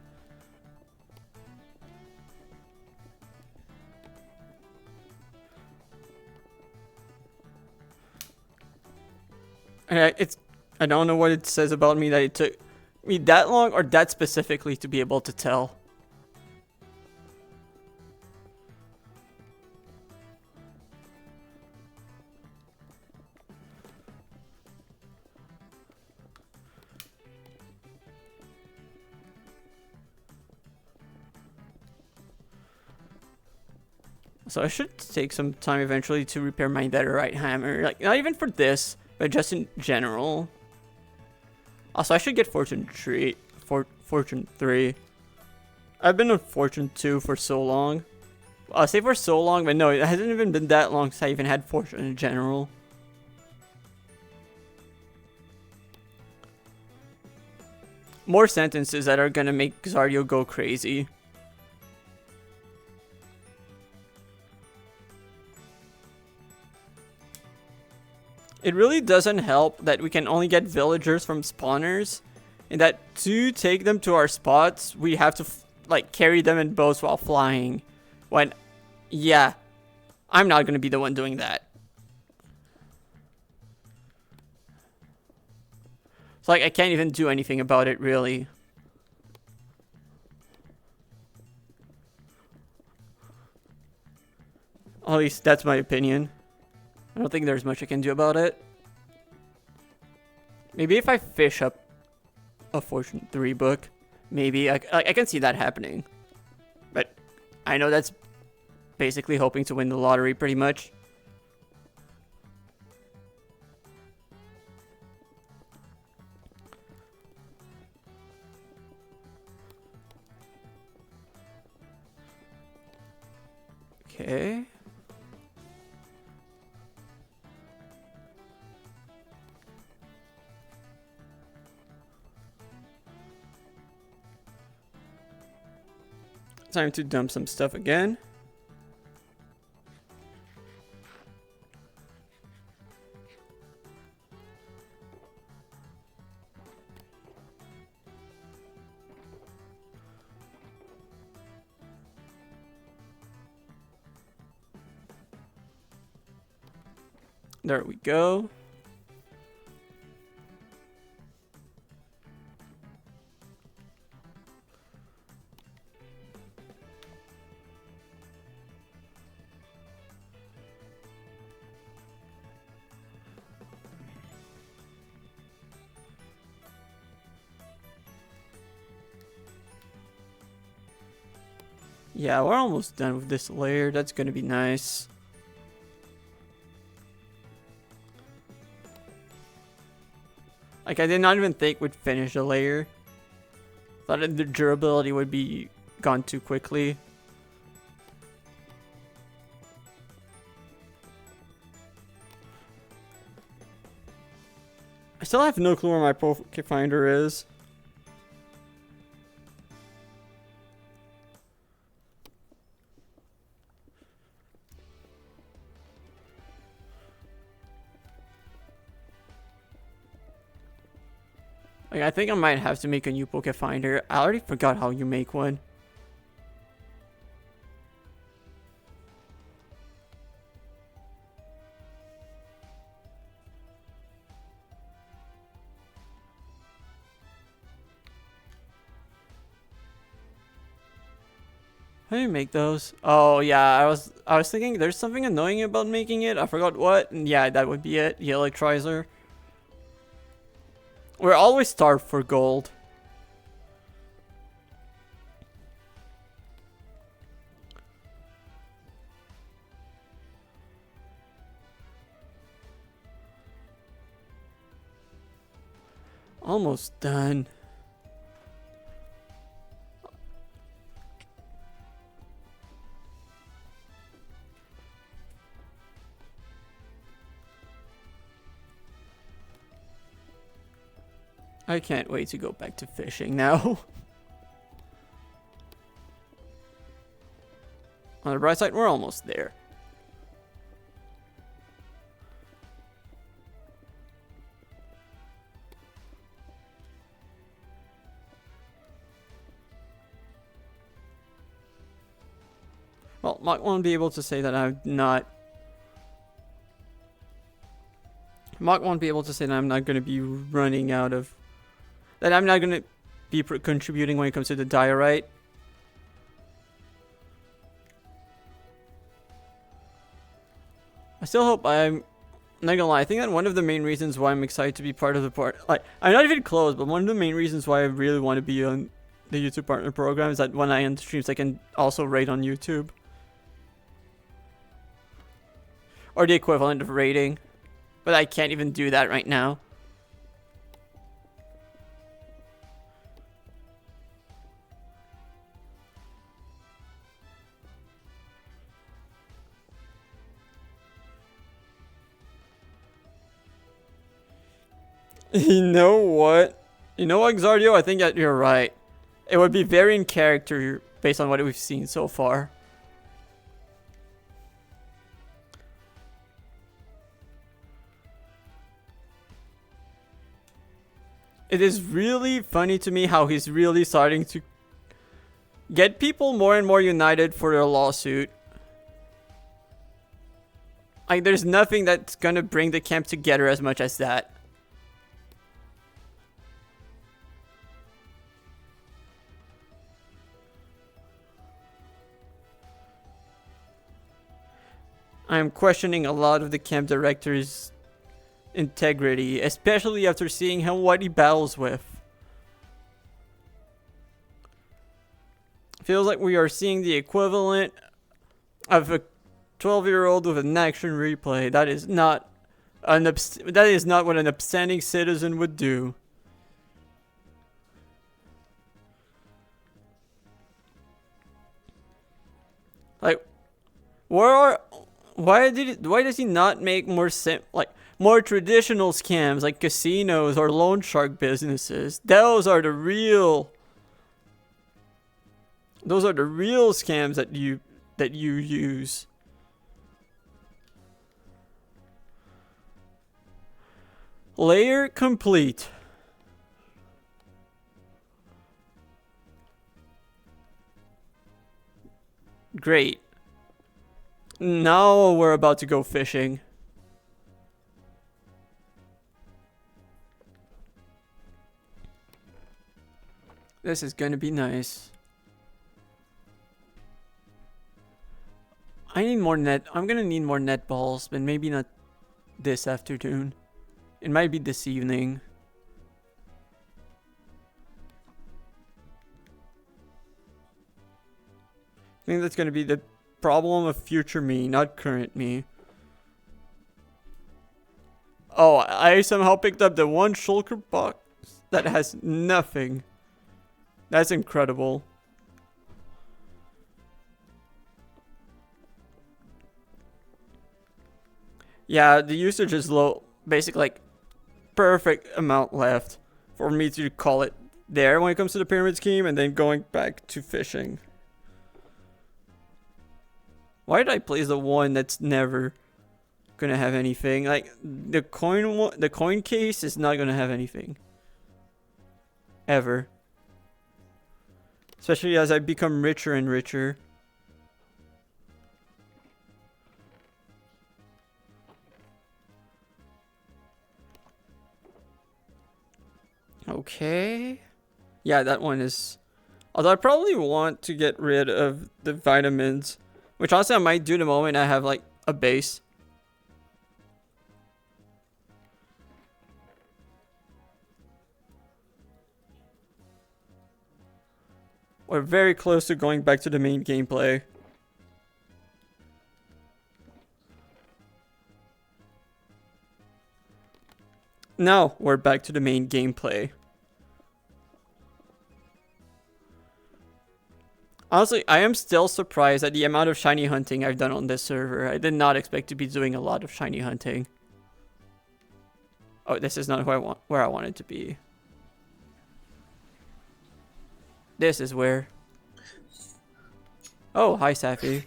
And I don't know what it says about me that it took me that long or that specifically to be able to tell. So I should take some time eventually to repair my netherite hammer. Like, not even for this, but just in general. Also, I should get Fortune 3. Fortune 3. I've been on Fortune 2 for so long. I'll say for so long, but no, it hasn't even been that long since I even had fortune in general. More sentences that are gonna make Zardio go crazy. It really doesn't help that we can only get villagers from spawners, and that to take them to our spots, we have to like carry them in boats while flying. When, yeah, I'm not gonna be the one doing that. It's like I can't even do anything about it, really. At least that's my opinion. I don't think there's much I can do about it. Maybe if I fish up a Fortune 3 book, maybe I can see that happening. But I know that's basically hoping to win the lottery pretty much. Okay. Time to dump some stuff again. There we go. Yeah, we're almost done with this layer. That's gonna be nice. Like, I did not even think we'd finish the layer. Thought the durability would be gone too quickly. I still have no clue where my Poke Finder is. Like, I think I might have to make a new Poke Finder. I already forgot how you make one. How do you make those? Oh yeah, I was thinking there's something annoying about making it. I forgot what. And yeah, that would be it. The electrizer. We're always starved for gold. Almost done. I can't wait to go back to fishing now. On the bright side, we're almost there. Well, Mach won't be able to say that I'm not... Mach won't be able to say that I'm not going to be running out of... That I'm not going to be contributing when it comes to the diorite. I still hope I'm not gonna lie. I think that one of the main reasons why I'm excited to be part of the like, I'm not even close, but one of the main reasons why I really want to be on the YouTube partner program is that when I end streams, I can also rate on YouTube, or the equivalent of rating, but I can't even do that right now. You know what? You know what, Xardio? I think that you're right. It would be very in character based on what we've seen so far. It is really funny to me how he's really starting to get people more and more united for their lawsuit. Like, there's nothing that's gonna bring the camp together as much as that. I'm questioning a lot of the camp director's integrity, especially after seeing what he battles with. Feels like we are seeing the equivalent of a 12-year-old with an action replay. That is not what an upstanding citizen would do. Like, why does he not make more traditional scams like casinos or loan shark businesses? Those are the real scams that you use. Layer complete. Great. Now we're about to go fishing. This is gonna be nice. I'm gonna need more net balls, but maybe not this afternoon. It might be this evening. I think that's gonna be the problem of future me, not current me. Oh, I somehow picked up the one shulker box that has nothing. That's incredible. Yeah, the usage is low. Basically, like, perfect amount left for me to call it there when it comes to the pyramid scheme and then going back to fishing. Why did I place the one that's never gonna have anything? Like, the coin case is not gonna have anything. Ever. Especially as I become richer and richer. Okay. Yeah, that one is... Although I probably want to get rid of the vitamins. Which honestly I might do the moment I have, like, a base. We're very close to going back to the main gameplay. Now we're back to the main gameplay. Honestly, I am still surprised at the amount of shiny hunting I've done on this server. I did not expect to be doing a lot of shiny hunting. Oh, this is not where I wanted to be. This is where. Oh, hi, Safi.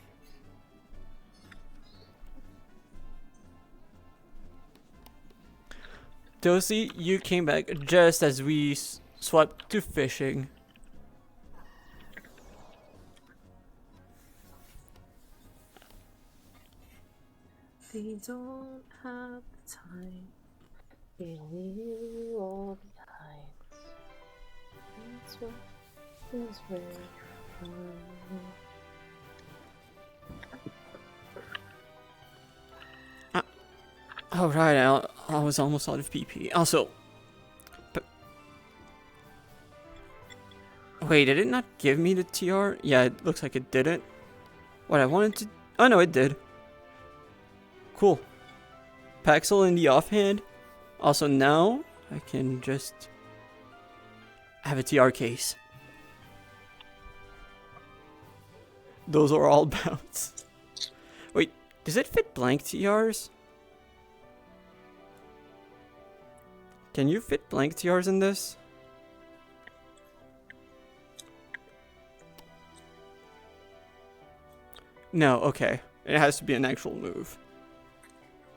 Dosi, you came back just as we swapped to fishing. They don't have the time. They leave you all behind. That's what is very fun. Oh, right, I was almost out of PP. Also, wait, did it not give me the TR? Yeah, it looks like it didn't. What I wanted to... Oh, no, it did. Cool. Paxel in the offhand. Also, now I can just have a TR case. Those are all bounce. Wait, does it fit blank TRs? Can you fit blank TRs in this? No, okay. It has to be an actual move.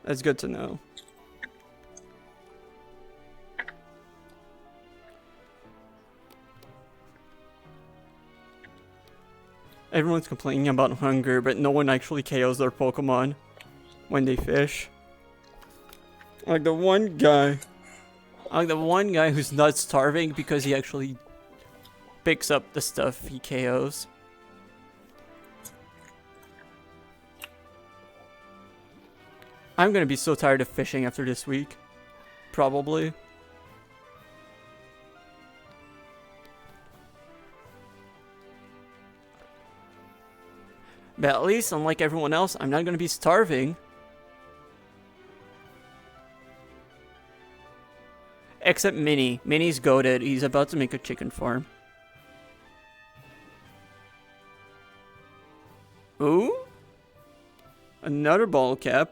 That's good to know. Everyone's complaining about hunger, but no one actually KOs their Pokemon when they fish. Like the one guy who's not starving because he actually picks up the stuff he KOs. I'm gonna be so tired of fishing after this week. Probably. But at least, unlike everyone else, I'm not gonna be starving. Except Minnie. Minnie's goated. He's about to make a chicken farm. Ooh? Another ball cap.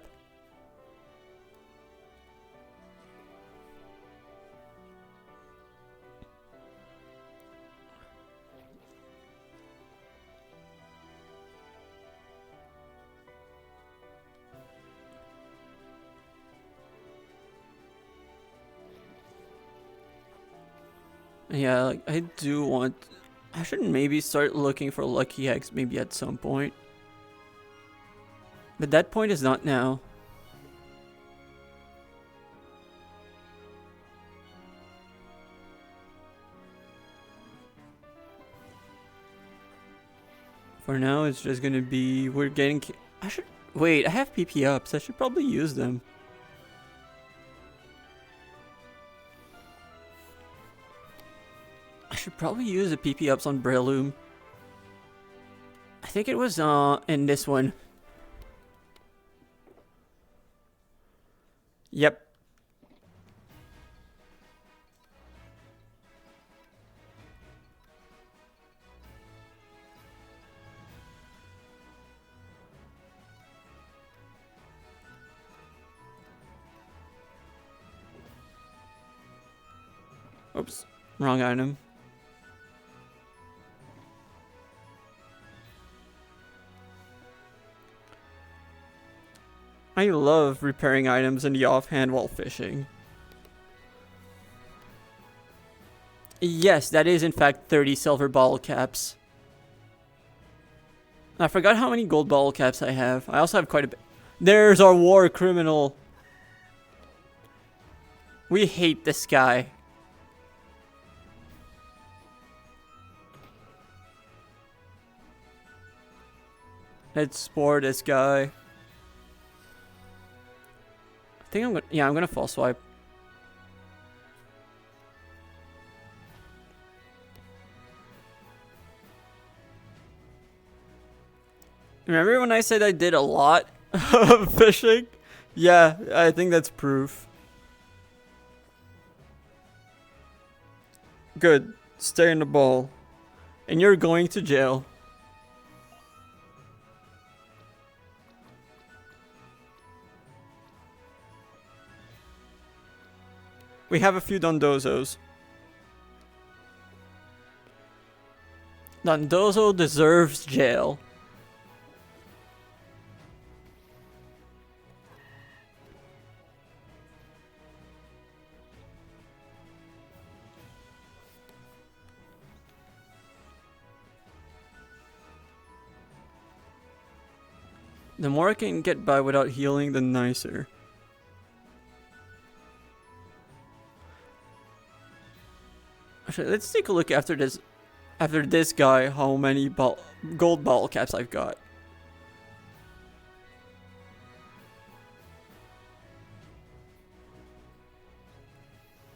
Yeah, like, I do want... I should maybe start looking for lucky eggs maybe at some point. But that point is not now. For now, it's just gonna be... We're getting... I should... Wait, I have PP ups. I should probably use them. I should probably use the PP ups on Breloom. I think it was in this one. Yep. Oops, wrong item. I love repairing items in the offhand while fishing. Yes, that is in fact 30 silver bottle caps. I forgot how many gold bottle caps I have. I also have quite a bit. There's our war criminal. We hate this guy. Let's spore this guy. I think I'm gonna, yeah, I'm gonna fall swipe. Remember when I said I did a lot of fishing? Yeah, I think that's proof. Good. Stay in the ball. And you're going to jail. We have a few Dondozos. Dondozo deserves jail. The more I can get by without healing, the nicer. Actually, let's take a look after this guy, how many gold bottle caps I've got.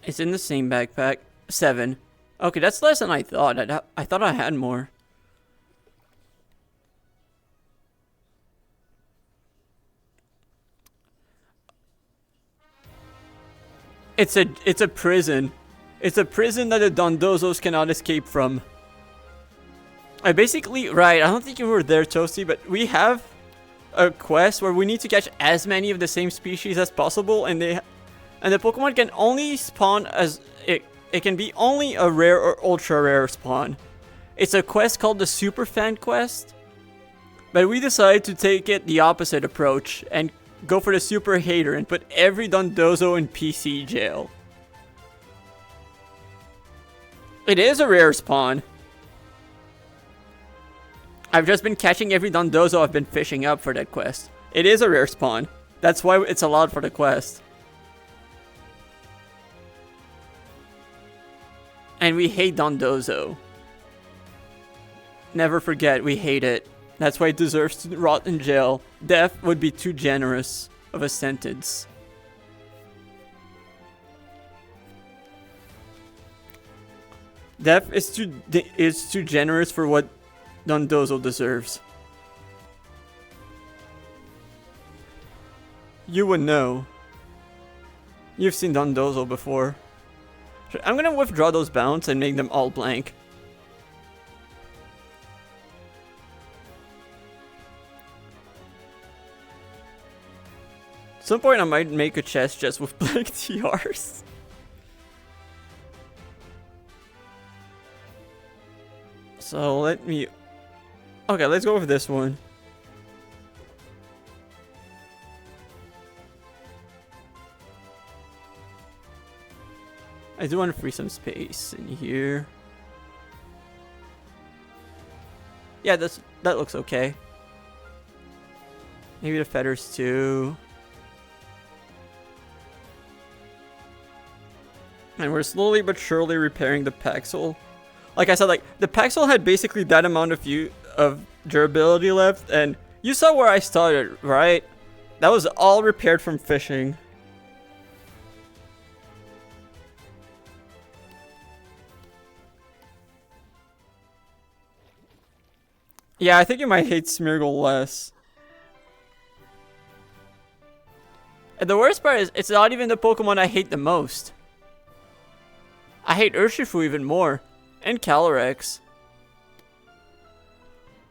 It's in the same backpack. 7. Okay, that's less than I thought. I thought I had more. It's a prison. It's a prison that the Dondozos cannot escape from. I basically, right, I don't think you were there, Toasty, but we have a quest where we need to catch as many of the same species as possible, and and the Pokemon can only spawn as it can be only a rare or ultra rare spawn. It's a quest called the Super Fan Quest, but we decided to take it the opposite approach and go for the Super Hater and put every Dondozo in PC jail. It is a rare spawn. I've just been catching every Dondozo I've been fishing up for that quest. It is a rare spawn. That's why it's allowed for the quest. And we hate Dondozo. Never forget, we hate it. That's why it deserves to rot in jail. Death would be too generous of a sentence. Death is too generous for what Dondozo deserves. You would know. You've seen Dondozo before. I'm gonna withdraw those bounds and make them all blank. At some point I might make a chest just with blank TRs. So let me... Okay, let's go with this one. I do want to free some space in here. Yeah, that looks okay. Maybe the feathers too. And we're slowly but surely repairing the Paxel. Like I said, like the Paxel had basically that amount of durability left, and you saw where I started, right? That was all repaired from fishing. Yeah, I think you might hate Smeargle less. And the worst part is, it's not even the Pokemon I hate the most. I hate Urshifu even more. And Calyrex.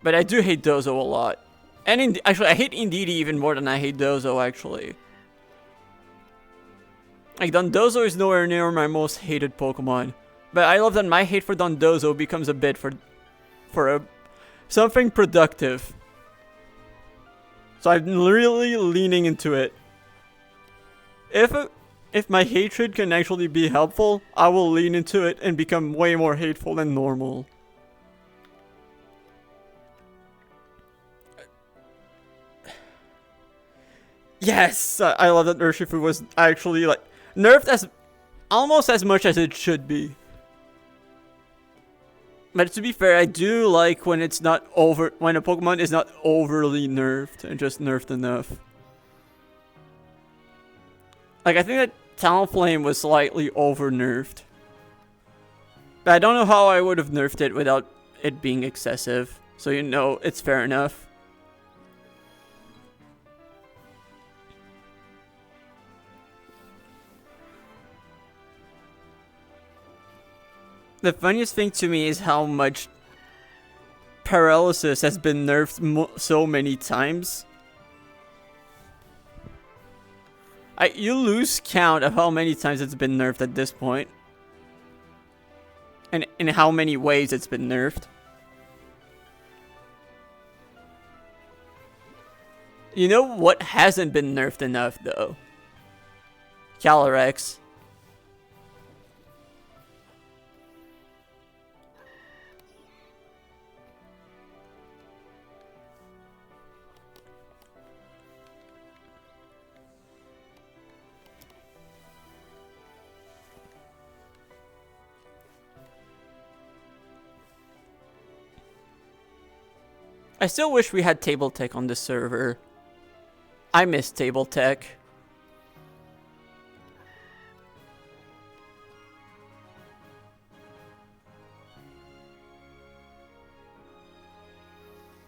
But I do hate Dozo a lot. And actually, I hate Indeedee even more than I hate Dozo, actually. Like, Dondozo is nowhere near my most hated Pokemon. But I love that my hate for Dondozo becomes a bit for something productive. So I'm really leaning into it. If my hatred can actually be helpful, I will lean into it and become way more hateful than normal. Yes! I love that Urshifu was actually like nerfed almost as much as it should be. But to be fair, I do like when when a Pokemon is not overly nerfed and just nerfed enough. Like, I think that Talonflame was slightly over-nerfed. But I don't know how I would have nerfed it without it being excessive. So you know, it's fair enough. The funniest thing to me is how much Paralysis has been nerfed so many times. You lose count of how many times it's been nerfed at this point. And in how many ways it's been nerfed. You know what hasn't been nerfed enough, though? Calyrex. I still wish we had Table Tech on this server. I miss Table Tech.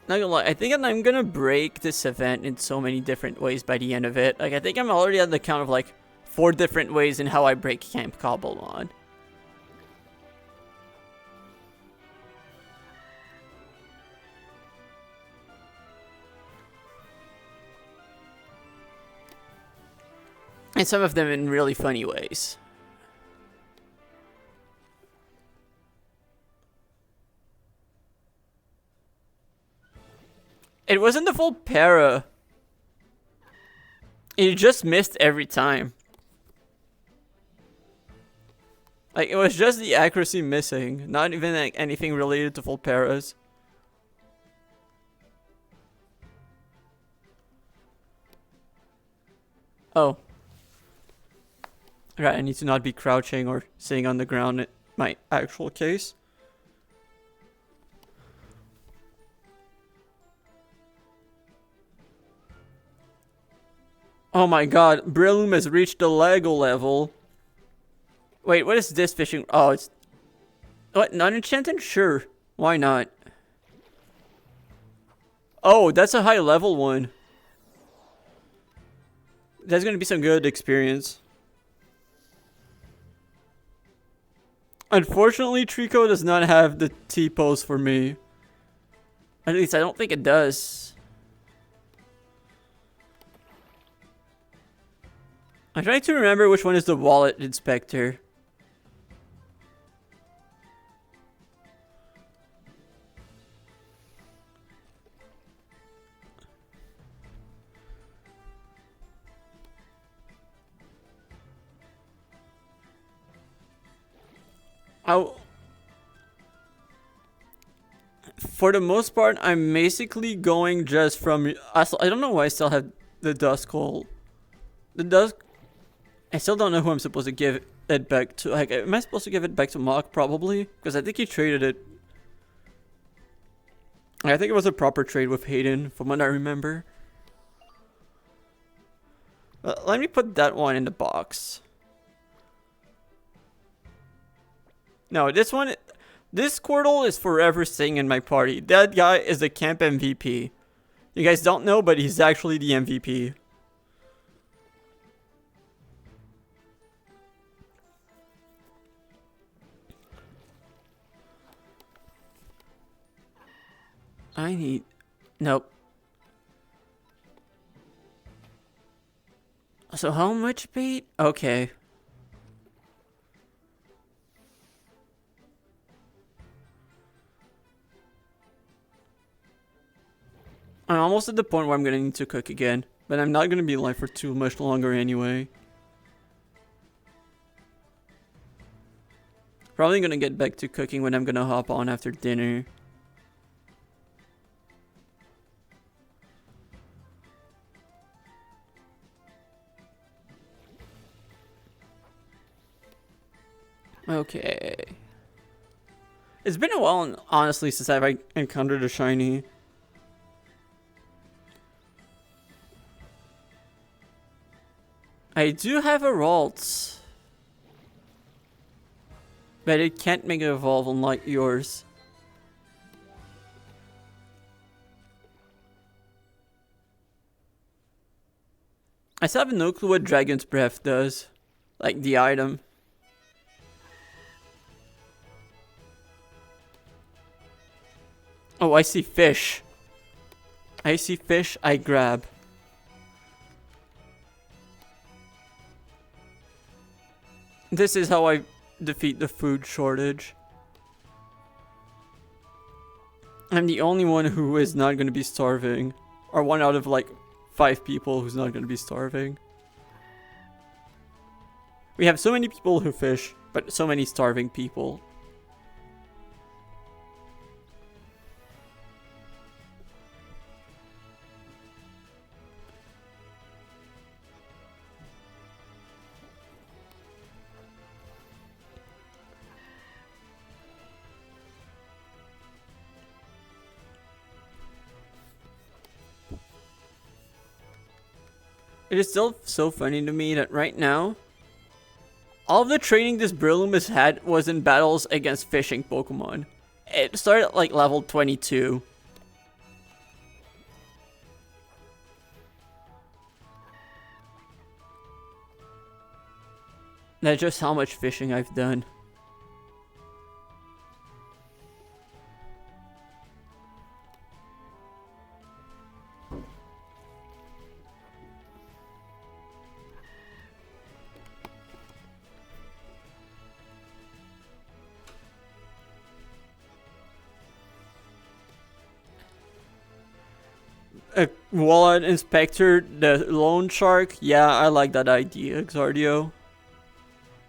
Not gonna lie, I think I'm gonna break this event in so many different ways by the end of it. Like, I think I'm already at the count of like 4 different ways in how I break Camp Cobblemon. And some of them in really funny ways. It wasn't the full para. It just missed every time. Like, it was just the accuracy missing. Not even like anything related to full paras. Oh. Right, I need to not be crouching or sitting on the ground in my actual case. Oh my god, Breloom has reached the Lego level. Wait, what is this fishing? Oh, it's... What, non-enchanted? Sure. Why not? Oh, that's a high level one. That's gonna be some good experience. Unfortunately, Trico does not have the T-pose for me. At least I don't think it does. I'm trying to remember which one is the wallet inspector. For the most part, I'm basically going just from... I don't know why I still have the Duskull. The Dusk... I still don't know who I'm supposed to give it back to. Like, am I supposed to give it back to Mach? Probably. Because I think he traded it. I think it was a proper trade with Hayden, from what I remember. Let me put that one in the box. No, this one... This Squirtle is forever staying in my party. That guy is the camp MVP. You guys don't know, but he's actually the MVP. I need... Nope. So how much bait? Okay. I'm almost at the point where I'm gonna need to cook again. But I'm not gonna be live for too much longer anyway. Probably gonna get back to cooking when I'm gonna hop on after dinner. Okay. It's been a while, honestly, since I've encountered a shiny. I do have a Ralts. But it can't make it evolve unlike yours. I still have no clue what Dragon's Breath does. Like the item. Oh, I see fish. I see fish, I grab. This is how I defeat the food shortage. I'm the only one who is not going to be starving. Or one out of like 5 people who's not going to be starving. We have so many people who fish, but so many starving people. It is still so funny to me that right now, all of the training this Breloom has had was in battles against fishing Pokemon. It started at like level 22. That's just how much fishing I've done. Wallet Inspector, the loan shark. Yeah, I like that idea, Xardio.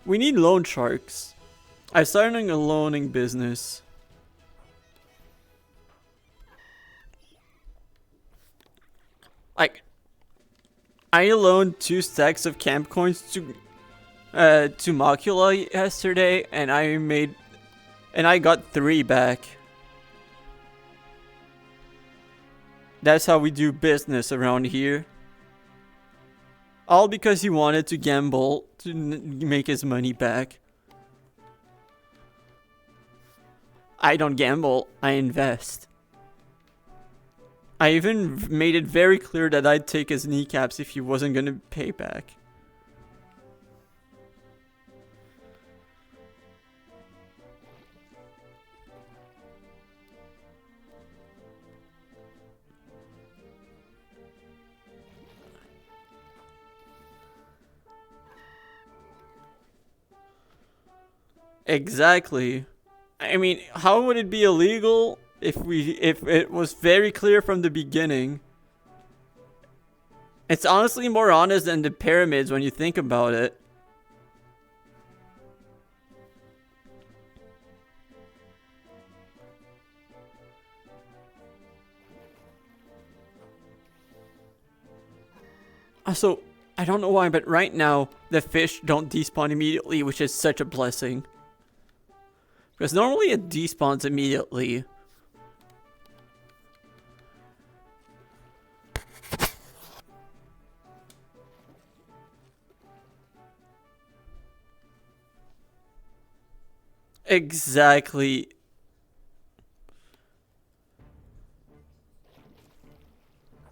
We need loan sharks. I'm starting a loaning business. Like, I loaned 2 stacks of camp coins to Macula yesterday, and I got 3 back. That's how we do business around here. All because he wanted to gamble to make his money back. I don't gamble, I invest. I even made it very clear that I'd take his kneecaps if he wasn't gonna pay back. Exactly. I mean, how would it be illegal if it was very clear from the beginning? It's honestly more honest than the pyramids when you think about it. Also, I don't know why, but right now the fish don't despawn immediately, which is such a blessing. Because normally it despawns immediately. Exactly.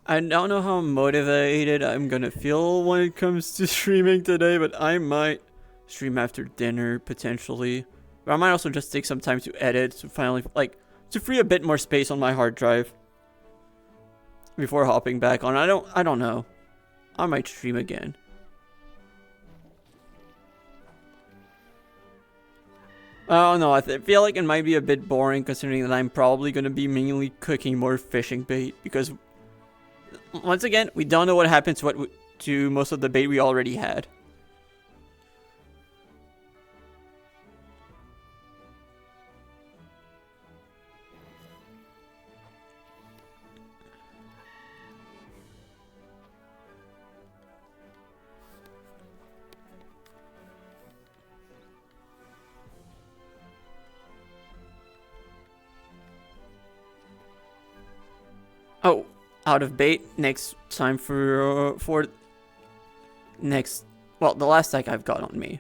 I don't know how motivated I'm gonna feel when it comes to streaming today, but I might stream after dinner potentially. But I might also just take some time to edit to finally, like, to free a bit more space on my hard drive before hopping back on. I don't know. I might stream again. Oh no, I feel like it might be a bit boring considering that I'm probably gonna be mainly cooking more fishing bait because once again, we don't know what happened to most of the bait we already had. Oh, out of bait. Next time for next. Well, the last stack I've got on me.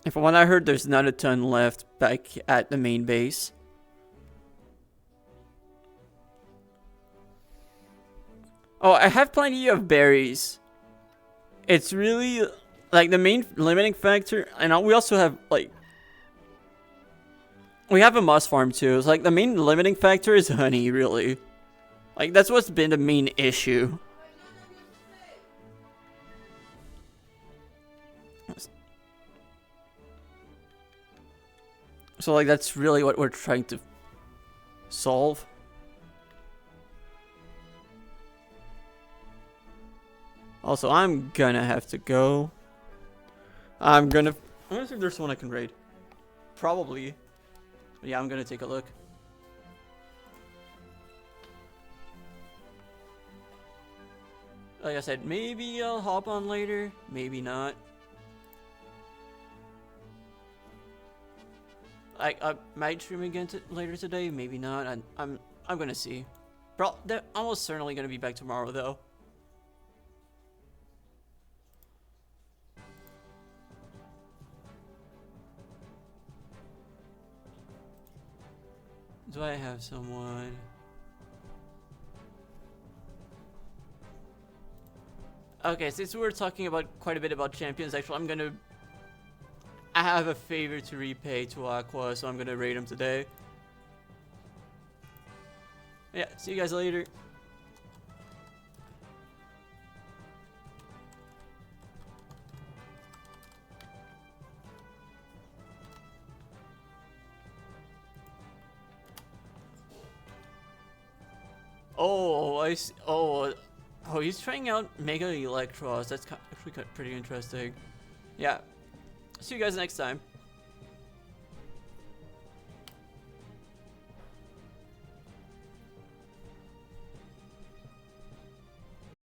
And from what I heard, there's not a ton left back at the main base. Oh, I have plenty of berries. It's really like the main limiting factor, and we also have like we have a moss farm too. It's like the main limiting factor is honey, really. Like that's what's been the main issue. So like that's really what we're trying to solve. Also, I'm gonna have to go. I'm gonna see if there's one I can raid. Probably. But yeah, I'm gonna take a look. Like I said, maybe I'll hop on later, maybe not. I might stream again later today, maybe not. I'm gonna see. They're almost certainly gonna be back tomorrow though. Do I have someone? Okay, since we were talking about quite a bit about champions, actually, I have a favor to repay to Aqua, so I'm gonna raid him today. Yeah, see you guys later. Oh, oh, oh, he's trying out Mega Electros. That's actually pretty interesting. Yeah. See you guys next time.